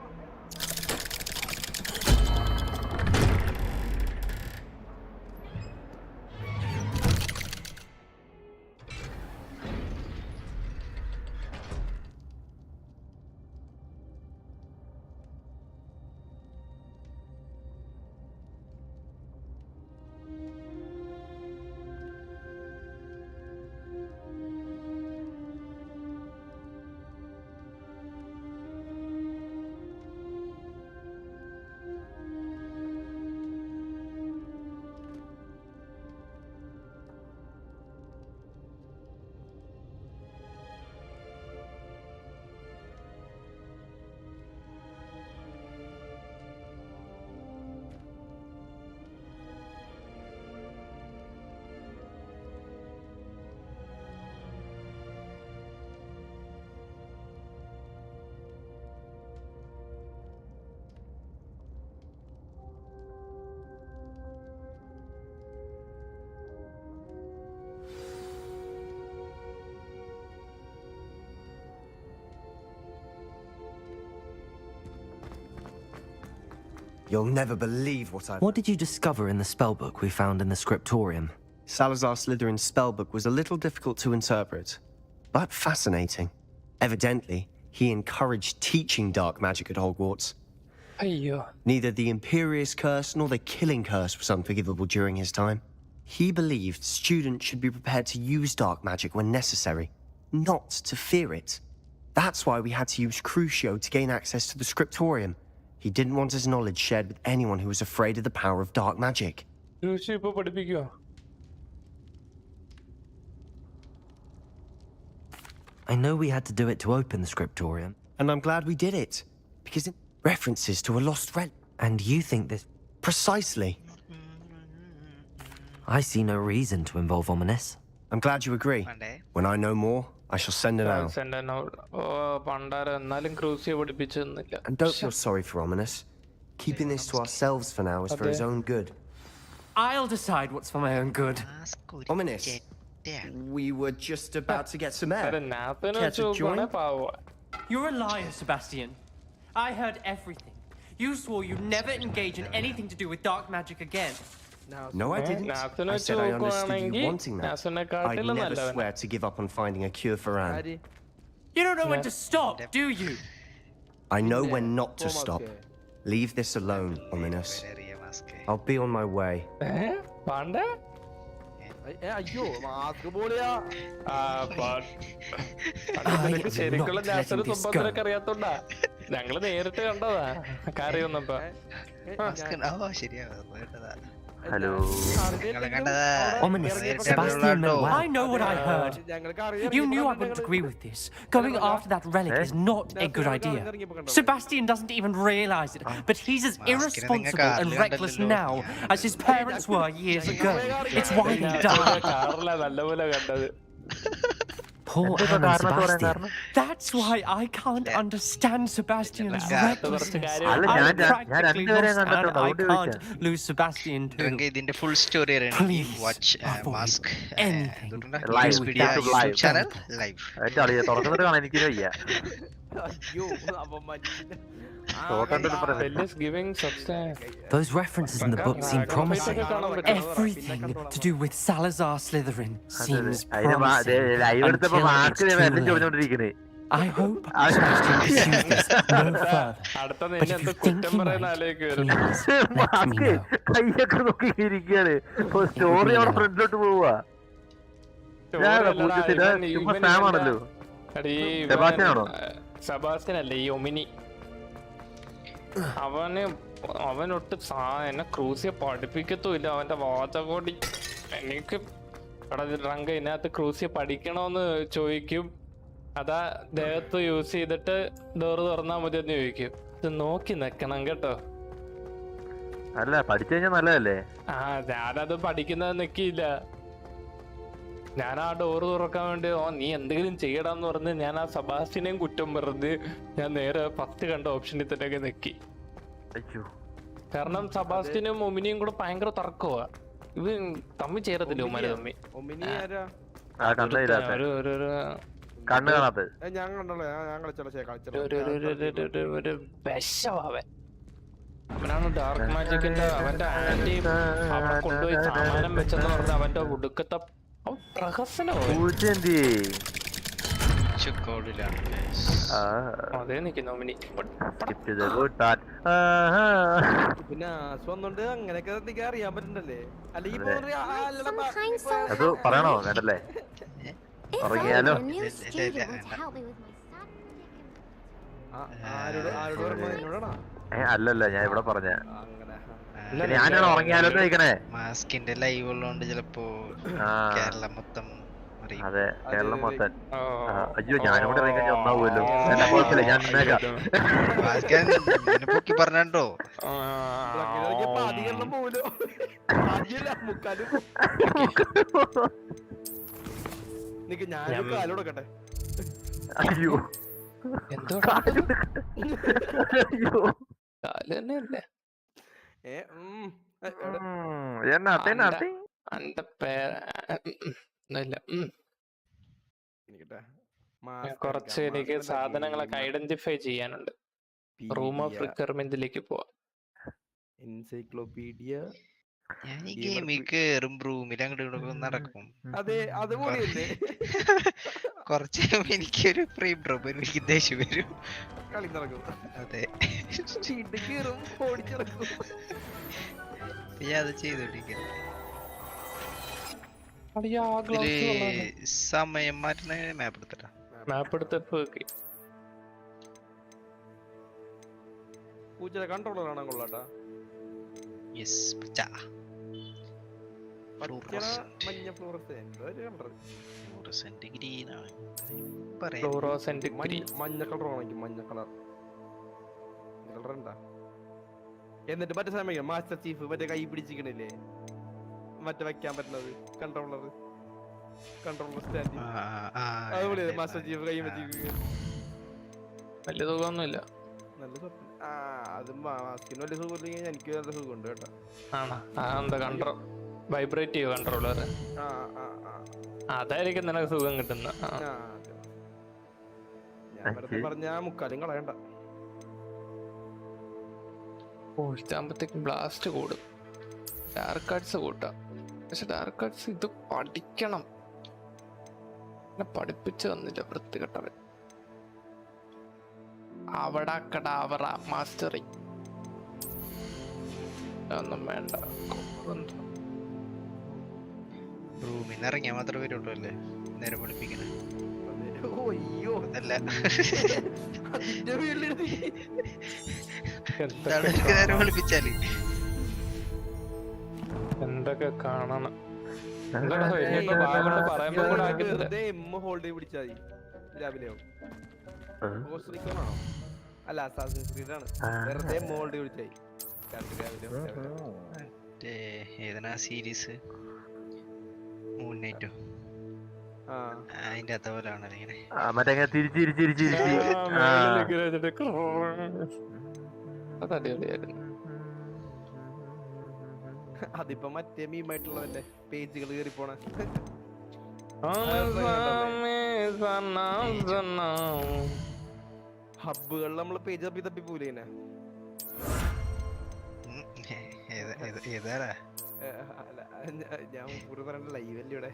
You'll never believe what I've... What did you discover in the spellbook we found in the scriptorium? Salazar Slytherin's spellbook was a little difficult to interpret, but fascinating. Evidently, he encouraged teaching dark magic at Hogwarts. Ayyo. Neither the Imperious Curse nor the Killing Curse was unforgivable during his time. He believed students should be prepared to use dark magic when necessary, not to fear it. That's why we had to use Crucio to gain access to the scriptorium. He didn't want his knowledge shared with anyone who was afraid of the power of dark magic. I know we had to do it to open the scriptorium. And I'm glad we did it, because it references to a lost relic. And you think this... Precisely. I see no reason to involve Ominous. I'm glad you agree. When I know more, I shall send it out. And don't feel sorry for Ominous. Keeping this to ourselves for now is for his own good. I'll decide what's for my own good. Ominous, we were just about to get some air. Care to join? You're a liar, Sebastian. I heard everything. You swore you'd never engage in anything to do with dark magic again. No, I didn't. I said I understood you wanting that. I'd never swear to give up on finding a cure for Anne. You don't know when to stop, do you? I know when not to stop. Leave this alone, Ominous. I'll be on my way. Hello. Ominous, Sebastian meant well. I know what I heard. You knew I wouldn't agree with this. Going after that relic is not a good idea. Sebastian doesn't even realize it, but he's as irresponsible and reckless now as his parents were years ago. It's why he died. Poor Anne and Sebastian. That's why I can't understand Sebastian's recklessness. I'm practically lost and I can't lose Sebastian too. Full story. Please, watch Mask. Anything. Live. YouTube channel live. Those references in the book seem promising. Everything to do with Salazar Slytherin seems promising. I hope Sebastian pursues this no further. But if you think he might, please let me know. കൈയൊക്കെ നോക്കിയിരിക്കുകയാണ്. Story അവിടെ ഫ്രണ്ടിലോട്ട് പോവാ. ആണല്ലോ. Sebastian അല്ലേ ഈ Omni. അവനൊട്ട് എന്നെ ക്രൂസിയെ പഠിപ്പിക്കത്തുമില്ല. അവന്റെ വാചകോടി എനിക്ക് റങ്ക ഇതിനകത്ത് ക്രൂസിയെ പഠിക്കണോന്ന് ചോദിക്കും. അതാ ദേഹത്ത് യൂസ് ചെയ്തിട്ട് ഡോറ് തുറന്നാ മതി എന്ന് ചോദിക്കും. ഇത് നോക്കി നിക്കണം കേട്ടോ. അല്ല പഠിച്ചു കഴിഞ്ഞാൽ നല്ലതല്ലേ? ഞാനത് പഠിക്കുന്നത് നിക്കില്ല. ഞാൻ ആ ഡോറ് തുറക്കാൻ വേണ്ടി നീ എന്തെങ്കിലും ചെയ്യടാന്ന് പറഞ്ഞ് ഞാൻ ആ സെബാസ്റ്റ്യനെയും കുറ്റം പറഞ്ഞ് ഞാൻ നേരെ ഫസ്റ്റ് കണ്ട ഓപ്ഷനിൽ തന്നെ നിക്കി. കാരണം സെബാസ്റ്റ്യനും ഒമിനിയും കൂടെ ഭയങ്കര തർക്കമാ. ഇത് തമ്മി ചേരത്തില്ല ഉമ്മാര് തമ്മി. കണ്ണ് കാണാത്ത വിഷവാവൻ. അവനാണ് ഡാർക്ക് മാജിക്കിന്റെ അവന്റെ ആന്റി അവിടെ കൊണ്ടുപോയി സാമാനം വെച്ചെന്ന് പറഞ്ഞ അവന്റെ ഒടുക്കത്തെ അതേ നിക്കുന്നു ഒമിനി. പിന്നെ വന്നോണ്ട് അങ്ങനെയൊക്കെ എനിക്ക് അറിയാൻ പറ്റണ്ടല്ലേ? അല്ലെങ്കിൽ അത് പറയണോ? വേണ്ടല്ലേ? ഉറങ്ങിയാലോ? അല്ലല്ല ഞാൻ ഇവിടെ പറഞ്ഞ ഞാനാണ് ഉറങ്ങിയാലോ ചോദിക്കണേ. മാസ്കിന്റെ ലൈവ് ഉള്ളതുകൊണ്ട് ചിലപ്പോ കേരളം മൊത്തം. അതെ കേരളം മൊത്തം. അയ്യോ ഞാനും കൂടെ ഇറങ്ങി കഴിഞ്ഞാൽ ഒന്നാവുമല്ലോ. എന്നെ കുഴപ്പമില്ല, ഞാൻ നിന്നേക്കാം. പൊക്കി പറഞ്ഞോ. അയ്യോ എന്തോ കാലല്ലേ കുറച്ച് എനിക്ക് സാധനങ്ങളൊക്കെ ഐഡന്റിഫൈ ചെയ്യാനുണ്ട്. റൂം ഓഫ് റിക്വയർമെന്റിലേക്ക് പോവാം. എൻസൈക്ലോപീഡിയ ഞാൻ ഈ ഗെയിമിൽ കേറും റൂമിൽ അങ്ങോട്ട് ഇവിടെ നടക്കും. അതെ അതുപോലെയല്ലേ? കുറച്ച് എനിക്കൊരു ഫ്രെയിം ഡ്രോപ്പ് വരും, എനിക്ക് ദേഷ്യം വരും. കളി നടക്കും. അതെ കേറും ഓടിച്ചിറക്കും. ഞാൻ അത് ചെയ്തോണ്ടിരിക്കുന്നു. സമയം മാറ്റുന്ന മാപ്പ് എടുത്തിട്ടാ മാപ്പ് എടുത്തപ്പോ പൂച്ചയുടെ കൺട്രോളർ ആണോ കൊള്ളാട്ടാ? യെസ് പൂച്ച. മഞ്ഞ ഫ്ലോറസെന്റ് ഗ്രീൻ ആണ്. മഞ്ഞ കളർ ആണെങ്കിൽ മഞ്ഞ കളർ ഉണ്ടാ. എന്നിട്ട് മറ്റേ സമയം മാസ്റ്റർ ചീഫ് മറ്റേ കൈ പിടിച്ചിക്കണില്ലേ മറ്റേ വെക്കാൻ പറ്റുന്നത് കൺട്രോളർ സ്റ്റാൻഡ്. അതുപോലെ മാസ്റ്റർ ചീഫ് കൈ വെച്ചിരിക്കുക. വലിയ സുഖമൊന്നുമില്ല. നല്ല സ്വപ്നം. അത് മാസ്കിന് വലിയ സുഖമില്ലെങ്കിൽ എനിക്ക് നല്ല സുഖമുണ്ട് കേട്ടോ. കൺട്രോൾ വൈബ്രേറ്റ് ചെയ്യോ കൺട്രോളർ? അതായിരിക്കും നിനക്ക് സുഖം കിട്ടുന്ന. ഞാൻ വെറുതെ പറഞ്ഞ മുക്കാലും കളയണ്ട. ഒഴിച്ചാകുമ്പത്തേക്ക് ബ്ലാസ്റ്റ് കൂടും. ഡാർക്ക് ആർട്സ് കൂട്ടാം. പക്ഷെ ഡാർക്ക് ആർട്സ് ഇത് പഠിക്കണം. എന്നെ പഠിപ്പിച്ചു തന്നില്ല വൃത്തികെട്ടവൻ. അവിടെ കടാവറ മാസ്റ്ററി ഒന്നും വേണ്ട. റൂമിൽ നിന്ന് ഇറങ്ങിയാൽ മാത്രമേ വരുള്ളൂ അല്ലേ നേരെ പഠിപ്പിക്കണേ? നേരെ പഠിപ്പിച്ചാല് എന്തൊക്കെ കാണണം. ഹോൾഡ് പിടിച്ചാൽ രാവിലെ അല്ല വെറുതെ മോൾഡ് പിടിച്ചായി. ഏതാ സീരീസ്? മൂന്നേറ്റോ അതിന്റെ അതുപോലെയാണല്ലോ ഇങ്ങനെ മറ്റേ അതിപ്പോ മറ്റേ മീമായിട്ടുള്ളതല്ലേ പേജുകൾ കയറി പോണ. ഹബ്ബുകളിൽ നമ്മള് പേജ് തപ്പി പോലെ തന്നെ. ഞാൻ മുമ്പ് പറഞ്ഞ ലൈവല്ലേ ഇവിടെ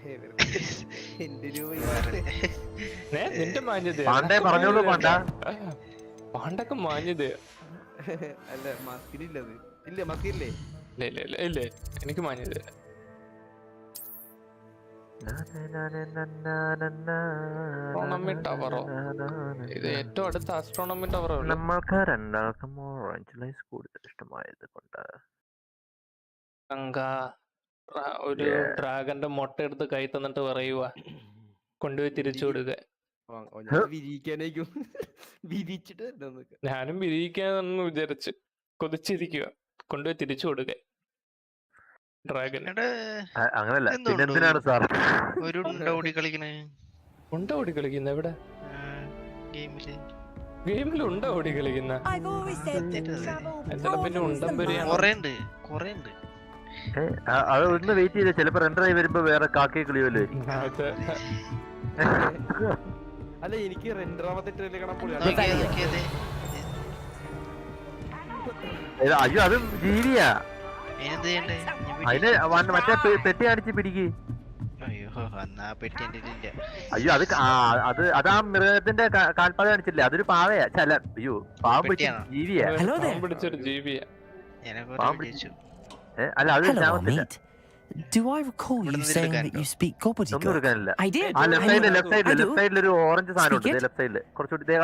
എന്റെ നിന്റെ മാഞ്ഞത് പറഞ്ഞോളൂ പാണ്ടൊക്കെ മാഞ്ഞത് അല്ല മസ്കിനില്ലത് ഇല്ല മസ്കില്ലേ ഇല്ല എനിക്ക് മാഞ്ഞത് ആസ്ട്രോണമി ടവറോ ഇത് ഏറ്റവും അടുത്ത ആസ്ട്രോണമി ടവറോ നമ്മൾക്ക് രണ്ടാൾക്കും ഓറഞ്ച് കൂടുതൽ ഇഷ്ടമായത് കൊണ്ട് ഒരു ഡ്രാഗന്റെ മുട്ട എടുത്ത് കൈ തന്നിട്ട് പറയുക കൊണ്ടുപോയി തിരിച്ചു കൊടുക്കുക. ഞാനും വിരിയിക്കാന്ന് വിചാരിച്ച് കൊതിച്ചിരിക്കുക കൊണ്ടുപോയി തിരിച്ചു കൊടുക്കുക ഡ്രാഗൻ. അങ്ങനല്ല പിന്നെന്തിനാണ് സാർ ഒരു ഉണ്ട ഓടി കളിക്കുന്ന എവിടെ ഗെയിമിൽ ഉണ്ട ഓടി കളിക്കുന്ന പിന്നെ കൊറേണ്ട് അത് ഒന്ന് വെയിറ്റ് ചെയ്ത ചിലപ്പോ റെൻഡറായി വരുമ്പോ വേറെ കാക്കയെ കളിയല്ലോ. അല്ല എനിക്ക് അയ്യോ അതും ജീവിയാ. അതിന് മറ്റേ പെട്ടി അടിച്ച് പിടിക്ക്. അയ്യോ അത് ആ മൃഗത്തിന്റെ കാൽപ്പാട് കാണിച്ചില്ലേ, അതൊരു പാവയാ. ചല അയ്യോ പാവം പിടിച്ച ജീവിയാ. പിടിച്ചൊരു ജീവിയാ. അല്ല അത് Do I recall you saying that you speak gobbledygook? I did. Left സൈഡിൽ ഒരു ഓറഞ്ച് സാധനം ഉണ്ട്. ലെഫ്റ്റ് സൈഡിൽ കുറച്ചുകൂടി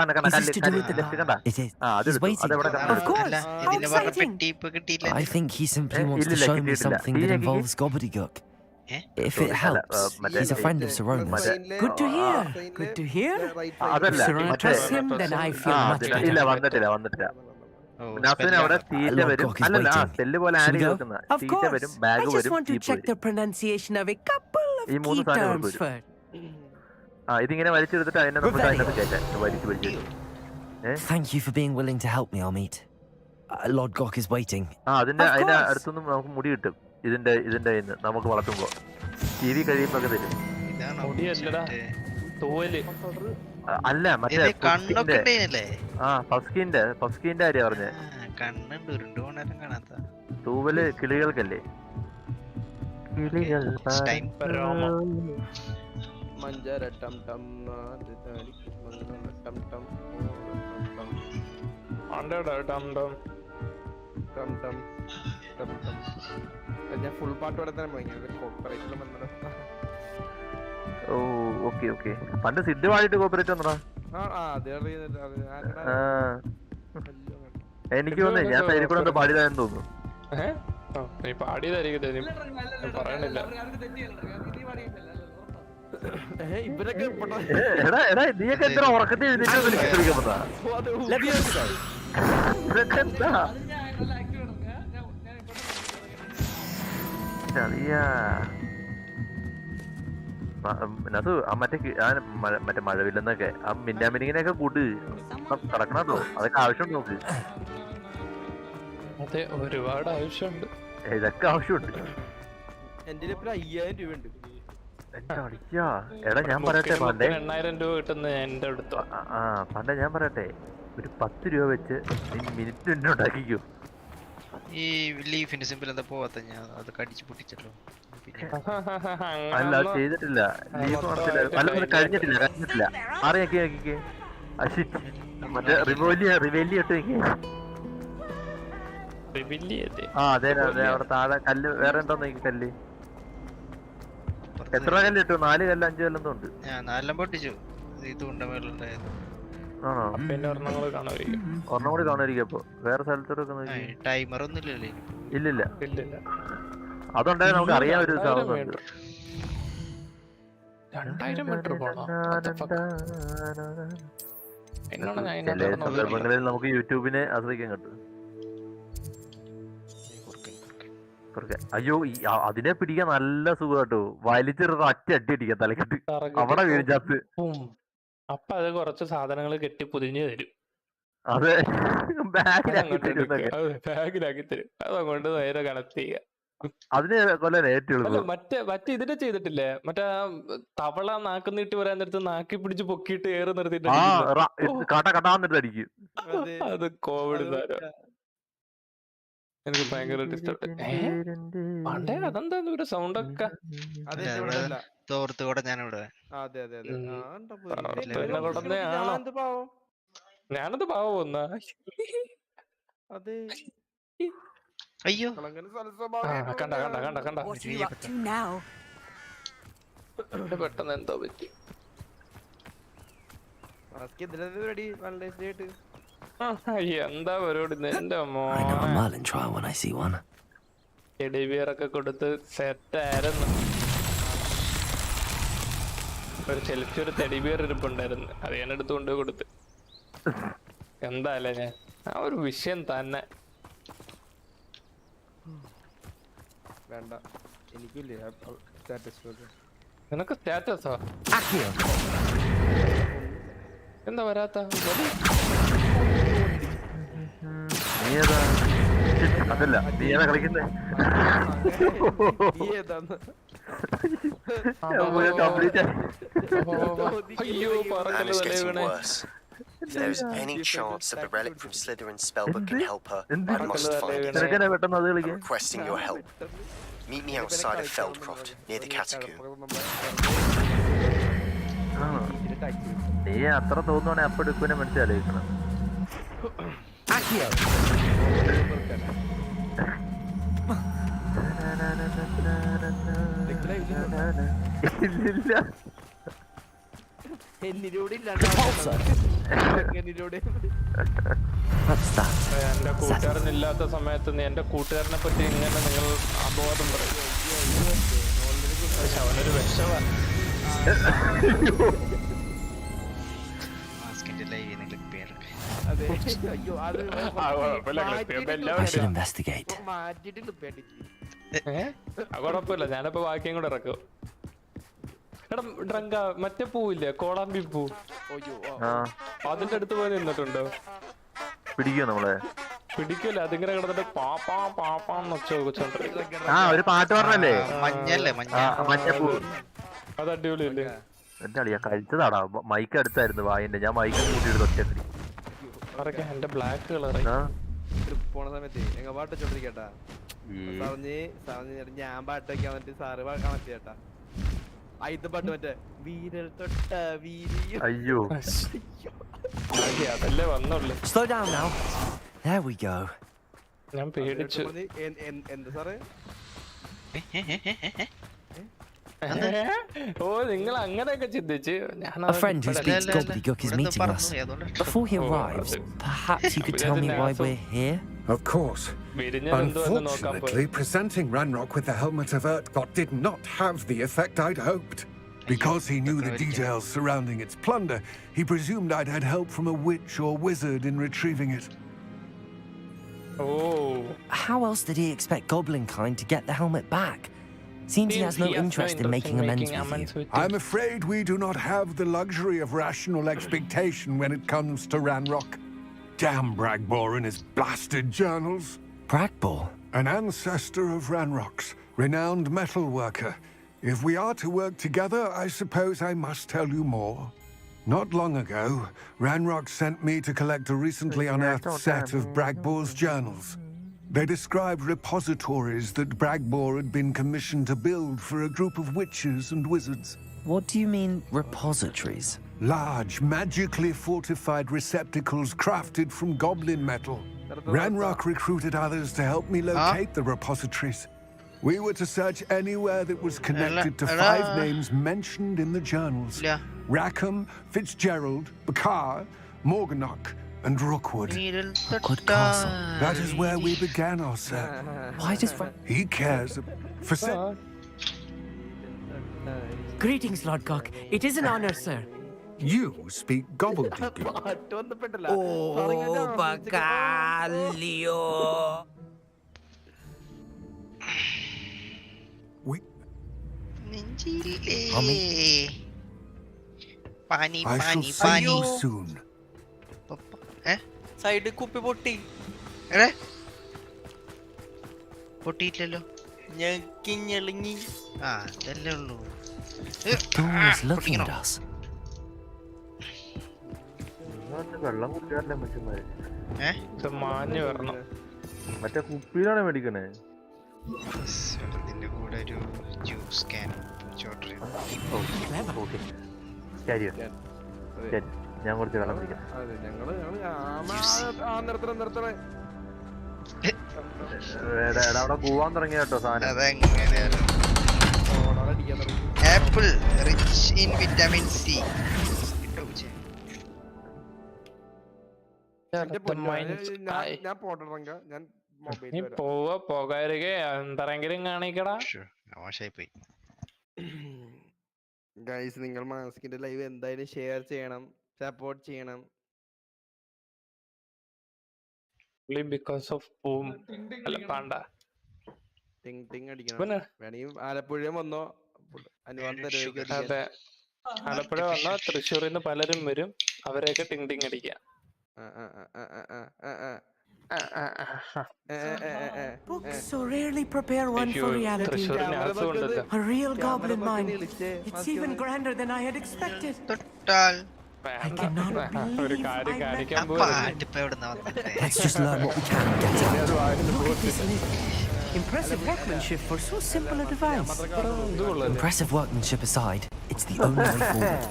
Of course. How exciting. I think he simply wants to show me something that involves gobbledygook. If it helps, he's a friend of Sarona's. Good to hear. Good to hear. If Sarona trusts him, then I feel much better. വന്നിട്ടില്ല. അവിടെ തീറ്റ വരും. അല്ലല്ല cell പോലെ add വെക്കുന്ന തീറ്റ വരും, bag വരും, ഈ മൂന്ന് സാധനം വരും. ഇതിങ്ങനെ വലിച്ചെടുത്തിട്ട് അതിനെ നമുക്ക് അതിനകത്ത് കയറ്റാം. വലിച്ചു Thank you for being willing to help me, Amit. Lord Gok is waiting. അതിന്റെ അടുത്തൊന്നും നമുക്ക് മുടി കിട്ടും. ഇതിന്റെ നമുക്ക് വളർത്തുമ്പോ TV കഴിയുമ്പോ തരും. അല്ല മറ്റേ ഫസ്കിന്റെ കാര്യ പറഞ്ഞേ. തൂവല് കിളികൾക്കല്ലേ? കിളികൾ ഞാൻ ഫുൾ പാട്ട് പാടാൻ തന്നെ പോയി. ഓ ഓക്കെ ഓക്കെ. പണ്ട് സിദ്ധു പാടിയിട്ട് കോപ്പറേറ്റ് വന്നടാ. എനിക്ക് തോന്നുന്നു ഞാൻ സൈഡിൽ കൂടെ പാടിയതായെന്ന് തോന്നുന്നു. എടാ നീയൊക്കെ എത്ര ഉറക്കത്തിൽ മറ്റേ മഴവില്ലെന്നൊക്കെ ആ മിന്നാമിനിങ്ങിനെയൊക്കെ കൂട്ട് കിടക്കണോ, അതൊക്കെ ആവശ്യം നോക്ക്. ഒരുപാട് ആവശ്യമുണ്ട്, ഇതൊക്കെ ആവശ്യമുണ്ട്. എടാ ഞാൻ പറയട്ടെ പണ്ടേ 8,000 രൂപ കിട്ടുന്ന എന്റെ അടുത്ത്. പണ്ടേ ഞാൻ പറയട്ടെ ഒരു 10 രൂപ വെച്ച് മിനിറ്റ് തന്നെ ഉണ്ടാക്കിക്കോ. ഈ ലീഫിന്റെ സിമ്പിൾ എന്താ പോവാത്ത? ഞാൻ അത് കടിച്ചു പൊട്ടിച്ചല്ലോ. അല്ല അത് ചെയ്തിട്ടില്ല, ലീഫ് കഴിഞ്ഞിട്ടില്ല. അറിയാക്കിക്കേ മറ്റേ റിവേലി ഇട്ട് അതെ അവിടെ താഴെ കല്ല് വേറെ ഉണ്ടോ നോക്കി. കല്ല് എത്ര കല്ല് ഇട്ടു? 4 കല്ല് 5 കല്ലെന്തോ ഉണ്ട്. ഞാൻ 4 പൊട്ടിച്ചു. ആണോ? ഒരെണ്ണം കൂടി കാണുമായിരിക്കും. അപ്പൊ വേറെ സ്ഥലത്തോടൊക്കെ ടൈമർ ഒന്നും ഇല്ലില്ല. അതുണ്ടായാലും നമുക്ക് അറിയാൻ ഒരു സാധനം. 2000 മീറ്റർ ചില സന്ദർഭങ്ങളിൽ നമുക്ക് യൂട്യൂബിനെ ആശ്രയിക്കാൻ കിട്ടും. അയ്യോ അതിനെ പിടിക്കാൻ നല്ല സുഖം കേട്ടോ. വലിച്ചെറുത് ഒറ്റ അടി അടിക്കാൻ തലക്കിട്ട് അവിടെ വീഴിച്ചാത്ത്. അപ്പൊ അത് കുറച്ച് സാധനങ്ങൾ കെട്ടി പൊതിഞ്ഞു തരും. അതെ ബാഗിലാക്കി തരും. അതങ്ങോട്ട് നേരെ കണക്ട് ചെയ്യുക. അതിന് കൊല്ലാൻ ഏറ്റവും അല്ല മറ്റേ ഇതിനെ ചെയ്തിട്ടില്ലേ, മറ്റേ തവള നാക്ക് നീട്ടി വരാൻ നേരത്ത് നാക്കി പിടിച്ച് പൊക്കിയിട്ട് ഏറ് നിർത്തിയിട്ട് അടിക്കും. അത് കോവിഡ് എനിക്ക് ഭയങ്കര പണ്ടേ അതെന്താ ഒരു സൗണ്ട് ഒക്കെ തോർത്തുകൂടെ ഞാനിവിടെ. ഞാനത് പാവന്ന അയ്യോ കണ്ട പെട്ടെന്ന് എന്തോ പറ്റി. എന്താ പരിപാടി എന്റെ ടെഡിബിയറൊക്കെ കൊടുത്ത് സെറ്റ് ആയിരുന്നു. ഒരു സെൽഫി ഒരു ടെഡിബിയർ ഇരിപ്പുണ്ടായിരുന്നു, അത് ഞാൻ എടുത്തുകൊണ്ട് കൊടുത്ത്. എന്താല്ലേ ഞാൻ ആ ഒരു വിഷയം തന്നെ വേണ്ട, എനിക്കില്ലേ നിനക്ക് സ്റ്റാറ്റസോ? എന്താ വരാത്ത? അതല്ല നീ ഏതാ കളിക്കുന്നേ? അയ്യോ പറക്കല്ലേ. If there is any chance that the relic from Slytherin's spellbook can help her, I must find it. I'm requesting your help. Meet me outside of Feldcroft, near the Catacomb. നീ അത്ര തോന്നുവാണെ അപ്പൊ എടുക്കുന്നെ മനസ്സിലാക്കണം. എന്റെ കൂട്ടുകാരനില്ലാത്ത സമയത്ത് നീ എന്റെ കൂട്ടുകാരനെ പറ്റി ഇങ്ങനെ നിങ്ങൾ അപവാദം പറയും. അവനൊരു വിഷമാണ്. കുഴപ്പമില്ല, ഞാനിപ്പോ ബാക്കിയും കൂടെ ഇറക്കും. എടാ ഡ്രങ്ക മറ്റേ പൂവില്ലേ, കോളാമ്പി പൂ, അതിന്റെ അടുത്ത് പോയി നിന്നിട്ടുണ്ടോ? പിടിക്കോ നമ്മളെ? പിടിക്കൂല, അതിങ്ങനെ കിടന്നിട്ട് പാപ്പാ പാപ്പാന്ന് ഒരു പാട്ട് പറഞ്ഞല്ലേ, മഞ്ഞല്ലേ മഞ്ഞപ്പൂ. അത് അടിപൊളിയല്ലേ? എന്റെ അളിയാ കഴിച്ചതാടാ, മൈക്ക് അടുത്തായിരുന്നു വായിന്റെ, ഞാൻ മൈക്ക് കൂട്ടിയെടുത്ത് ഒറ്റക്കടി. എന്റെ ബ്ലാക്ക് കളർ പോണ സമയത്ത് എങ്ങ പാട്ട് വെച്ചോണ്ടിരിക്കട്ടാ, ഞാൻ പാട്ട് വെക്കാൻ പറ്റി, സാറ് പാക്കാൻ പറ്റിയേട്ടാ. ആദ്യത്തെ പാട്ട് മറ്റേ വീരൽ തൊട്ട വീരി. അയ്യോ അതല്ലേ വന്നുള്ളു. Slow down now. There we go. ഞാൻ പേടിച്ചു. എന്ത് സാറേ? ഓ നിങ്ങൾ അങ്ങനെയൊക്കെ ചിന്തിച്ച്. A friend who speaks gobbledygook is meeting us. Before he arrives, perhaps you could tell me why we're here? Of course. Unfortunately, presenting Ranrock with the helmet of Urtkot did not have the effect I'd hoped. Because he knew the details surrounding its plunder, he presumed I'd had help from a witch or wizard in retrieving it. Oh. How else did he expect Goblinkind to get the helmet back? Seems he has no interest in making amends with you. I'm afraid we do not have the luxury of rational expectation when it comes to Ranrock. Damn Bragbor and his blasted journals. Bragbor? An ancestor of Ranrock's, renowned metal worker. If we are to work together, I suppose I must tell you more. Not long ago, Ranrock sent me to collect a recently unearthed set of Bragbor's journals. They described repositories that Bragbor had been commissioned to build for a group of witches and wizards. What do you mean, repositories? Large, magically fortified receptacles crafted from goblin metal. Ranrock recruited others to help me locate the repositories. We were to search anywhere that was connected to 5 names mentioned in the journals. Rackham, Fitzgerald, Bakar, Morganach, and Rookwood. Good castle. That is where we began our search. Why does he cares for Greetings, Lord Cock. It is an honor, sir. You speak gobbledygook. Oh, Bacalio. Pani, I shall see you soon. Side കുപ്പി പൊട്ടി പൊട്ടിയില്ലല്ലോ. അതല്ലേ ഉള്ളൂ. The door is looking at us. വെള്ളം കുടിക്കാറില്ല മനുഷ്യന്മാര്. മാഞ്ഞു വരണം. മറ്റേ കുപ്പിയിലാണ് മേടിക്കണേ. വെള്ളത്തിന്റെ കൂടെ ഒരു ജ്യൂസ് ക്യാൻ ചോട്ടർ. ഞാൻ കുറച്ച് വെള്ളം കുടിക്കാം. അവിടെ പോവാൻ തുടങ്ങിയ കേട്ടോ സാധനം. Apple rich in vitamin C. ഞാൻ പോട്ടെങ്ക ഞാൻ നീ പോകാരികെ എന്തെങ്കിലും കാണിക്കടാ. മോശമായിപ്പോയി. ഗൈസ്, നിങ്ങൾ മാസ്കിന്റെ ലൈവ് എന്തായാലും ഷെയർ ചെയ്യണം, സപ്പോർട്ട് ചെയ്യണം. Because of പാണ്ട ടിങ് ടിങ് അടിക്കണം. വേണമെങ്കിൽ ആലപ്പുഴ വന്നോ, അനുവാദം തരുവോ? അതെ, ആലപ്പുഴ വന്നോ തൃശ്ശൂരിൽ നിന്ന് പലരും വരും, അവരെയൊക്കെ ടിങ് ടിങ് അടിക്കാം. Books so rarely prepare one for reality. A real goblin mind. It's even grander than I had expected. I cannot believe I met. Let's just learn what we can get out. Look at this lid. Impressive workmanship for so simple a device. Impressive workmanship aside, it's the only way forward.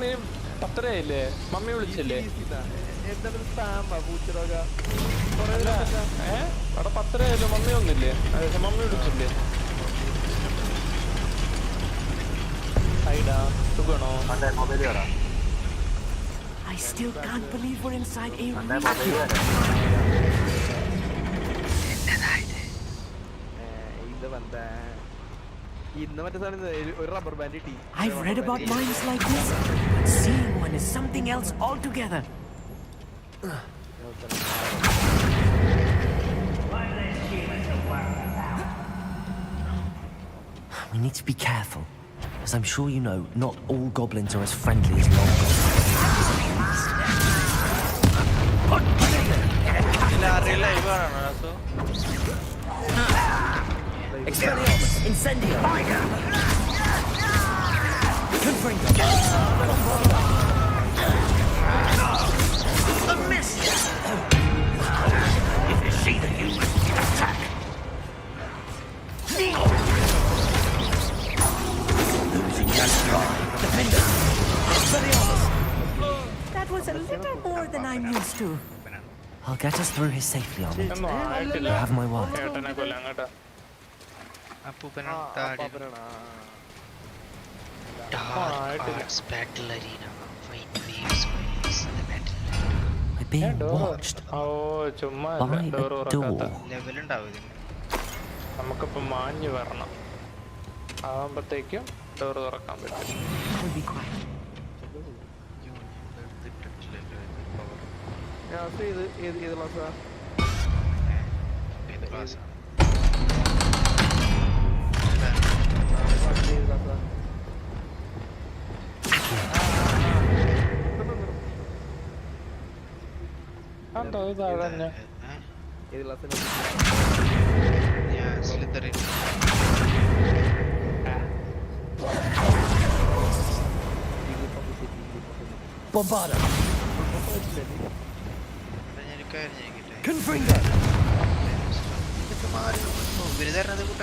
നീ പത്തരയില്ലേ? Mummy വിളിച്ചില്ലേ? അവിടെ പത്തരയല്ലോ, mummy ഒന്നില്ലേ? Mummy വിളിച്ചില്ലേ? I still can't believe we're inside a I've read about minds like this, but seeing one is something else altogether. We need to be careful. As I'm sure you know, not all goblins are as friendly as long goblins. Expelliarmus, incendio. Confringo. A miss. If you see the human, attack. Losing your stride. Defender. Expelliarmus. That was a little more than I'm used to. I'll get us through here safely, Armin. You have my word. Dark Arts Battle Arena. Fight waves waves in the battle. We're being watched by a door. Level ഉണ്ടാവും ഇതിന്. നമുക്കിപ്പോ മാഞ്ഞു വരണം, ആവുമ്പത്തേക്കും door തുറക്കാൻ പറ്റും. Bombarda. Confringo.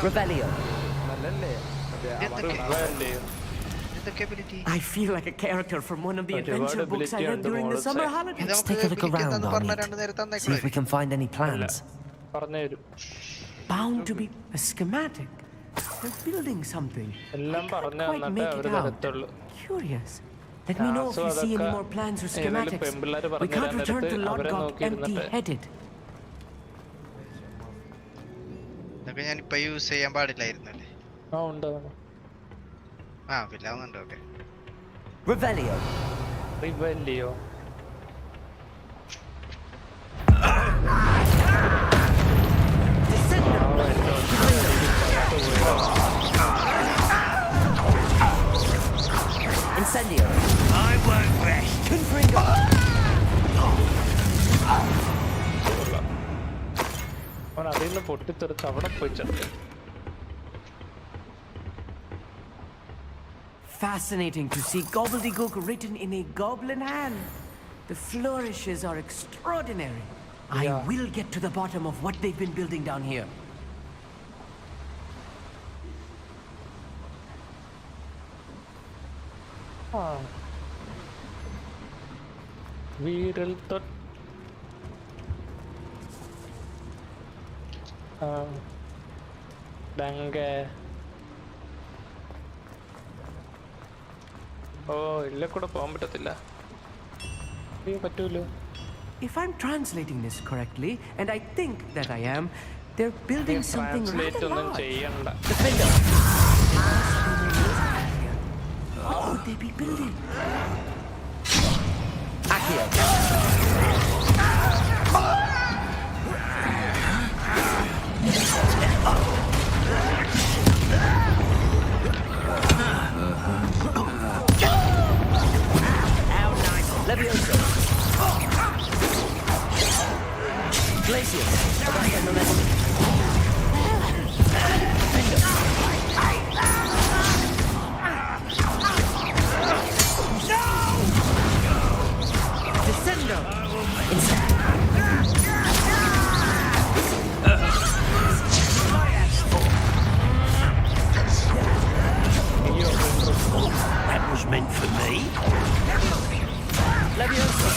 Revelio. I feel like a character from one of the adventure books I read during the summer holidays. Let's take a look around, Armin. See if we can find any plans. Bound to be a schematic. They're building something. I can't quite make it out. Curious. Let me know if you see any more plans or schematics. We can't return to Lord Gok empty-headed. ഇതൊക്കെ ഞാനിപ്പോ use ചെയ്യാൻ പാടില്ലായിരുന്നല്ലേ? പില്ലാവുന്നുണ്ട്. Okay. Revelio. Revelio. Incendio. I won't rest. Confringo. പൊട്ടിത്തെറിച്ച് അവിടെ പോയി ചത്തു. Fascinating to see gobbledygook written in a goblin hand. The flourishes are extraordinary. I will get to the bottom of what they've been building down here. വീരൽ തൊട്ട് ഡങ്ക. ഓ ഇല്ല, കൂടെ പോകാൻ പറ്റത്തില്ല. പറ്റൂലോ. If I'm translating this correctly, and I think that I am, they're building something rather large. Defender. What could they be building? Accio. Levioso. Glacius. Descendo. That was meant for me. Levioso.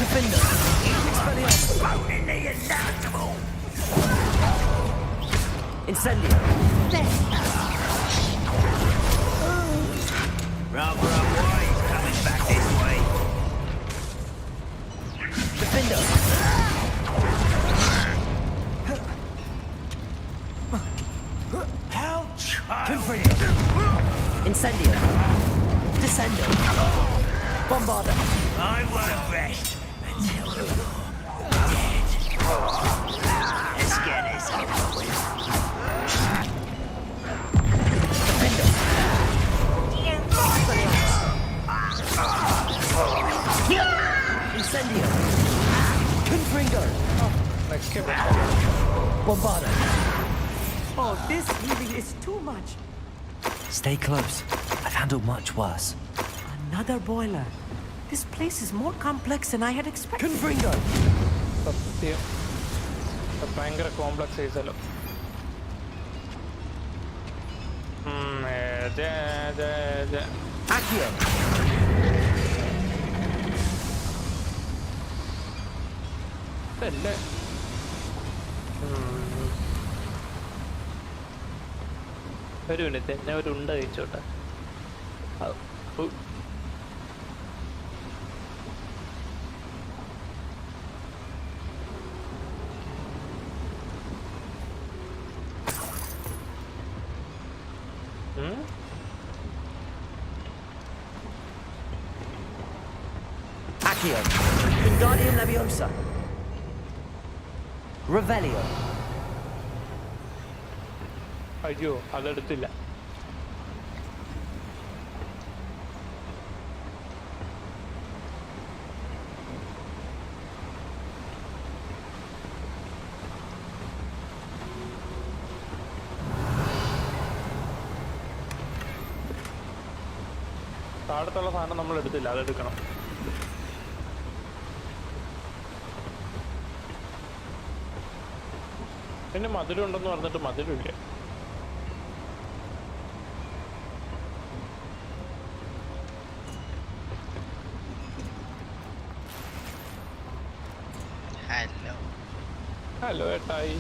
Defender. Voting the inevitable. Incendio. Rather unwise coming back this way. Defender. How Confringo. Incendio. Descendo. Bombarda. I won't rest until you're dead. Let's get this over with. Defender. Incendio. Confringo. Bombarda. Oh, this healing is too much. Stay close. I've handled much worse. Another boiler. This place is more complex than I had expected. Confringo. ഭയങ്കര complex ആയില്ലോ. Accio. ഇതല്ലേ ഒരു minute, എന്നെ ഒരു ഉണ്ട കഴിച്ചോട്ടെ. Accio. Wingardium Leviosa. Revelio. അയ്യോ, അതെടുത്തില്ല. താഴത്തുള്ള സാധനം നമ്മൾ എടുത്തില്ല, അതെടുക്കണം. പിന്നെ മധുരം ഉണ്ടെന്ന് പറഞ്ഞിട്ട് മധുരമില്ല. ഹലോ ഏട്ടായി.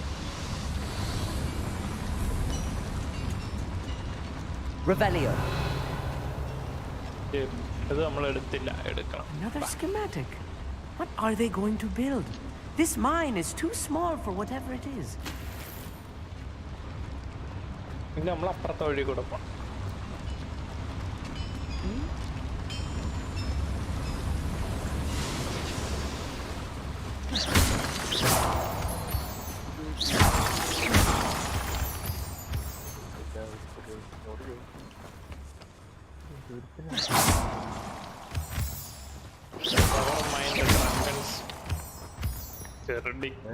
Revelio. ഇത് നമ്മൾ എടുത്തില്ല, എടുക്കണം. Another schematic. What are they going to build? This mine is too small for whatever it is. ഇനി നമ്മൾ അപ്പുറത്തെ വഴി കൂടെ പോണം.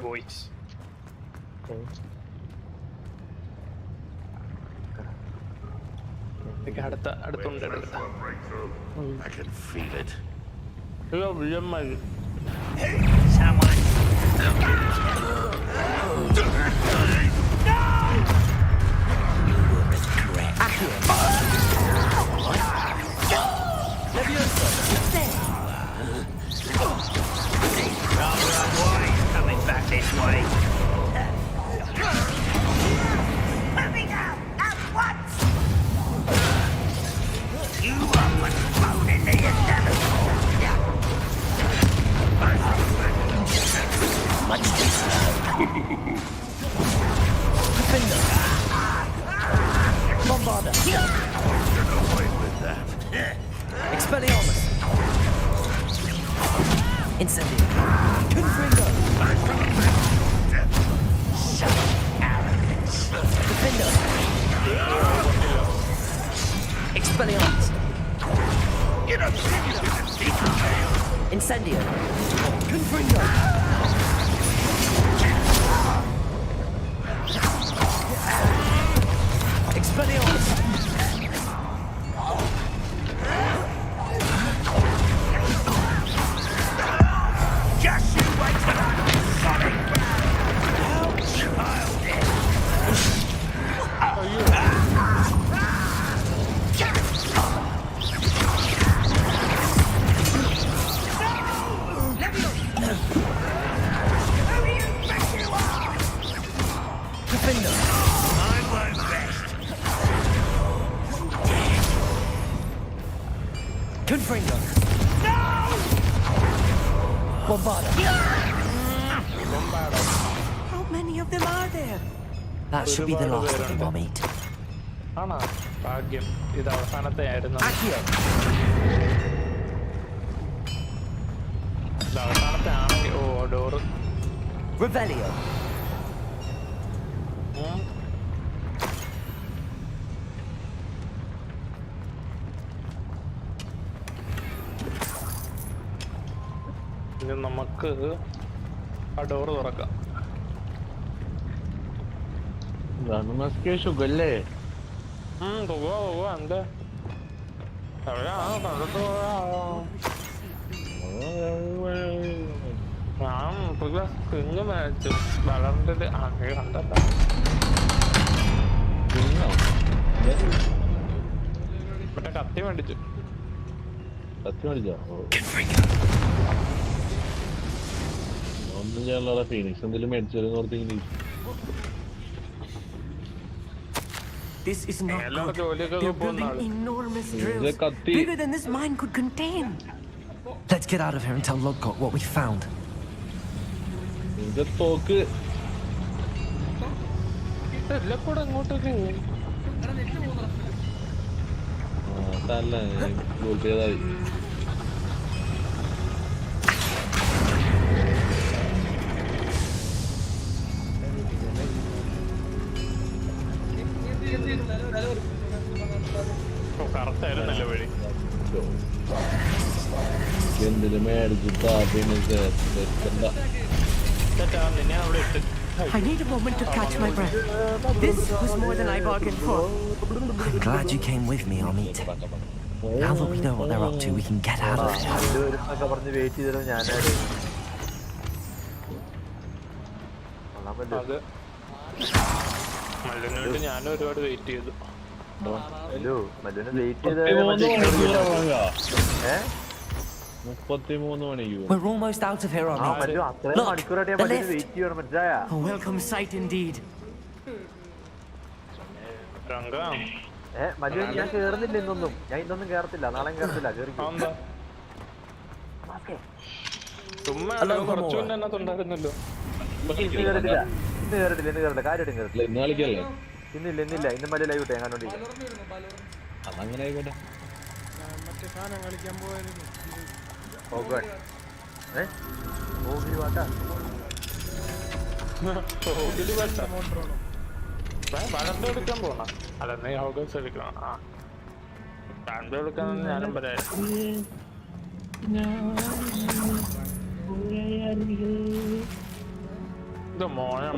voice. I can feel it. Hey, someone! Look at no! You will regret. Coming back this way. Moving out at once. You are postponing the inevitable. Much too slow. Defender. Bombarder. Get away with that. Expelliarmus. Incendio. Confringo. Shut arrogance. Defender. Expelliarmus. You don't think you can defeat me. Incendio. Confringo. Expelliarmus. Just you wait till I'm solid ground. Defender. I won't rest. Confringo. Bombarder. How many of them are there? That should be the last of them, I'll meet. ഭാഗ്യം ഇത് അവസാനത്തെ ആയിരുന്നു. ഇത് അവസാനത്തെ ആണെങ്കിൽ door Revelio. ഇനി നമുക്ക് ആ ഡോറ് തുറക്കാം. സുഖല്ലേ? പോവാ എന്താ ഞാൻ പുതിയ സ്കിങ് മേടിച്ചു വളർന്നത് അങ്ങനെ കണ്ടല്ല. മറ്റേ കത്തി മേടിച്ചു. ഒന്നും ചെയ്യാനുള്ള ഫീനിക്സ് എന്തെങ്കിലും മേടിച്ചാലും ഓർത്ത് English. This is not good. They're building enormous drills, bigger than this mine could contain. Let's get out of here and tell Lodgok what we found. തോക്ക് എല്ലാം കൂടെ അങ്ങോട്ടേക്ക് കറക്റ്റായിരുന്നല്ലോ വഴി. എന്തിനു മേടിച്ചിട്ടാ പിന്നെ ഞാൻ അവിടെ ഇട്ട്. I need a moment to catch my breath. This was more than I bargained for. I'm glad you came with me, Amit. Now that we know what they're up to, we can get out of here. അത് മല്ലിനുവേണ്ടി ഞാനും ഒരുപാട് wait ചെയ്തു. We're almost out of here, Amit. Look, the lift. A welcome sight indeed. ഞാൻ കേറുന്നില്ല ഇന്നൊന്നും. ഞാൻ ഇന്നൊന്നും കേറത്തില്ല, നാളെ കേറത്തില്ല. ഉണ്ടായിരുന്നല്ലോ. ഇന്ന് കേറിട്ടില്ല, കാര്യമായിട്ടും കേറിട്ടില്ല. ഇന്നില്ല, ഇന്നും വലിയ ലൈവ് ഇട്ടേ കണ്ടോണ്ടി. അതങ്ങനെ ആയിക്കോട്ടെ. എടുക്കാൻ പോണ അല്ലെന്നീ ഹോഗൻസ് എടുക്കണം. എടുക്കാൻ ഞാനും പറയാം. മോനെ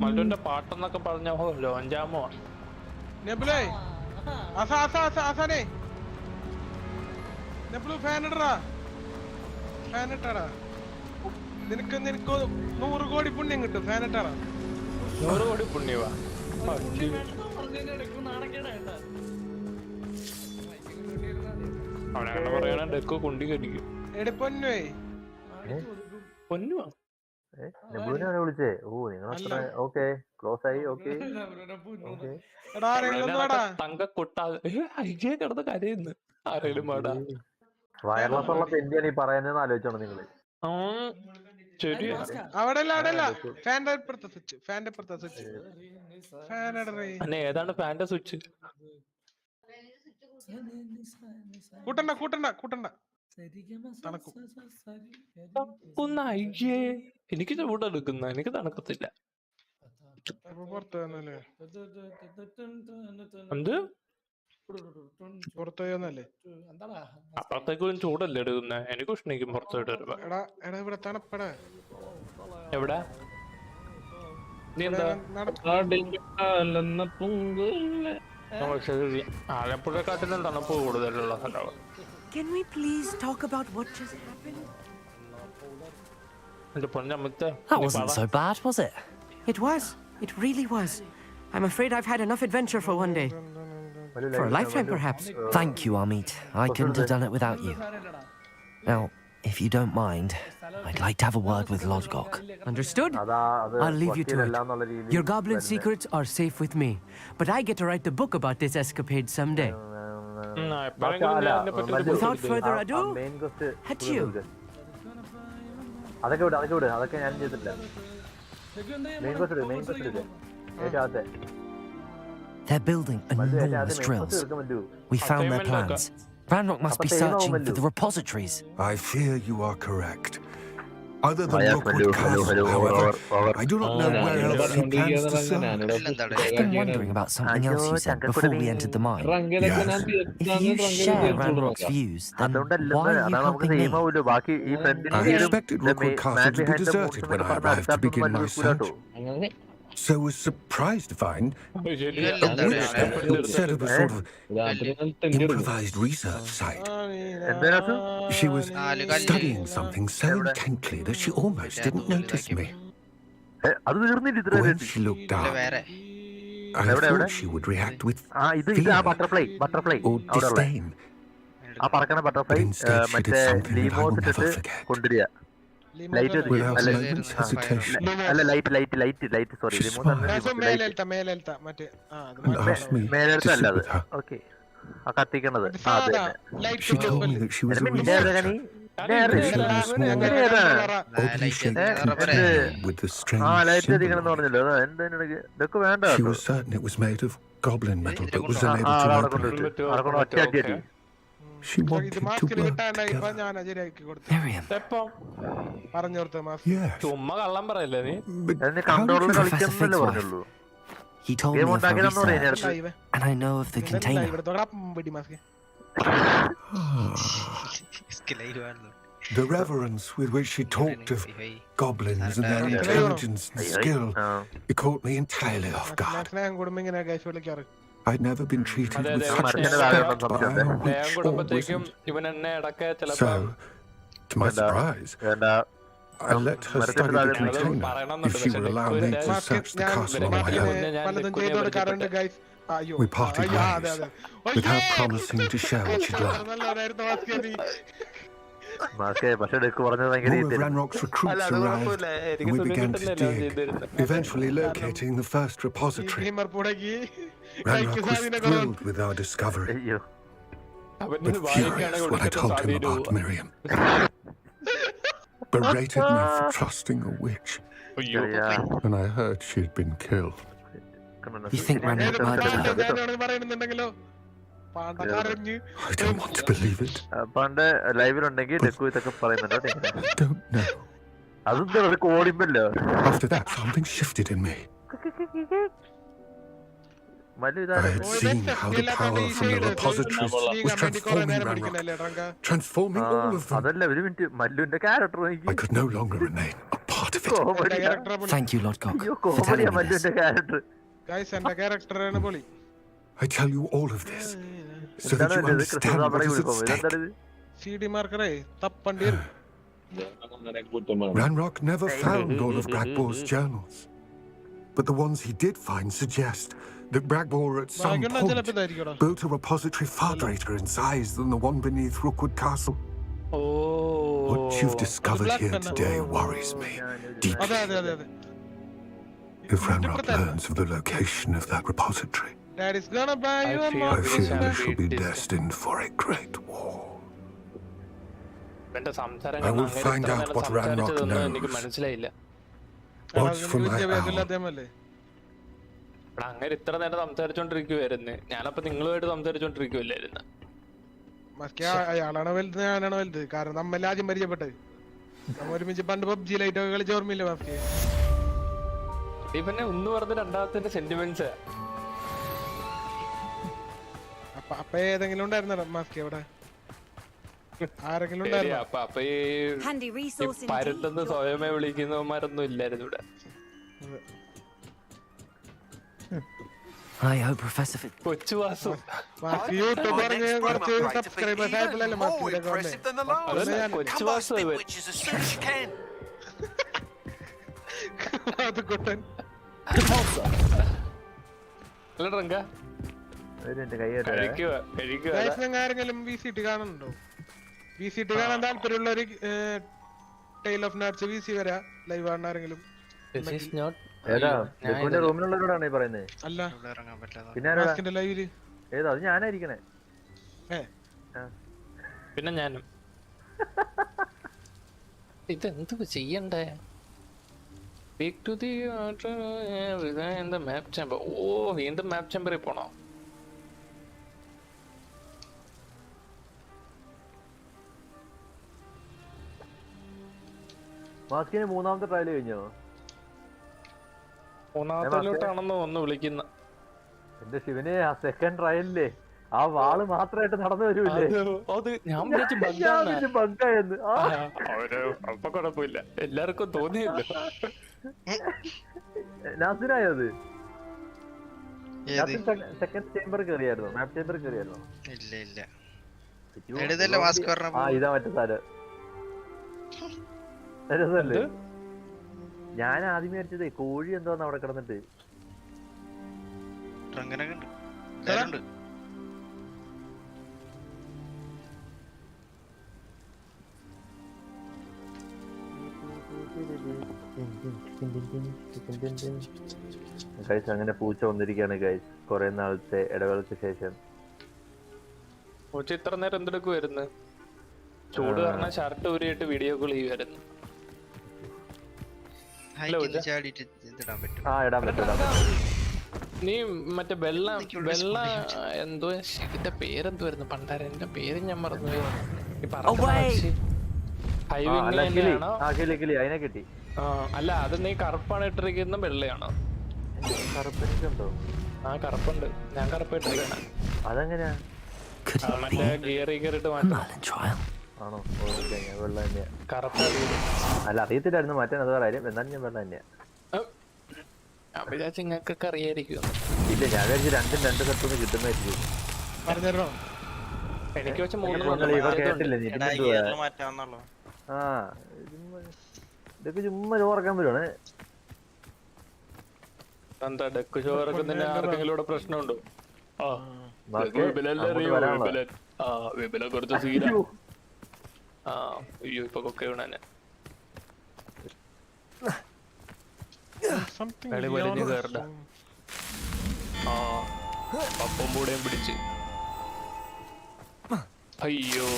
മല്ലുവിന്റെ പാട്ടെന്നൊക്കെ പറഞ്ഞ ലോഞ്ചാമോ നെബുലേ ആസാനെ നെബുലു ഫാൻ ഇടടാ ഫാൻ ഇട്ടാടാ നിനക്ക് 100 കോടി പുണ്യം കിട്ടും ഫാൻ ഇട്ടാടാ 100 കോടി പുണ്യവാ അവനങ്ങനെ പറയണ ഡെക്കോ കുണ്ടി കടിക്കും പൊന്നുവാ വിളിച്ചേ ഓ നിങ്ങൾ ഓക്കെ ക്ലോസ് ആയി ഓക്കെ തങ്ക കൊട്ടാതെ അയ്യേ കിടന്ന് കരയുന്നു ആരെങ്കിലും പാടാ വയർലെസ് ഉള്ള എന്തിനാണ് ഈ പറയുന്നതെന്ന് ആലോചിച്ചോണം നിങ്ങള് ഏതാണ് ഫാന്റെ സ്വിച്ച് കൂട്ടണ്ട അയ്യേ എനിക്ക് ചൂട് എടുക്കുന്ന എനിക്ക് തണുക്കത്തില്ല എന്ത് അപ്പുറത്തേക്കും ചൂടല്ലേ എടുക്കുന്ന എനിക്ക് ഉഷ്ണിക്കും പുറത്തോട്ട് വരുമ്പോ എവിടെ നീ എന്താ ആലപ്പുഴക്കാട്ടിലും തണുപ്പ് കൂടുതലുള്ള സ്ഥലമാണ്. Can we please talk about what just happened? That wasn't so bad, was it? It was. It really was. I'm afraid I've had enough adventure for one day. For a lifetime, perhaps. Thank you, Amit. I couldn't have done it without you. Now, if you don't mind, I'd like to have a word with Lodgok. Understood? I'll leave you to it. Your goblin secrets are safe with me, but I get to write the book about this escapade someday. Without further ado, at you. They're building enormous drills. We found their plans. Ranrock must be searching for the repositories. I fear you are correct. Other than Rookwood Castle, however, I do not know where else he plans to search. I've been wondering about something else you said before we entered the mine. Yes. If you share Ranrock's views, then why are you helping me? I expected Rookwood Castle to be deserted when I arrived to begin my search. So was surprised to find a witch that had set up a sort of improvised research site. She was studying something so intently that she almost didn't notice me. When she looked up, I thought she would react with fear or disdain. But instead she did something that I will never forget. Without a moment's hesitation, and asked me to sit with her. She told me that she was a researcher. She was a small, oddly shaped container with the strange symbol on it. She was certain it was made of goblin metal, but was unable to open it. She wanted to work together. Miriam. Yes. But how did you Professor Fig's wife? He told me of her research, and I know of the container. The reverence with which she talked of goblins and their intelligence and skill, it caught me entirely off guard. I'd never been treated with such respect by a witch or wizard. So, to my surprise, I let her study the container if she would allow me to search the castle on my own. We parted ways, without promising to share what she'd learned. More of Ranrock's recruits arrived, and we began to dig, eventually locating the first repository. Ranrock was thrilled with our discovery, but furious when I told him about Miriam. Berated me for trusting a witch, and I heard she'd been killed. You think Ranrock murdered her? I don't want to believe it. I don't know. After that, something shifted in me. I had seen how the power from the repositories was transforming Ranrock, transforming all of them. I could no longer remain a part part of it. Thank you, Lord Cock, You for telling me this. Guys, and the character is bully. I tell you all of this so that you understand what is at stake. CD marker, tappandir. Ranrock never found all of Bragbor's journals. But the ones he did find suggest that Bragbor at some point built a repository far greater in size than the one beneath Rookwood Castle. What you've discovered here today worries me deeply. If Ranrock learns of the location of that repository, That is gonna buy you a I fear we shall be destined for a great war. I will find out what Ranrock knows. Watch for my hour. അങ്ങനെ ഇത്ര നേരം സംസാരിച്ചോണ്ടിരിക്കുവായിരുന്നു. ഞാനപ്പോ നിങ്ങളുമായിട്ട് സംസാരിച്ചോണ്ടിരിക്കുവല്ലായിരുന്നു. അയാളാണ് വലുത്, ഞാനാണ് വലുത്. കാരണം നമ്മൾ ആദ്യം പരിചയപ്പെട്ടത്. നമ്മൾ ഒരുമിച്ച് പണ്ട് പബ്ജി ലൈറ്റ് ഒക്കെ കളിച്ച് ഓർമ്മയില്ല മാസ്കി? ഇവനെ ഒന്ന് പറഞ്ഞ രണ്ടാമത്തെ സെന്റിമെന്റ്സ്. അപ്പൊ ഏതെങ്കിലും ഉണ്ടായിരുന്നോ മാസ്കി അവിടെ? ആരെങ്കിലും ഉണ്ടായിരുന്നോ? അപ്പൊ ഈ പരട്ടെന്ന് സ്വയമേ വിളിക്കുന്നവന്മാരൊന്നും ഇല്ലായിരുന്നു ഇവിടെ. I hope Professor കൊച്ചു വാസു കൊച്ചു വാസു ആരെങ്കിലും VCT കാണുന്നുണ്ടോ? VCT കാണാൻ താല്പര്യമുള്ളവര് ടൈൽ ഓഫ് നാർച്ച് VC വരാ ലൈവ് ആണ്. ആരെങ്കിലും റൂമിലുള്ളവരോടാണ് ഈ പറയുന്നത്? അല്ല, പിന്നെ ലൈവില് ഏതാ? അത് ഞാനായിരിക്കണേ. പിന്നെ ഞാനും. ഇതെന്ത് ചെയ്യണ്ടേ? Speak to the map chamber. ഓ, വീണ്ടും മാപ്പ് ചേമ്പറിൽ പോണോ? മാസ്കിന് മൂന്നാമത്തെ ട്രയൽ കഴിഞ്ഞോ? മൂന്നാമത്തിലോട്ടാണെന്ന് ഒന്ന് വിളിക്കുന്ന. എന്റെ ശിവനെ, ആ സെക്കൻഡ് ട്രയലില്ലേ ആ വാള് മാത്രമായിട്ട് നടന്നു വരൂല്ലേ? ബഗ്ഗായെന്ന്. അപ്പൊ കുഴപ്പമില്ല, എല്ലാവർക്കും തോന്നിയല്ലോ. നാസിനായോ അത്? സെക്കൻഡ് ചേംബർ കയറിയായിരുന്നോ? മാപ്പ് ചേംബർ കയറിയായിരുന്നോ? ഇല്ല. ഇതാ മറ്റേ സാധനം. രസല്ലേ? ഞാൻ ആദ്യം വിചാരിച്ചതേ കോഴി എന്തോന്ന് അവിടെ കിടന്നിട്ട്. ഗൈസ്, അങ്ങനെ പൂച്ച വന്നിരിക്കുകയാണ് ഗൈസ്, കുറെ നാളത്തെ ഇടവേളക്ക് ശേഷം. പൂച്ച ഇത്ര നേരം എന്തെടുക്കുവായിരുന്നു? ചൂട് കാരണം ഷർട്ട് ഊരിയിട്ട് വീഡിയോ കോൾ ചെയ്യുമായിരുന്നു. നീ മറ്റേ വെള്ള എന്തോ ഇതിന്റെ പേരെന്തുവായിരുന്നു പണ്ടാര? എന്റെ പേര് ഞാൻ മറന്നു. അല്ല, അത് നീ കറുപ്പാണ് ഇട്ടിരിക്കുന്ന വെള്ളയാണോ? ആ, കറുപ്പുണ്ട്. ഞാൻ കറുപ്പായിട്ടിരിക്കണ. അതെങ്ങനെയാ? മറ്റേ ഗിയറി കയറിട്ട് മാറ്റാം. ആണോ? വെള്ള തന്നെയാ. അല്ല, അറിയത്തില്ലായിരുന്നു മാറ്റാൻ, അത് കാര്യം. എന്നാലും ഞാൻ വെള്ള തന്നെയാ. നിങ്ങൾക്കൊക്കെ അറിയായിരിക്കും. ഇല്ല, ഞാൻ വിചാരിച്ചു രണ്ടും രണ്ട് സ്ഥലത്തുനിന്ന് കിട്ടുന്നായിരിക്കും. എനിക്ക് വെച്ച് കേട്ടില്ലേ? ഇതൊക്കെ ചുമ്മാ ചോറക്കാൻ വരുവാണ്. എന്താ ഡെക്ക് ചോറക്കുന്നതിന് ആർക്കെങ്കിലും ഇവിടെ പ്രശ്നമുണ്ടോ? വിപില കുറച്ച് സീന. അയ്യോ, ഇപ്പൊ കൊക്കെ വീണാനെ. വലിഞ്ഞു കയറണ്ട. അപ്പം കൂടെയും പിടിച്ച്. അയ്യോ,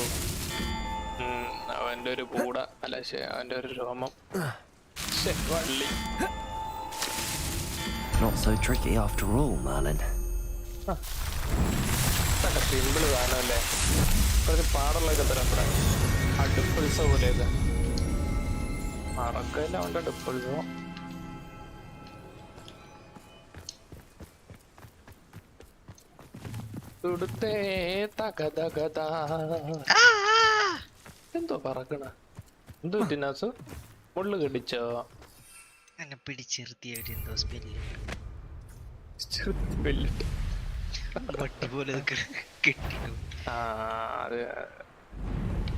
അവന്റെ ഒരു പൂട. അല്ല, അവന്റെ ഒരു രോമം. വള്ളി. Not so tricky after all, Merlin. Simple കാണുമല്ലേ? കുറച്ച് പാടുള്ളതൊക്കെ തരപ്പെടാം. അടുപ്പുത്സവം പോലെയൊക്കെ അറക്കല്ല ഉണ്ട്. അടുപ്പുത്സവം എന്തോ പറക്കണ? എന്തോ ടിനാസു മുള്ളു കടിച്ചോ? എന്നെ പിടിച്ചിരുത്തിയ ഒരു എന്തോ സ്പെല്ല് പട്ടി പോലെ കെട്ടിട്ടു.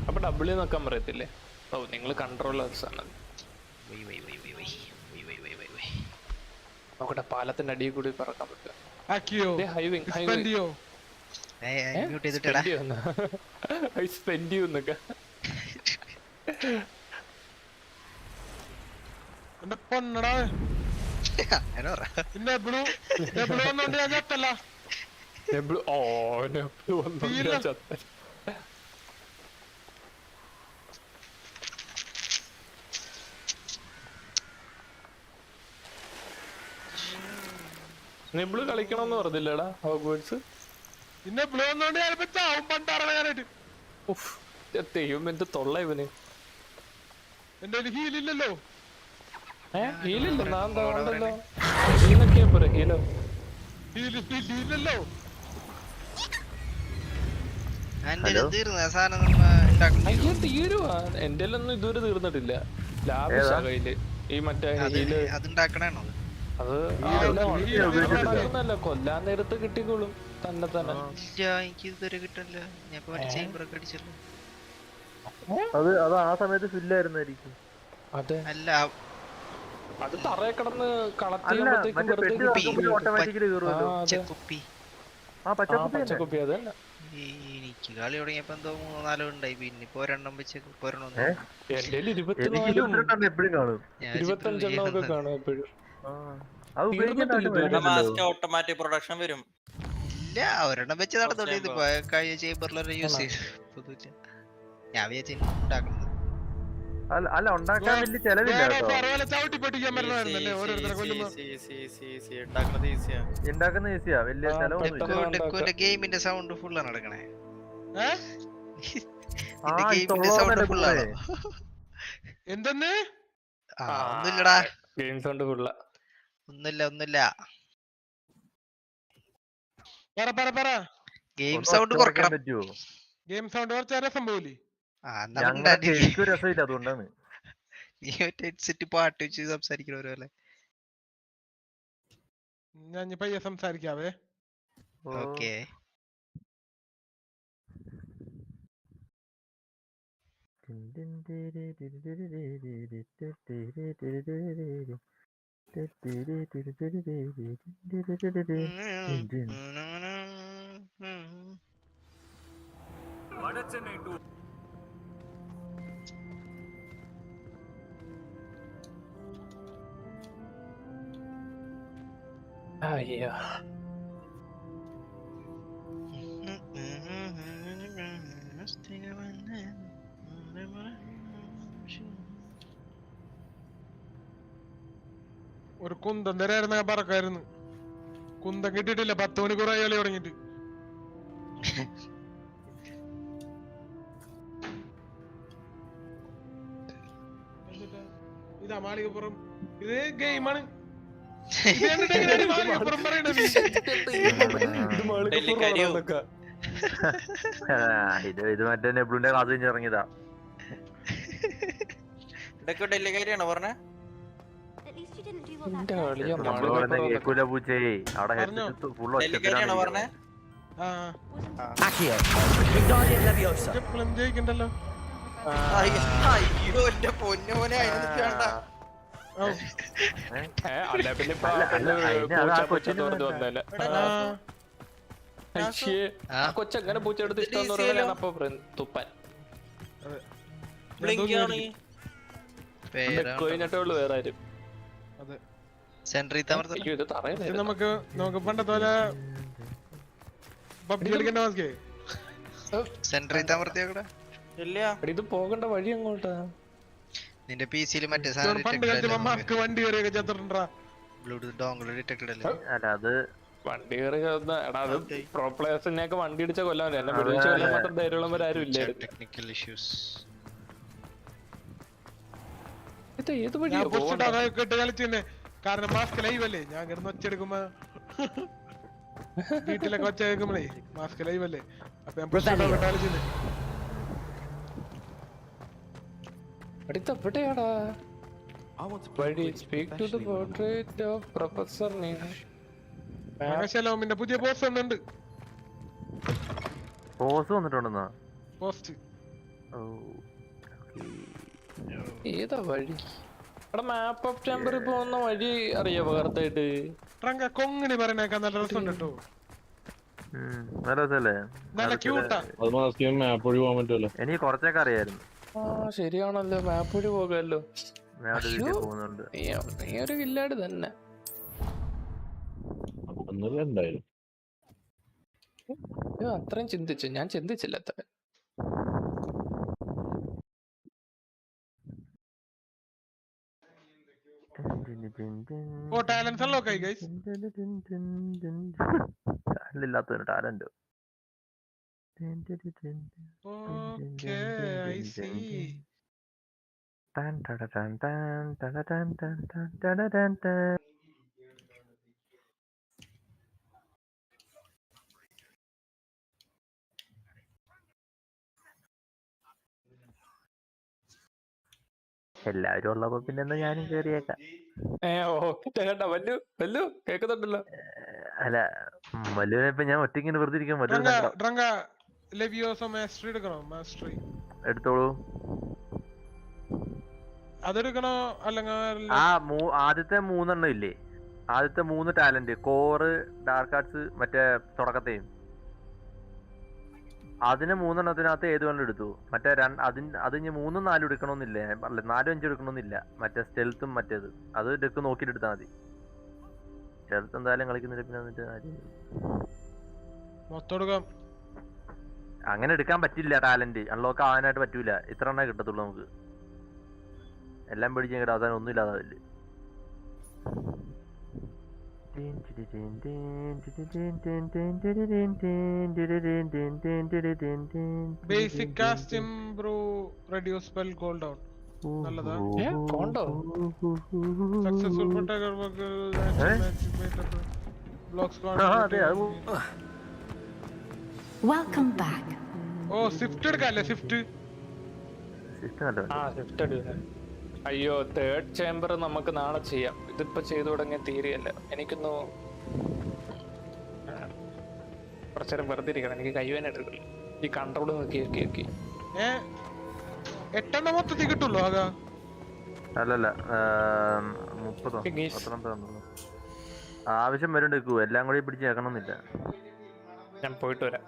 അപ്പൊ ഡബ്ല്യൂ നോക്കാൻ പറയത്തില്ലേ? ഓ നിങ്ങൾ കൺട്രോളേഴ്സ് ആണ്. നോക്കട്ടെ, പാലത്തിന്റെ അടിയിൽ കൂടി പറക്കാൻ പറ്റുക. നിബിള് കളിക്കണമെന്ന് പറഞ്ഞില്ലടാ ഹോഗ്വാർട്സ്. എന്ത് തൊള്ള ഇവന്. ഹീലില്ലല്ലോ. ഹീലില്ല നാന്തല്ലോ. ഹീലൊക്കെയാ പോരെ. ഹീലോ തീരുവാ. എന്റെ ഒന്നും ഇതുവരെ തീർന്നിട്ടില്ല. ലാഭിച്ച കയ്യില് ഈ മറ്റേ ഹീല് അത് കൊല്ലാൻ നേരത്ത് കിട്ടിക്കോളും തന്നെ തന്നെ. എനിക്ക് ഇതുവരെ കിട്ടല്ലോ. ഞാൻ ചേമ്പറൊക്കെ അടിച്ചല്ലോ. അത് ആ സമയത്ത് ഫില്ലായിരുന്നായിരിക്കും. അതെ അല്ല അത് തറയെ കിടന്ന് പച്ചക്കുപ്പി. അത് തന്നെ എനിക്ക് കളി തുടങ്ങിയപ്പോ എന്തോ 3-4 ഉണ്ടായി. പിന്നെ ഇപ്പൊ ഒരെണ്ണം വെച്ച് എന്റെ 24 എപ്പോഴും കാണും. 25 ഒക്കെ കാണും എപ്പോഴും. ഓട്ടോമാറ്റിക് പ്രൊഡക്ഷൻ വരും. ഇല്ല ഒരെണ്ണം വെച്ച് നടന്നോണ്ട് കഴിഞ്ഞ ചേമ്പറിലൊരു യൂസ് ചെയ്തു. ഞാൻ വിചാരിച്ചു അല്ല ഉണ്ടാക്കാൻ വലിയ ചെലവില്ല കേട്ടോ. ഉണ്ടാക്കുന്ന ഈസിയാ, വലിയ ചെലവൊന്നുമില്ല. ഗെയിമിന്റെ സൗണ്ട് ഫുള്ളാണ് നടക്കണേ. എന്തെന്ന് ഒന്നുമില്ലടാ. Game sound ഫുള്ള. ഒന്നുമില്ല. ഗെയിം സൗണ്ട് കുറയ്ക്കാൻ പറ്റുമോ? ഗെയിം സൗണ്ട് കുറച്ച് രസം പോലെ. രസമില്ല, അതുകൊണ്ടാണ്. പാട്ട് വെച്ച് സംസാരിക്കണ പോലെ. ഞാൻ പയ്യെ സംസാരിക്കാവേ. ഓക്കേ. അയ്യോ ഒരു കുന്തം തരായിരുന്നു ഞാൻ പറക്കായിരുന്നു. കുന്തം കിട്ടിയിട്ടില്ല. 10 മണിക്കൂറായി കളി തുടങ്ങിട്ട്. ഇതാ മാളികപ്പുറം. ഇത് ഗെയിമാണ്. ഇത് മറ്റേ നെബ്ലുന്റെ കാത് കഴിഞ്ഞ് ഇറങ്ങിയതാ. ഡെല്ലിക്കാരിയാണോ പറഞ്ഞേ? കേക്കൂല പൂച്ചേ. അവിടെ ഫുള്ള് ജയിക്കണ്ടല്ലോ. കൊച്ചങ്ങനെ പൂച്ചെടുത്ത് ഇഷ്ടം അപ്പൊ തുപ്പാൻ കഴിഞ്ഞിട്ടുള്ളു വേറെ ആരും. നമുക്ക് പണ്ടത്തെ പോലെ പബ്ജി കളിക്കണ്ട. ഇത് പോകേണ്ട വഴി അങ്ങോട്ടാ. നിന്റെ പിസിയിൽ മറ്റേ വണ്ടി കയറിയൊക്കെ ചത്തിട്ടുണ്ടാ. ബ്ലൂടൂത്ത് ഡോങ്കിൾ ഡിറ്റക്റ്റഡ് അല്ലേ? അല്ല അത് വണ്ടി കയറി പ്രോ പ്ലേയേഴ്സിനെയൊക്കെ വണ്ടി ഇടിച്ച കൊല്ലാൻ എന്നെ വെടിവെച്ച് കൊല്ലാൻ മാത്രം ധൈര്യമുള്ളവരാരും ഇല്ലായിരുന്നു. Technical issues. ഇത് ഏത് വഴിയാ കളിച്ചേ? കാരണം മാസ്ക് ലൈവ് അല്ലേ. ഞാൻ കിടന്ന് ഒച്ചെടുക്കുമ്പോ വീട്ടിലൊക്കെ ഒച്ച കേൾക്കുമ്പോഴേ മാസ്ക് ലൈവ് അല്ലേ. അപ്പൊ ഞാൻ കളിച്ചേ. എവിടെയാടാ വഴി speak to the portrait of professor Nina. ആകാശലോമിന്റെ പുതിയ പോസ്റ്റ് വന്നിട്ടുണ്ട്. പോസ്റ്റ് വന്നിട്ടുണ്ടെന്നാ? പോസ്റ്റ് ഏതാ വഴി? എടാ മാപ്പ് ഓഫ് ടെമ്പറിൽ പോകുന്ന വഴി അറിയോ വേർത്തായിട്ട്? കൊങ്ങിണി പറയണേക്കാ നല്ല രസം കേട്ടോ. നല്ല ക്യൂട്ടാ. എനിക്ക് കുറച്ചൊക്കെ അറിയായിരുന്നു. ശരിയാണല്ലോ, മാപ്പ് വഴി പോകാമല്ലോ. പോകുന്നുണ്ട്. നീ ഒരു വില്ലാട് തന്നെ. അത്രയും ചിന്തിച്ചു, ഞാൻ ചിന്തിച്ചില്ല അത്ര. ടാലൻസ് അൺലോക്ക് ആയി ഗയ്സ്. ഇല്ലാത്തൊരു ടാലന്റ്. Okay I see. എല്ലാവരും ഉള്ളപ്പോ പിന്നെ ഞാനും കേറിയേക്കാം. കേക്കുന്നുണ്ടല്ലോ. അല്ല വല്ലുവിനെ ഇപ്പൊ ഞാൻ ഒറ്റയ്ക്ക് വെറുതെ ഇരിക്കാൻ എടുത്തോളൂ. അതെടുക്കണോ അല്ലെങ്കിൽ ആദ്യത്തെ 3 എണ്ണം ഇല്ലേ? ആദ്യത്തെ 3 ടാലന്റ്, കോറ്, ഡാർക്ക് ആർട്സ്, മറ്റേ തുടക്കത്തെയും, അതിന് 3 എണ്ണത്തിനകത്ത് ഏത് വേണം എടുത്തു. മറ്റേ അത് ഇനി 3, 4 എടുക്കണമെന്നില്ല. ഞാൻ പറഞ്ഞില്ല 4, 5 എടുക്കണമെന്നില്ല. മറ്റേ സ്റ്റെൽത്തും മറ്റേത് അത് ഇതൊക്കെ നോക്കിയിട്ട് എടുത്താൽ മതി. സ്റ്റെൽത്ത് എന്തായാലും കളിക്കുന്നില്ല. പിന്നെ അങ്ങനെ എടുക്കാൻ പറ്റില്ല. ടാലന്റ് അൺലോക്ക് ആവാനായിട്ട് പറ്റൂല. ഇത്ര എണ്ണേ കിട്ടത്തുള്ളൂ നമുക്ക്. എല്ലാം പിടിക്കാൻ കിട്ടും. അവസാനം ഒന്നും ഇല്ലാതാവില്ല. Basic cast improve reduce spell cooldown. നല്ലതാ. Successful protector blocks Welcome back. Swift എടുക്കാല്ലേ? സ്വിഫ്റ്റ് അയ്യോ, തേർഡ് ചേംബർ നമുക്ക് നാളെ ചെയ്യാം. ഇതിപ്പോ ചെയ്തു തുടങ്ങിയ തീരെയല്ല. എനിക്കൊന്ന് കുറച്ചേരം വെറുതെ ഇരിക്കണം. എനിക്ക് കൈവേന എടുക്കില്ല. ഈ കൺട്രോൾ നോക്കി 8 മൊത്തത്തിൽ കിട്ടുള്ളൂ. അല്ലല്ല 30 ആവശ്യം വരുന്നുണ്ട്. എല്ലാം കൂടി പിടിച്ച് കേൾക്കണമെന്നില്ല. ഞാൻ പോയിട്ട് വരാം.